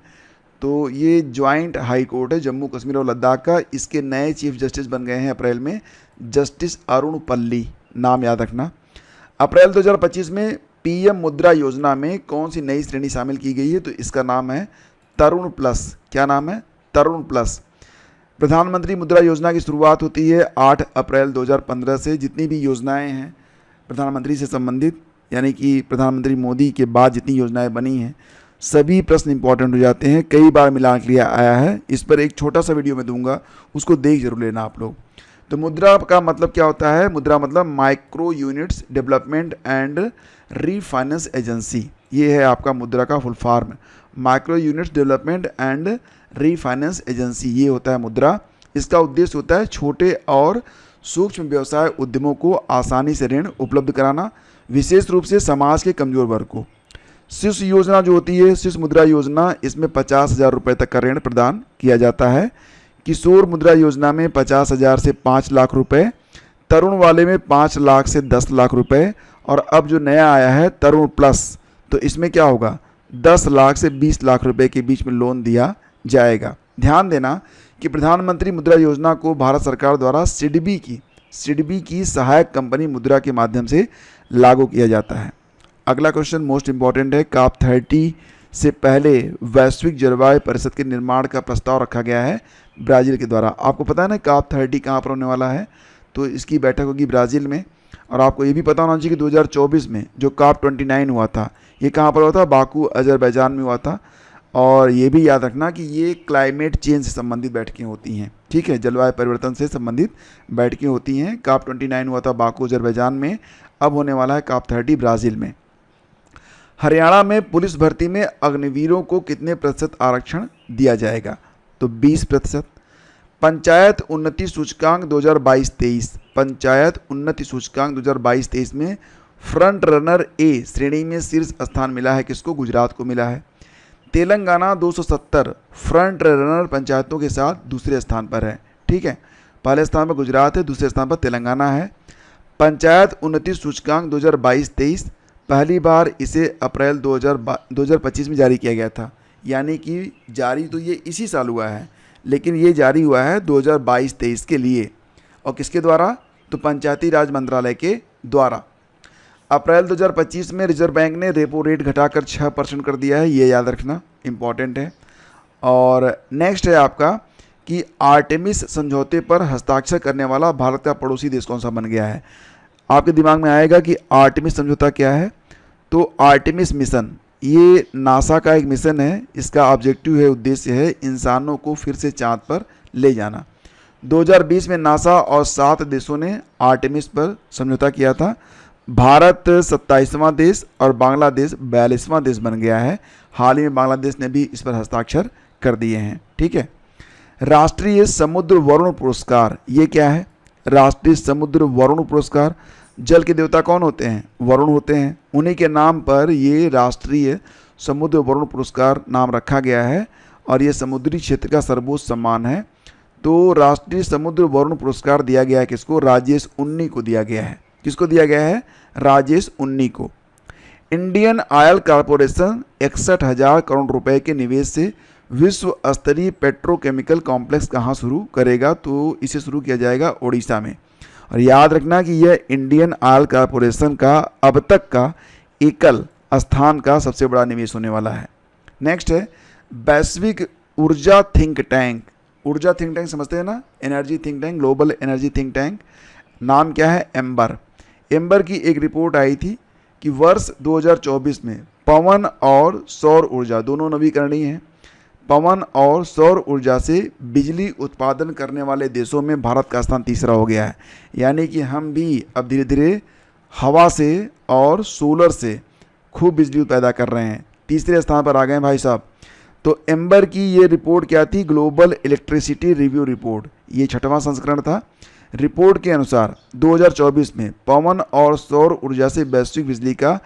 तो ये ज्वाइंट हाई कोर्ट है जम्मू कश्मीर और लद्दाख का। इसके नए चीफ जस्टिस बन गए हैं अप्रैल में, जस्टिस अरुण पल्ली, नाम याद रखना। अप्रैल 2025 में पीएम मुद्रा योजना में कौन सी नई श्रेणी शामिल की गई है? तो इसका नाम है तरुण प्लस। क्या नाम है? तरुण प्लस। प्रधानमंत्री मुद्रा योजना की शुरुआत होती है 8 अप्रैल 2015 से। जितनी भी योजनाएं हैं प्रधानमंत्री से संबंधित, यानी कि प्रधानमंत्री मोदी के बाद जितनी योजनाएं बनी हैं, सभी प्रश्न इंपॉर्टेंट हो जाते हैं। कई बार मिला के लिए आया है, इस पर एक छोटा सा वीडियो मैं दूंगा, उसको देख जरूर लेना आप लोग। तो मुद्रा का मतलब क्या होता है? मुद्रा मतलब micro units development and refinance agency. ये है आपका मुद्रा का full form, micro units development and refinance agency. ये होता है मुद्रा। इसका उद्देश्य होता है छोटे और सूक्ष्म व्यवसाय उद्यमों को आसानी से ऋण उपलब्ध कराना, विशेष रूप से समाज के कमजोर वर्ग को। शिशु योजना जो होती है, शिशु मुद्रा योजना, इसमें 50,000 रुपये तक का ऋण प्रदान किया जाता है। किशोर मुद्रा योजना में 50,000 से 5 लाख रुपए, तरुण वाले में 5 लाख से 10 लाख रुपए, और अब जो नया आया है तरुण प्लस, तो इसमें क्या होगा? 10 लाख से 20 लाख रुपए के बीच में लोन दिया जाएगा। ध्यान देना कि प्रधानमंत्री मुद्रा योजना को भारत सरकार द्वारा सिडबी की सहायक कंपनी मुद्रा के माध्यम से लागू किया जाता है। अगला क्वेश्चन मोस्ट इंपॉर्टेंट है। COP 30 से पहले वैश्विक जलवायु परिषद के निर्माण का प्रस्ताव रखा गया है ब्राज़ील के द्वारा। आपको पता है ना COP 30 कहाँ पर होने वाला है? तो इसकी बैठक होगी ब्राज़ील में। और आपको ये भी पता होना चाहिए कि 2024 में जो COP 29 हुआ था, ये कहाँ पर हुआ था? बाकू अजरबैजान में हुआ था। और ये भी याद रखना कि ये क्लाइमेट चेंज से संबंधित बैठकें होती हैं, ठीक है, जलवायु परिवर्तन से संबंधित बैठकें होती हैं। COP 29 हुआ था बाकू अजरबैजान में, अब होने वाला है COP 30 ब्राज़ील में। हरियाणा में पुलिस भर्ती में अग्निवीरों को कितने प्रतिशत आरक्षण दिया जाएगा? तो 20%। पंचायत उन्नति सूचकांक 2022-23, पंचायत उन्नति सूचकांक 2022-23 में फ्रंट रनर ए श्रेणी में शीर्ष स्थान मिला है किसको? गुजरात को मिला है। तेलंगाना 270 फ्रंट रनर पंचायतों के साथ दूसरे स्थान पर है, ठीक है। पहले स्थान पर गुजरात है, दूसरे स्थान पर तेलंगाना है। पंचायत उन्नति सूचकांक 2022-23 पहली बार इसे अप्रैल 2025 में जारी किया गया था, यानी कि जारी तो ये इसी साल हुआ है, लेकिन ये जारी हुआ है 2022-23 के लिए। और किसके द्वारा? तो पंचायती राज मंत्रालय के द्वारा। अप्रैल 2025 में रिजर्व बैंक ने रेपो रेट घटाकर 6% कर दिया है, ये याद रखना इंपॉर्टेंट है। और नेक्स्ट है आपका कि आर्टेमिस समझौते पर हस्ताक्षर करने वाला भारत का पड़ोसी देश कौन सा बन गया है? आपके दिमाग में आएगा कि आर्टेमिस समझौता क्या है। तो आर्टेमिस मिशन ये नासा का एक मिशन है। इसका ऑब्जेक्टिव है, उद्देश्य है इंसानों को फिर से चांद पर ले जाना। 2020 में नासा और 7 देशों ने आर्टेमिस पर समझौता किया था। भारत 27वां देश और बांग्लादेश 42वां देश बन गया है। हाल ही में बांग्लादेश ने भी इस पर हस्ताक्षर कर दिए हैं, ठीक है। राष्ट्रीय समुद्र वरुण पुरस्कार ये क्या है? राष्ट्रीय समुद्र वरुण पुरस्कार, जल के देवता कौन होते हैं? वरुण होते हैं। उन्हीं के नाम पर ये राष्ट्रीय समुद्र वरुण पुरस्कार नाम रखा गया है और ये समुद्री क्षेत्र का सर्वोच्च सम्मान है। तो राष्ट्रीय समुद्र वरुण पुरस्कार दिया गया है किसको? राजेश उन्नी को दिया गया है। किसको दिया गया है? राजेश उन्नी को। इंडियन ऑयल कॉरपोरेशन 61,000 करोड़ रुपए के निवेश से विश्व स्तरीय पेट्रोकेमिकल कॉम्प्लेक्स कहाँ शुरू करेगा? तो इसे शुरू किया जाएगा उड़ीसा में। और याद रखना कि यह इंडियन ऑयल कॉरपोरेशन का अब तक का एकल स्थान का सबसे बड़ा निवेश होने वाला है। नेक्स्ट है वैश्विक ऊर्जा थिंक टैंक। ऊर्जा थिंक टैंक समझते हैं ना, energy think tank, global energy think tank, नाम क्या है? एम्बर। एम्बर की एक रिपोर्ट आई थी कि वर्ष 2024 में पवन और सौर ऊर्जा दोनों नवीकरणीय हैं, पवन और सौर ऊर्जा से बिजली उत्पादन करने वाले देशों में भारत का स्थान तीसरा हो गया है। यानी कि हम भी अब धीरे धीरे हवा से और सोलर से खूब बिजली पैदा कर रहे हैं, तीसरे स्थान पर आ गए हैं भाई साहब। तो एम्बर की ये रिपोर्ट क्या थी? ग्लोबल इलेक्ट्रिसिटी रिव्यू रिपोर्ट, ये 6वां संस्करण था। रिपोर्ट के अनुसार 2024 में पवन और सौर ऊर्जा से वैश्विक बिजली का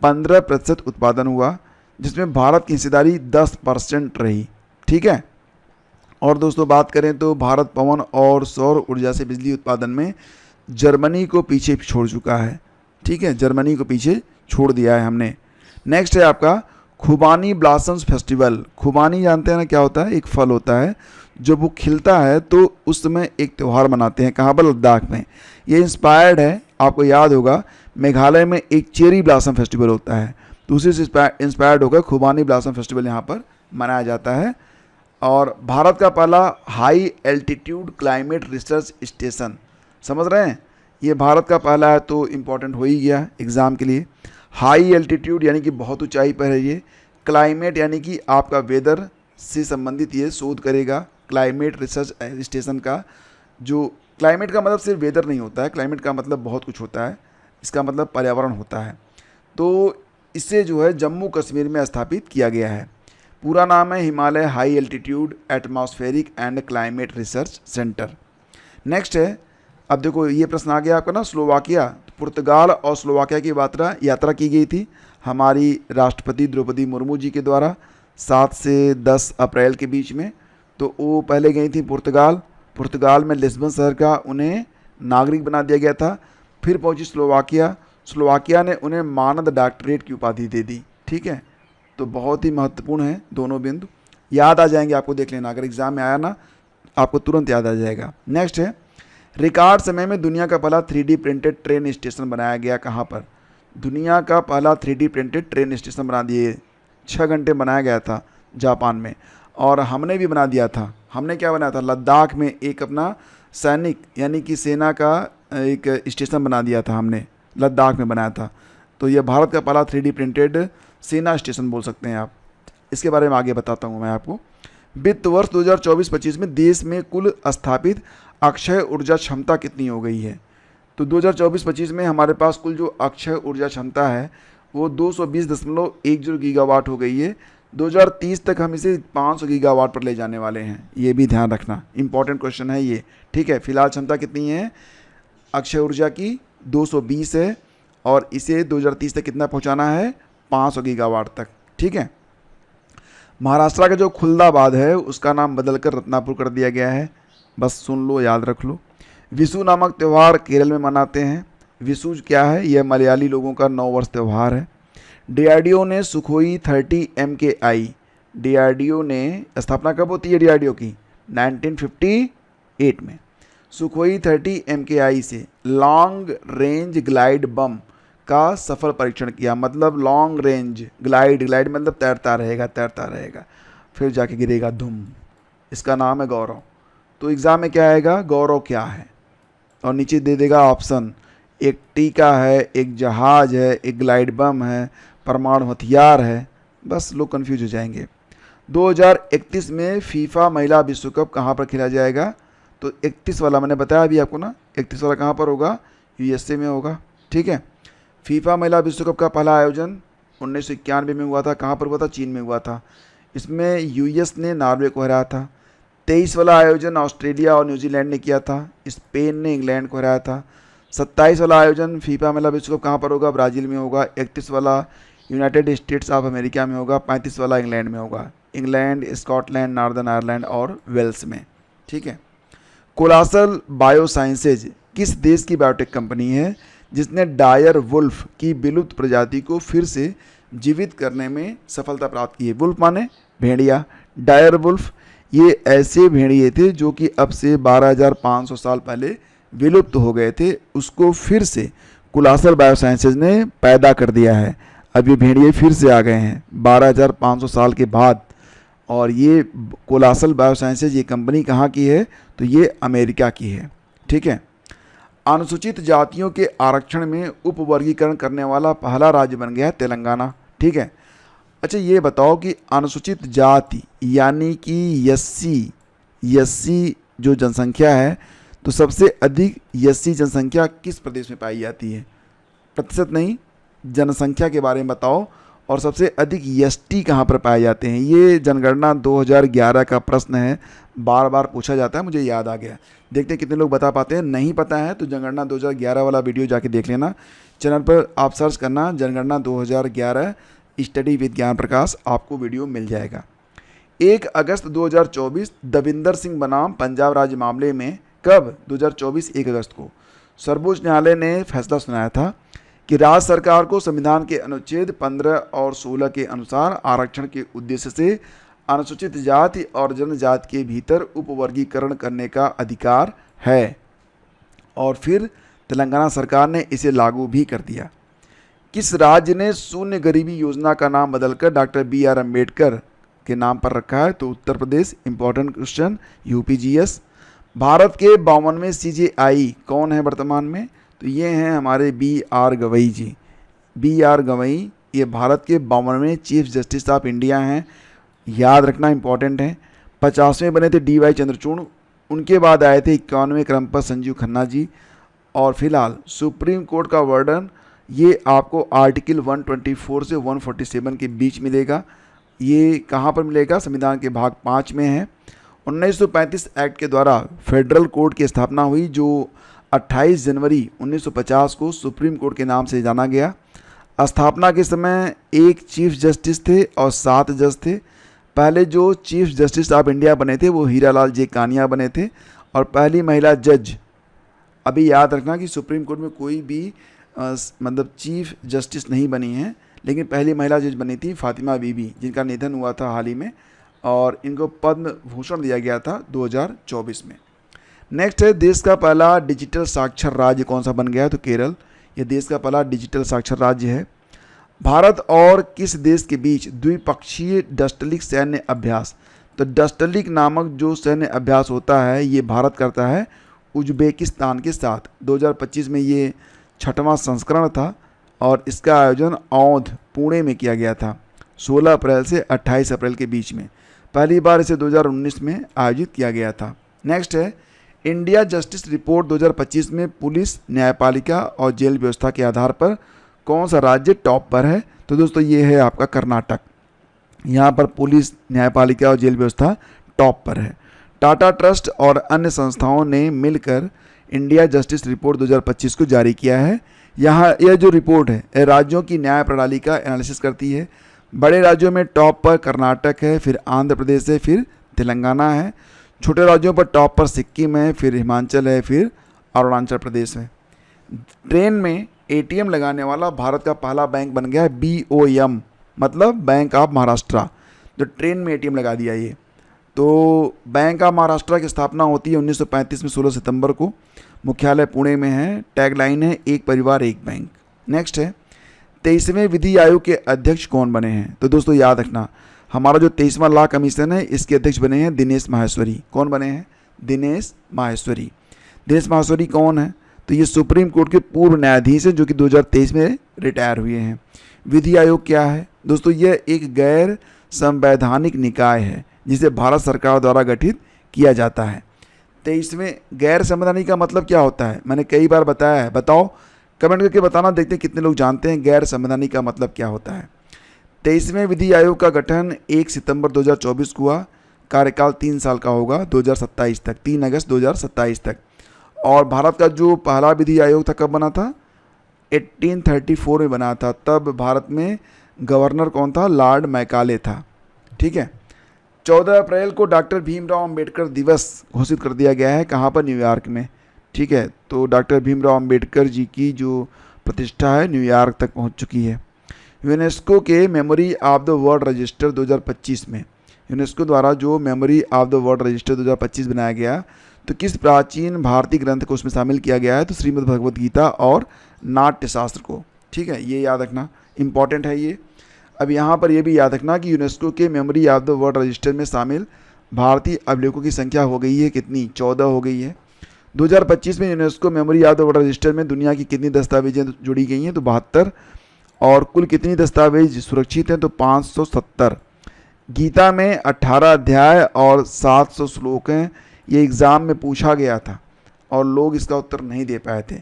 15% उत्पादन हुआ, जिसमें भारत की हिस्सेदारी 10% रही। ठीक है। और दोस्तों बात करें तो भारत पवन और सौर ऊर्जा से बिजली उत्पादन में जर्मनी को पीछे छोड़ चुका है। ठीक है, जर्मनी को पीछे छोड़ दिया है हमने। नेक्स्ट है आपका खुबानी ब्लॉसम्स फेस्टिवल। खुबानी जानते हैं ना क्या होता है? एक फल होता है, जब वो खिलता है तो उस समय एक त्यौहार मनाते हैं। कहाँ पर? लद्दाख में। ये इंस्पायर्ड है, आपको याद होगा मेघालय में एक चेरी ब्लॉसम फेस्टिवल होता है, तो उसी से इंस्पायर्ड होकर खुबानी ब्लॉसम फेस्टिवल यहाँ पर मनाया जाता है। और भारत का पहला high altitude climate research station, समझ रहे हैं? ये भारत का पहला है, तो इम्पोर्टेंट हो ही गया एग्ज़ाम के लिए। हाई एल्टीट्यूड यानी कि बहुत ऊंचाई पर है ये, क्लाइमेट यानी कि आपका वेदर से संबंधित ये शोध करेगा। क्लाइमेट रिसर्च स्टेशन का जो क्लाइमेट का मतलब सिर्फ वेदर नहीं होता है, क्लाइमेट का मतलब बहुत कुछ होता है, इसका मतलब पर्यावरण होता है। तो इसे जो है जम्मू कश्मीर में स्थापित किया गया है। पूरा नाम है Himalaya high altitude atmospheric and climate research centre. Next है, अब देखो ये प्रश्न आ गया आपका ना, स्लोवाकिया। पुर्तगाल और स्लोवाकिया की यात्रा की गई थी हमारी राष्ट्रपति द्रौपदी मुर्मू जी के द्वारा 7 से 10 अप्रैल के बीच में। तो वो पहले गई थी पुर्तगाल में लिस्बन शहर का उन्हें नागरिक बना दिया गया था। फिर पहुंची स्लोवाकिया ने उन्हें मानद डॉक्टरेट की उपाधि दे दी। ठीक है, तो बहुत ही महत्वपूर्ण है दोनों बिंदु, याद आ जाएंगे आपको, देख लेना अगर एग्जाम में आया ना आपको तुरंत याद आ जाएगा। नेक्स्ट है रिकॉर्ड समय में दुनिया का पहला 3D प्रिंटेड ट्रेन स्टेशन बनाया गया। कहाँ पर? दुनिया का पहला 3D प्रिंटेड ट्रेन स्टेशन बना दिए, 6 घंटे बनाया गया था जापान में। और हमने भी बना दिया था। हमने क्या बनाया था? लद्दाख में एक अपना सैनिक यानी कि सेना का एक स्टेशन बना दिया था, हमने लद्दाख में बनाया था। तो यह भारत का पहला 3D प्रिंटेड सेना स्टेशन बोल सकते हैं आप। इसके बारे में आगे बताता हूँ मैं आपको। वित्त वर्ष 2024-25 में देश में कुल स्थापित अक्षय ऊर्जा क्षमता कितनी हो गई है? तो 2024-25 में हमारे पास कुल जो अक्षय ऊर्जा क्षमता है वो 220.10 गीगावाट हो गई है। 2030 तक हम इसे 500 गीगावाट पर ले जाने वाले हैं, ये भी ध्यान रखना, इंपॉर्टेंट क्वेश्चन है ये। ठीक है, फिलहाल क्षमता कितनी है अक्षय ऊर्जा की? 220 है, और इसे 2030 तक कितना पहुंचाना है? 500 गीगावाट तक। ठीक है। महाराष्ट्र का जो खुलदाबाद है उसका नाम बदलकर रत्नापुर कर दिया गया है, बस सुन लो, याद रख लो। विशु नामक त्यौहार केरल में मनाते हैं। विशु क्या है? यह मलयाली लोगों का 9 वर्ष त्यौहार है। डीआरडीओ ने सुखोई 30 MKI, डीआरडीओ ने स्थापना कब होती है डीआरडीओ की? 1958 में। सुखोई 30 MKI से लॉन्ग रेंज ग्लाइड बम का सफल परीक्षण किया। मतलब लॉन्ग रेंज ग्लाइड मतलब तैरता रहेगा फिर जाके गिरेगा धुम। इसका नाम है गौरव। तो एग्ज़ाम में क्या आएगा? गौरव क्या है? और नीचे दे देगा ऑप्शन, एक टीका है, एक जहाज है, एक ग्लाइड बम है, परमाणु हथियार है। बस लोग कंफ्यूज हो जाएंगे। 2031 में फीफा महिला विश्व कप कहाँ पर खेला जाएगा? तो 31 वाला मैंने बताया अभी आपको ना, 31 वाला कहाँ पर होगा? USA में होगा। ठीक है। फीफा महिला विश्व कप का पहला आयोजन 1991 में हुआ था। कहाँ पर हुआ था? चीन में हुआ था। इसमें US ने नॉर्वे को हराया था। 23 वाला आयोजन ऑस्ट्रेलिया और न्यूजीलैंड ने किया था। स्पेन ने इंग्लैंड को हराया था। 27 वाला आयोजन फीफा महिला विश्व कप कहाँ पर होगा? ब्राज़ील में होगा। 31 वाला यूनाइटेड स्टेट्स ऑफ अमेरिका में होगा। 35 वाला इंग्लैंड में होगा। इंग्लैंड, स्कॉटलैंड, नॉर्दर्न आयरलैंड और वेल्स में। ठीक है। कोलासल बायोसाइंसेज किस देश की बायोटेक कंपनी है जिसने डायर वुल्फ की विलुप्त प्रजाति को फिर से जीवित करने में सफलता प्राप्त की है? वुल्फ माने भेड़िया, डायर वुल्फ, ये ऐसे भेड़िए थे जो कि अब से 12,500 साल पहले विलुप्त हो गए थे, उसको फिर से कोलासल बायोसाइंसेज ने पैदा कर दिया है। अब ये भेड़िए फिर से आ गए हैं 12,500 साल के बाद। और ये कोलासल बायोसाइंसेज, ये कंपनी कहाँ की है, तो ये अमेरिका की है। ठीक है। अनुसूचित जातियों के आरक्षण में उपवर्गीकरण करने वाला पहला राज्य बन गया है तेलंगाना। ठीक है। अच्छा ये बताओ कि अनुसूचित जाति यानी कि यस्सी जो जनसंख्या है, तो सबसे अधिक यस्सी जनसंख्या किस प्रदेश में पाई जाती है? प्रतिशत नहीं, जनसंख्या के बारे में बताओ। और सबसे अधिक एसटी कहाँ पर पाए जाते हैं? ये जनगणना 2011 का प्रश्न है, बार बार पूछा जाता है, मुझे याद आ गया। देखते हैं कितने लोग बता पाते हैं। नहीं पता है तो जनगणना 2011 वाला वीडियो जाके देख लेना। चैनल पर आप सर्च करना जनगणना 2011 स्टडी विद ज्ञान प्रकाश, आपको वीडियो मिल जाएगा। 1 अगस्त 2024 दविंदर सिंह बनाम पंजाब राज्य मामले में, कब? 2024 1 अगस्त को सर्वोच्च न्यायालय ने फैसला सुनाया था कि राज्य सरकार को संविधान के अनुच्छेद 15 और 16 के अनुसार आरक्षण के उद्देश्य से अनुसूचित जाति और जनजाति के भीतर उपवर्गीकरण करने का अधिकार है। और फिर तेलंगाना सरकार ने इसे लागू भी कर दिया। किस राज्य ने शून्य गरीबी योजना का नाम बदलकर डॉक्टर BR अम्बेडकर के नाम पर रखा है? तो Uttar Pradesh. Important question, UPGS। Bharat के 52वें CJI कौन है वर्तमान में? तो ये हैं हमारे BR गवई जी। BR गवई ये भारत के 52वें चीफ जस्टिस ऑफ इंडिया हैं, याद रखना इंपॉर्टेंट है। 50वें बने थे DY चंद्रचूड़, उनके बाद आए थे 51वें क्रम पर संजीव खन्ना जी। और फिलहाल सुप्रीम कोर्ट का वर्डन ये आपको आर्टिकल 124 से 147 के बीच मिलेगा। ये कहाँ पर मिलेगा? संविधान के भाग 5 में है। 1935 एक्ट के द्वारा फेडरल कोर्ट की स्थापना हुई, जो 28 जनवरी 1950 को सुप्रीम कोर्ट के नाम से जाना गया। स्थापना के समय 1 चीफ जस्टिस थे और 7 जज थे। पहले जो चीफ जस्टिस ऑफ इंडिया बने थे वो हीरालाल जे कानिया बने थे, और पहली महिला जज, अभी याद रखना कि सुप्रीम कोर्ट में कोई भी मतलब चीफ जस्टिस नहीं बनी है, लेकिन पहली महिला जज बनी थी फातिमा बीबी, जिनका निधन हुआ था हाल ही में, और इनको पद्म भूषण दिया गया था 2024 में। नेक्स्ट है, देश का पहला डिजिटल साक्षर राज्य कौन सा बन गया है? तो केरल, यह देश का पहला डिजिटल साक्षर राज्य है। भारत और किस देश के बीच द्विपक्षीय डस्टलिक सैन्य अभ्यास? तो डस्टलिक नामक जो सैन्य अभ्यास होता है ये भारत करता है उज्बेकिस्तान के साथ। 2025 में ये 6वां संस्करण था और इसका आयोजन औंध पुणे में किया गया था 16 अप्रैल से 28 अप्रैल के बीच में। पहली बार इसे 2019 में आयोजित किया गया था। नेक्स्ट है, इंडिया जस्टिस रिपोर्ट 2025 में पुलिस, न्यायपालिका और जेल व्यवस्था के आधार पर कौन सा राज्य टॉप पर है? तो दोस्तों ये है आपका कर्नाटक। यहाँ पर पुलिस, न्यायपालिका और जेल व्यवस्था टॉप पर है। टाटा ट्रस्ट और अन्य संस्थाओं ने मिलकर इंडिया जस्टिस रिपोर्ट 2025 को जारी किया है। यहाँ यह जो रिपोर्ट है राज्यों की न्याय प्रणाली का एनालिसिस करती है। बड़े राज्यों में टॉप पर कर्नाटक है, फिर आंध्र प्रदेश है, फिर तेलंगाना है। छोटे राज्यों पर टॉप पर सिक्किम है, फिर हिमाचल है, फिर अरुणाचल प्रदेश है। ट्रेन में ATM लगाने वाला भारत का पहला बैंक बन गया है BOM, मतलब बैंक ऑफ महाराष्ट्र। तो ट्रेन में ATM लगा दिया ये। तो बैंक ऑफ महाराष्ट्र की स्थापना होती है 1935 में 16 सितंबर को। मुख्यालय पुणे में है। टैगलाइन है एक परिवार एक बैंक। नेक्स्ट है, 23वें विधि आयोग के अध्यक्ष कौन बने हैं? तो दोस्तों याद रखना, हमारा जो 23वां लॉ कमीशन है इसके अध्यक्ष बने हैं दिनेश माहेश्वरी। कौन बने हैं? दिनेश माहेश्वरी। दिनेश माहेश्वरी कौन है? तो ये सुप्रीम कोर्ट के पूर्व न्यायाधीश हैं जो कि 2023 में रिटायर हुए हैं। विधि आयोग क्या है? दोस्तों यह एक गैर संवैधानिक निकाय है जिसे भारत सरकार द्वारा गठित किया जाता है। 23वें गैर संवैधानिक का मतलब क्या होता है? मैंने कई बार बताया है, बताओ कमेंट करके बताना, देखते हैं कितने लोग जानते हैं गैर संवैधानिक का मतलब क्या होता है। 23वें विधि आयोग का गठन 1 सितंबर 2024 को हुआ। कार्यकाल 3 साल का होगा, 2027 तक, 3 अगस्त 2027 तक। और भारत का जो पहला विधि आयोग था कब बना था? 1834 में बना था। तब भारत में गवर्नर कौन था? लॉर्ड मैकाले था। ठीक है। 14 अप्रैल को डॉक्टर भीमराव अंबेडकर दिवस घोषित कर दिया गया है। कहाँ पर? न्यूयॉर्क में। ठीक है। तो डॉक्टर भीमराव अंबेडकर जी की जो प्रतिष्ठा है न्यूयॉर्क तक पहुँच चुकी है। यूनेस्को के memory of the world register 2025 में यूनेस्को द्वारा जो memory of the world register 2025 बनाया गया, तो किस प्राचीन भारतीय ग्रंथ को उसमें शामिल किया गया है? तो श्रीमद् भगवद गीता और नाट्यशास्त्र को। ठीक है, ये याद रखना इंपॉर्टेंट है ये। अब यहाँ पर ये भी याद रखना कि यूनेस्को के memory of the world register में शामिल भारतीय अभिलेखों की संख्या हो गई है कितनी? 14 हो गई है। 2025 में UNESCO memory of the world register में दुनिया की कितनी दस्तावेजें जुड़ी गई हैं? तो 72। और कुल कितनी दस्तावेज सुरक्षित हैं? तो 570। गीता में 18 अध्याय और 700 श्लोक हैं। ये एग्ज़ाम में पूछा गया था और लोग इसका उत्तर नहीं दे पाए थे।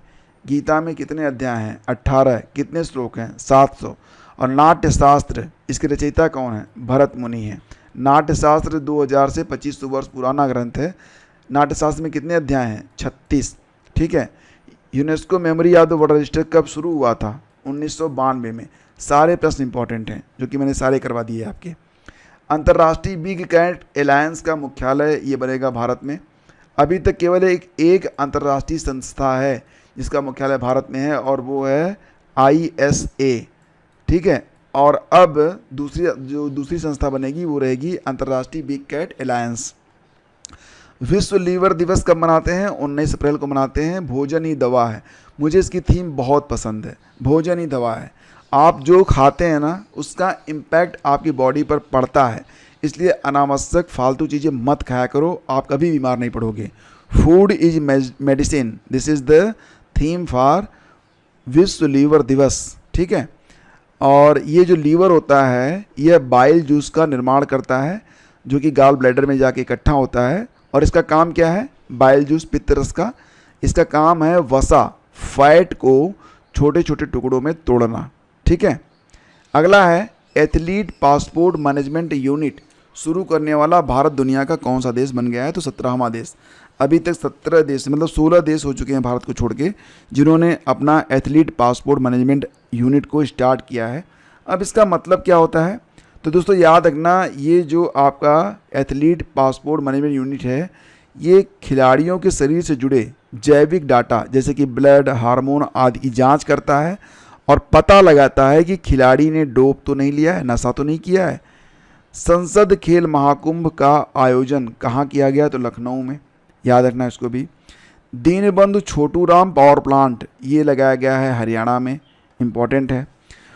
गीता में कितने अध्याय हैं? 18। कितने श्लोक हैं? 700। और नाट्यशास्त्र, इसके रचयिता कौन है? भरत मुनि हैं। नाट्यशास्त्र 2000 से 2500 वर्ष पुराना ग्रंथ है। नाट्यशास्त्र में कितने अध्याय हैं? 36। ठीक है। UNESCO memory of the world register कब शुरू हुआ था? 1992 में। सारे प्रश्न इंपॉर्टेंट हैं जो कि मैंने सारे करवा दिए आपके। अंतर्राष्ट्रीय बिग कैट एलायंस का मुख्यालय ये बनेगा भारत में। अभी तक केवल एक अंतर्राष्ट्रीय संस्था है जिसका मुख्यालय भारत में है और वो है ISA। ठीक है। और अब दूसरी संस्था बनेगी वो रहेगी अंतर्राष्ट्रीय बिग कैट एलायंस। विश्व लीवर दिवस कब मनाते हैं? 19 अप्रैल को मनाते हैं। भोजन ही दवा है, मुझे इसकी थीम बहुत पसंद है। भोजन ही दवा है। आप जो खाते हैं ना उसका इम्पैक्ट आपकी बॉडी पर पड़ता है, इसलिए अनावश्यक फालतू चीज़ें मत खाया करो, आप कभी बीमार नहीं पड़ोगे। Food is medicine, this is the theme for विश्व लीवर दिवस। ठीक है। और ये जो लीवर होता है यह बाइल जूस का निर्माण करता है जो कि गाल ब्लैडर में जाके इकट्ठा होता है। और इसका काम क्या है? बाइल जूस, पित्त रस का। इसका काम है वसा, फैट को छोटे छोटे टुकड़ों में तोड़ना। ठीक है। अगला है एथलीट पासपोर्ट मैनेजमेंट यूनिट शुरू करने वाला भारत दुनिया का कौन सा देश बन गया है? तो 17वां देश। अभी तक 17 देश मतलब 16 देश हो चुके हैं भारत को छोड़ के जिन्होंने अपना एथलीट पासपोर्ट मैनेजमेंट यूनिट को स्टार्ट किया है। अब इसका मतलब क्या होता है? तो दोस्तों याद रखना, ये जो आपका एथलीट पासपोर्ट मैनेजमेंट यूनिट है ये खिलाड़ियों के शरीर से जुड़े जैविक डाटा जैसे कि ब्लड, हार्मोन आदि की जाँच करता है और पता लगाता है कि खिलाड़ी ने डोप तो नहीं लिया है, नशा तो नहीं किया है। संसद खेल महाकुंभ का आयोजन कहाँ किया गया? तो लखनऊ में। याद रखना इसको भी। दीनबंधु छोटू राम पावर प्लांट ये लगाया गया है हरियाणा में, इम्पॉर्टेंट है।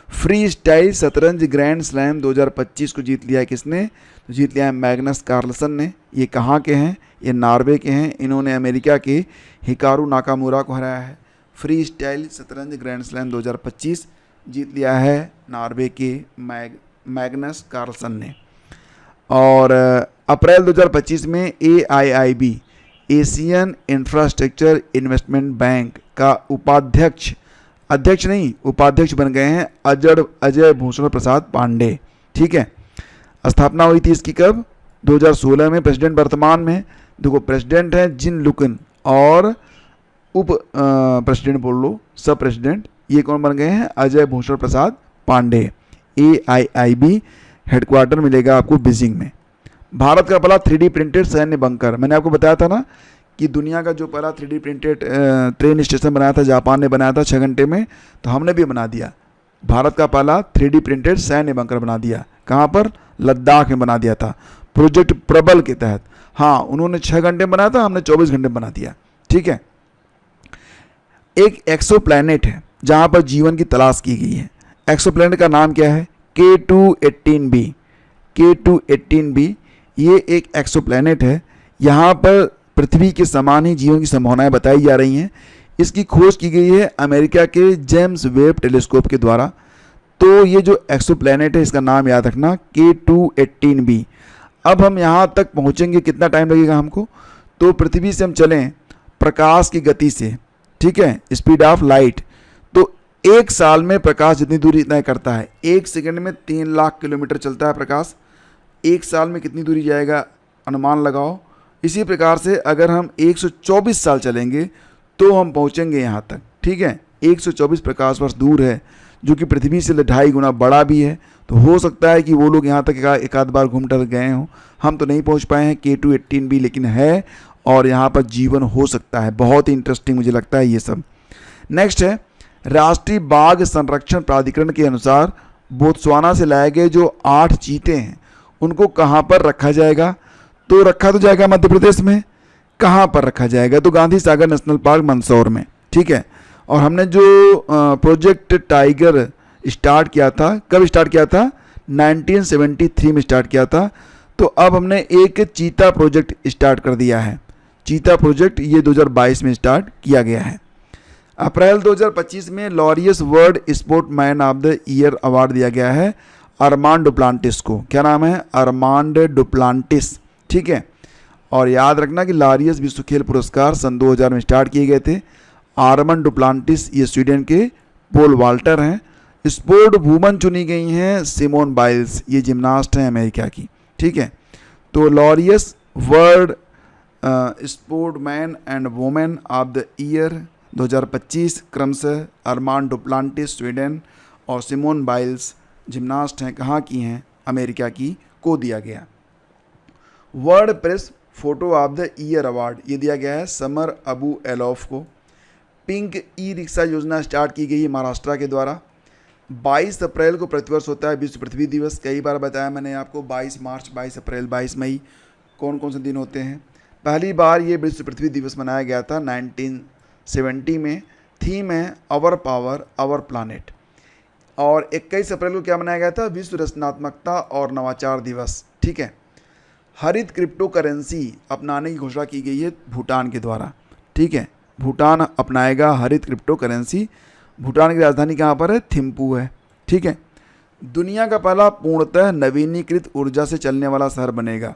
फ्री स्टाइल शतरंज ग्रैंड स्लैम 2025 को जीत लिया है किसने? तो जीत लिया है मैग्नस कार्लसन ने। ये कहाँ के हैं? ये नॉर्वे के हैं। इन्होंने अमेरिका के हिकारू नाकामुरा को हराया है। फ्री स्टाइल शतरंज ग्रैंड स्लैम 2025 जीत लिया है नॉर्वे के मैग्नस कार्लसन ने। और अप्रैल 2025 में AIIB Asian infrastructure investment bank का उपाध्यक्ष बन गए हैं अजय भूषण प्रसाद पांडे। ठीक है। स्थापना हुई थी इसकी कब? 2016 में। प्रेसिडेंट वर्तमान में देखो प्रेसिडेंट हैं जिन लुकन और उप प्रेसिडेंट बोल लो, सब प्रेसिडेंट ये कौन बन गए हैं? अजय भूषण प्रसाद पांडे। AIIB हेडक्वार्टर मिलेगा आपको बीजिंग में। भारत का पहला 3D प्रिंटेड सैन्य बंकर, मैंने आपको बताया था ना कि दुनिया का जो पहला 3D प्रिंटेड ट्रेन स्टेशन बनाया था जापान ने बनाया था 6 घंटे में, तो हमने भी बना दिया। भारत का पहला 3D प्रिंटेड सैन्य बंकर बना दिया। कहाँ पर? लद्दाख में बना दिया था प्रोजेक्ट प्रबल के तहत। हाँ, उन्होंने 6 घंटे में बनाया था, हमने 24 घंटे में बना दिया। ठीक है। एक एक्सो प्लैनेट है जहाँ पर जीवन की तलाश की गई है। एक्सो प्लैनेट का नाम क्या है? K2-18b। K2-18b ये एक एक्सो प्लैनेट है। यहाँ पर पृथ्वी के समान ही जीवन की संभावनाएं बताई जा रही हैं। इसकी खोज की गई है अमेरिका के जेम्स वेब टेलीस्कोप के द्वारा। तो ये जो एक्सो प्लैनेट है इसका नाम याद रखना K2-18b। अब हम यहाँ तक पहुँचेंगे, कितना टाइम लगेगा हमको? तो पृथ्वी से हम चलें प्रकाश की गति से, ठीक है, स्पीड ऑफ लाइट, तो 1 साल में प्रकाश जितनी दूरी तय करता है, 1 सेकंड में 3 लाख किलोमीटर चलता है प्रकाश। 1 साल में कितनी दूरी जाएगा अनुमान लगाओ। इसी प्रकार से अगर हम 124 साल चलेंगे तो हम पहुंचेंगे यहाँ तक। ठीक है, 124 प्रकाश वर्ष दूर है जो कि पृथ्वी से 2.5 गुना बड़ा भी है। तो हो सकता है कि वो लोग यहाँ तक एक आध बार घूम टहल गए हों। हम तो नहीं पहुँच पाए हैं K2-18b, लेकिन है और यहाँ पर जीवन हो सकता है। बहुत ही इंटरेस्टिंग मुझे लगता है ये सब। नेक्स्ट है राष्ट्रीय बाघ संरक्षण प्राधिकरण के अनुसार बोत्सवाना से लाए गए जो 8 चीते हैं उनको कहाँ पर रखा जाएगा? तो रखा तो जाएगा मध्य प्रदेश में। कहाँ पर रखा जाएगा? तो गांधी सागर नेशनल पार्क मंदसौर में, ठीक है। और हमने जो प्रोजेक्ट टाइगर स्टार्ट किया था, कब स्टार्ट किया था? 1973 में स्टार्ट किया था। तो अब हमने एक चीता प्रोजेक्ट स्टार्ट कर दिया है। चीता प्रोजेक्ट ये 2022 में स्टार्ट किया गया है। अप्रैल 2025 में Laureus world sport man of the year award दिया गया है अरमांड डुप्लांटिस को। क्या नाम है? अरमांड डुप्लांटिस, ठीक है। और याद रखना कि लॉरियस विश्व खेल पुरस्कार सन 2000 में स्टार्ट किए गए थे। आर्मन डुप्लांटिस ये स्वीडन के पोल वाल्टर हैं। स्पोर्ट वुमन चुनी गई हैं सिमोन बाइल्स, ये जिम्नास्ट हैं अमेरिका की, ठीक है। तो Laureus world sport man and women of the year 2025 क्रमशः अरमान डुप्लांटिस स्वीडन और सिमोन बाइल्स जिम्नास्ट हैं, कहाँ की हैं? अमेरिका की, को दिया गया। World press photo of the year award ये दिया गया है समर अबू एलॉफ को। पिंक ई रिक्शा योजना स्टार्ट की गई है महाराष्ट्र के द्वारा। 22 अप्रैल को प्रतिवर्ष होता है विश्व पृथ्वी दिवस। कई बार बताया मैंने आपको, 22 मार्च, 22 अप्रैल, 22 मई कौन कौन से दिन होते हैं। पहली बार ये विश्व पृथ्वी दिवस मनाया गया था 1970 में। थीम है आवर पावर आवर प्लानेट। और 21 अप्रैल को क्या मनाया गया था? विश्व रचनात्मकता और नवाचार दिवस, ठीक है। हरित क्रिप्टो करेंसी अपनाने की घोषणा की गई है भूटान के द्वारा, ठीक है। भूटान अपनाएगा हरित क्रिप्टो करेंसी। भूटान की राजधानी कहाँ पर है? थिम्पू है, ठीक है। दुनिया का पहला पूर्णतः नवीनीकृत ऊर्जा से चलने वाला शहर बनेगा।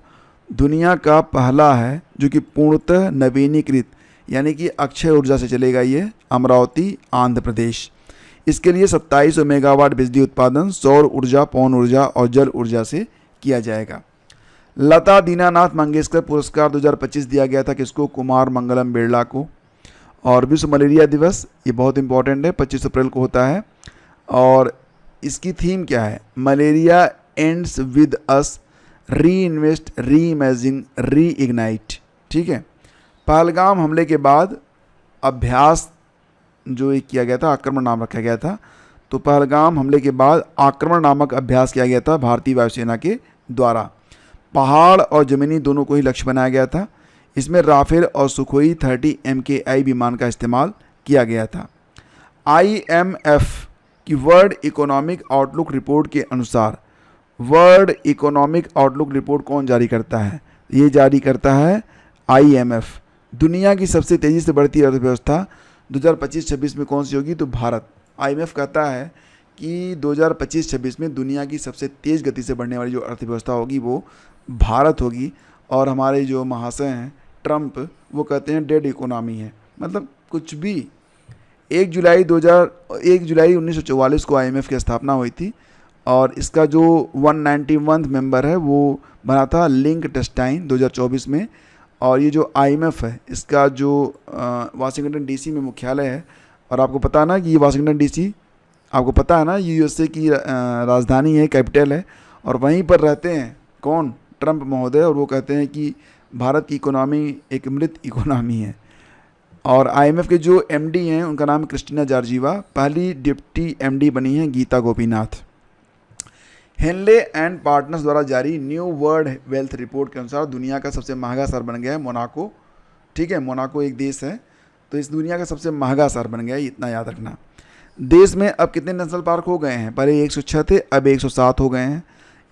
दुनिया का पहला है जो कि पूर्णतः नवीनीकृत यानी कि अक्षय ऊर्जा से चलेगा, ये अमरावती आंध्र प्रदेश। इसके लिए 2700 मेगावाट बिजली उत्पादन सौर ऊर्जा, पवन ऊर्जा और जल ऊर्जा से किया जाएगा। लता दीनानाथ मंगेशकर पुरस्कार 2025 दिया गया था किसको? कुमार मंगलम बिरला को। और विश्व मलेरिया दिवस ये बहुत इंपॉर्टेंट है, 25 अप्रैल को होता है। और इसकी थीम क्या है? मलेरिया एंड्स विद अस, री इन्वेस्ट, री इमेजिन, री इग्नाइट, ठीक है। पहलगाम हमले के बाद अभ्यास जो एक किया गया था, आक्रमण नाम रखा गया था। तो पहलगाम हमले के बाद आक्रमण नामक अभ्यास किया गया था भारतीय वायुसेना के द्वारा। पहाड़ और ज़मीनी दोनों को ही लक्ष्य बनाया गया था। इसमें राफेल और सुखोई 30 MKI विमान का इस्तेमाल किया गया था। IMF की वर्ल्ड इकोनॉमिक आउटलुक रिपोर्ट के अनुसार, वर्ल्ड इकोनॉमिक आउटलुक रिपोर्ट कौन जारी करता है? ये जारी करता है IMF। दुनिया की सबसे तेज़ी से बढ़ती अर्थव्यवस्था 2025-26 में कौन सी होगी? तो भारत। IMF कहता है कि 2025-26 में दुनिया की सबसे तेज़ गति से बढ़ने वाली जो अर्थव्यवस्था होगी वो भारत होगी। और हमारे जो महाशय हैं ट्रंप, वो कहते हैं डेड इकोनॉमी है, मतलब कुछ भी। 1 जुलाई 1944 को IMF की स्थापना हुई थी और इसका जो 191 मेंबर है वो बना था लिंकटेनस्टाइन 2024 में। और ये जो IMF है इसका जो वाशिंगटन DC में मुख्यालय है। और आपको पता है ना कि ये वाशिंगटन DC, आपको पता है ना, USA की राजधानी है, कैपिटल है। और वहीं पर रहते हैं कौन? ट्रंप महोदय। और वो कहते हैं कि भारत की इकोनॉमी एक मृत इकोनॉमी है। और IMF के जो MD हैं उनका नाम क्रिस्टीना जॉर्जिवा। पहली डिप्टी MD बनी हैं Gita Gopinath. Henley and Partners द्वारा जारी न्यू वर्ल्ड वेल्थ रिपोर्ट के अनुसार दुनिया का सबसे महंगा शहर बन गया है मोनाको, ठीक है। मोनाको एक देश है, तो इस दुनिया का सबसे महंगा शहर बन गया है, इतना याद रखना। देश में अब कितने नेशनल पार्क हो गए हैं? पहले 106 थे, अब 107 हो गए हैं।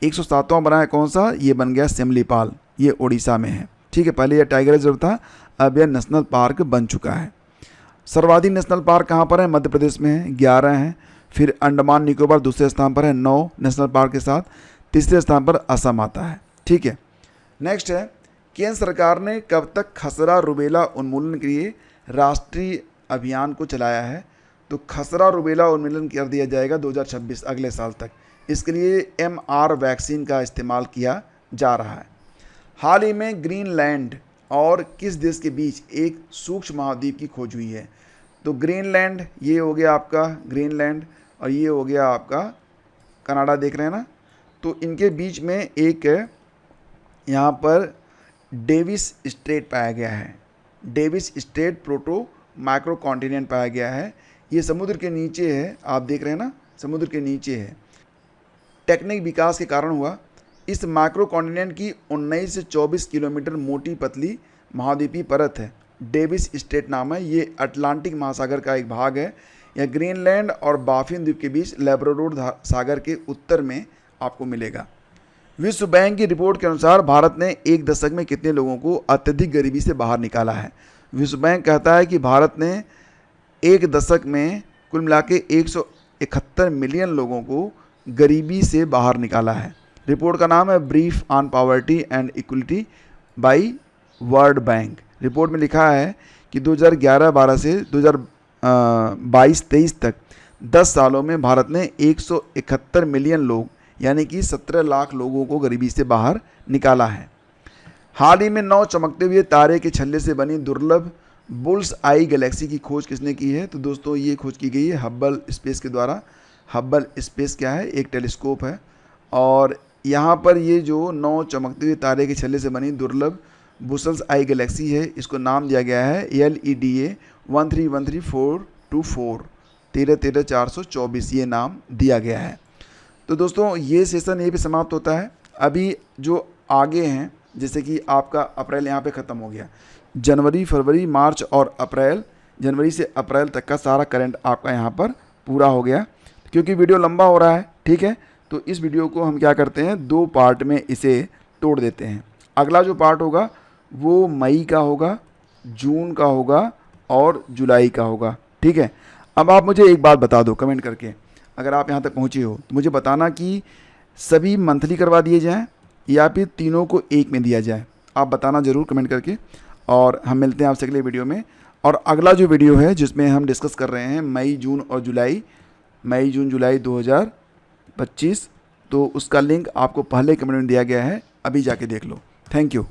107वां बना है कौन सा? ये बन गया सिमलीपाल, ये उड़ीसा में है, ठीक है। पहले यह टाइगर रिजर्व था, अब यह नेशनल पार्क बन चुका है। सर्वाधिक नेशनल पार्क कहाँ पर है? मध्य प्रदेश में है, 11 हैं। फिर अंडमान निकोबार दूसरे स्थान पर है 9 नेशनल पार्क के साथ। तीसरे स्थान पर असम आता है, ठीक है। नेक्स्ट है, केंद्र सरकार ने कब तक खसरा रुबेला उन्मूलन के लिए राष्ट्रीय अभियान को चलाया है? तो खसरा रुबेला उन्मूलन कर दिया जाएगा 2026, अगले साल तक। इसके लिए MR वैक्सीन का इस्तेमाल किया जा रहा है। हाल ही में ग्रीनलैंड और किस देश के बीच एक सूक्ष्म महाद्वीप की खोज हुई है? तो ग्रीनलैंड ये हो गया आपका ग्रीनलैंड, और ये हो गया आपका कनाडा, देख रहे हैं ना। तो इनके बीच में एक यहाँ पर डेविस स्ट्रेट पाया गया है। Davis Strait proto micro continent पाया गया है। ये समुद्र के नीचे है, आप देख रहे हैं ना, समुद्र के नीचे है। टेक्निक विकास के कारण हुआ। इस मैक्रो कॉन्टिनेंट की 19 से 24 किलोमीटर मोटी पतली महाद्वीपीय परत है। डेविस स्ट्रेट नाम है। ये अटलांटिक महासागर का एक भाग है। यह ग्रीनलैंड और बाफिन द्वीप के बीच लैब्राडोर सागर के उत्तर में आपको मिलेगा। विश्व बैंक की रिपोर्ट के अनुसार भारत ने एक दशक में कितने लोगों को अत्यधिक गरीबी से बाहर निकाला है? विश्व बैंक कहता है कि भारत ने एक दशक में कुल मिला के 171 मिलियन लोगों को गरीबी से बाहर निकाला है। रिपोर्ट का नाम है brief on poverty and equality by World Bank. Report में लिखा है कि 2011-12 से 2022-23 तक 10 सालों में भारत ने 171 मिलियन लोग यानी कि 17 लाख लोगों को गरीबी से बाहर निकाला है। हाल ही में 9 चमकते हुए तारे के छल्ले से बनी दुर्लभ बुल्स आई गैलेक्सी की खोज किसने की है? तो दोस्तों ये खोज की गई है हब्बल स्पेस के द्वारा। हब्बल स्पेस क्या है? एक टेलीस्कोप है और यहाँ पर ये जो 9 चमकते हुए तारे के छल्ले से बनी दुर्लभ बुल्स आई गैलेक्सी है, इसको नाम दिया गया है LEDA 1313424 13-13-424, ये नाम दिया गया है। तो दोस्तों ये सेशन यहीं पे समाप्त होता है। अभी जो आगे हैं जैसे कि आपका अप्रैल यहाँ पे ख़त्म हो गया, जनवरी, फरवरी, मार्च और अप्रैल, जनवरी से अप्रैल तक का सारा करंट आपका यहाँ पर पूरा हो गया। क्योंकि वीडियो लंबा हो रहा है, ठीक है, तो इस वीडियो को हम क्या करते हैं 2 पार्ट में इसे तोड़ देते हैं। अगला जो पार्ट होगा वो मई का होगा, जून का होगा और जुलाई का होगा, ठीक है। अब आप मुझे एक बात बता दो कमेंट करके, अगर आप यहाँ तक पहुँचे हो तो मुझे बताना कि सभी मंथली करवा दिए जाएं या फिर तीनों को एक में दिया जाए। आप बताना ज़रूर कमेंट करके, और हम मिलते हैं आपसे अगले वीडियो में। और अगला जो वीडियो है जिसमें हम डिस्कस कर रहे हैं मई, जून और जुलाई, मई, जून, जुलाई 2025, तो उसका लिंक आपको पहले कमेंट में दिया गया है, अभी जाके देख लो। Thank you.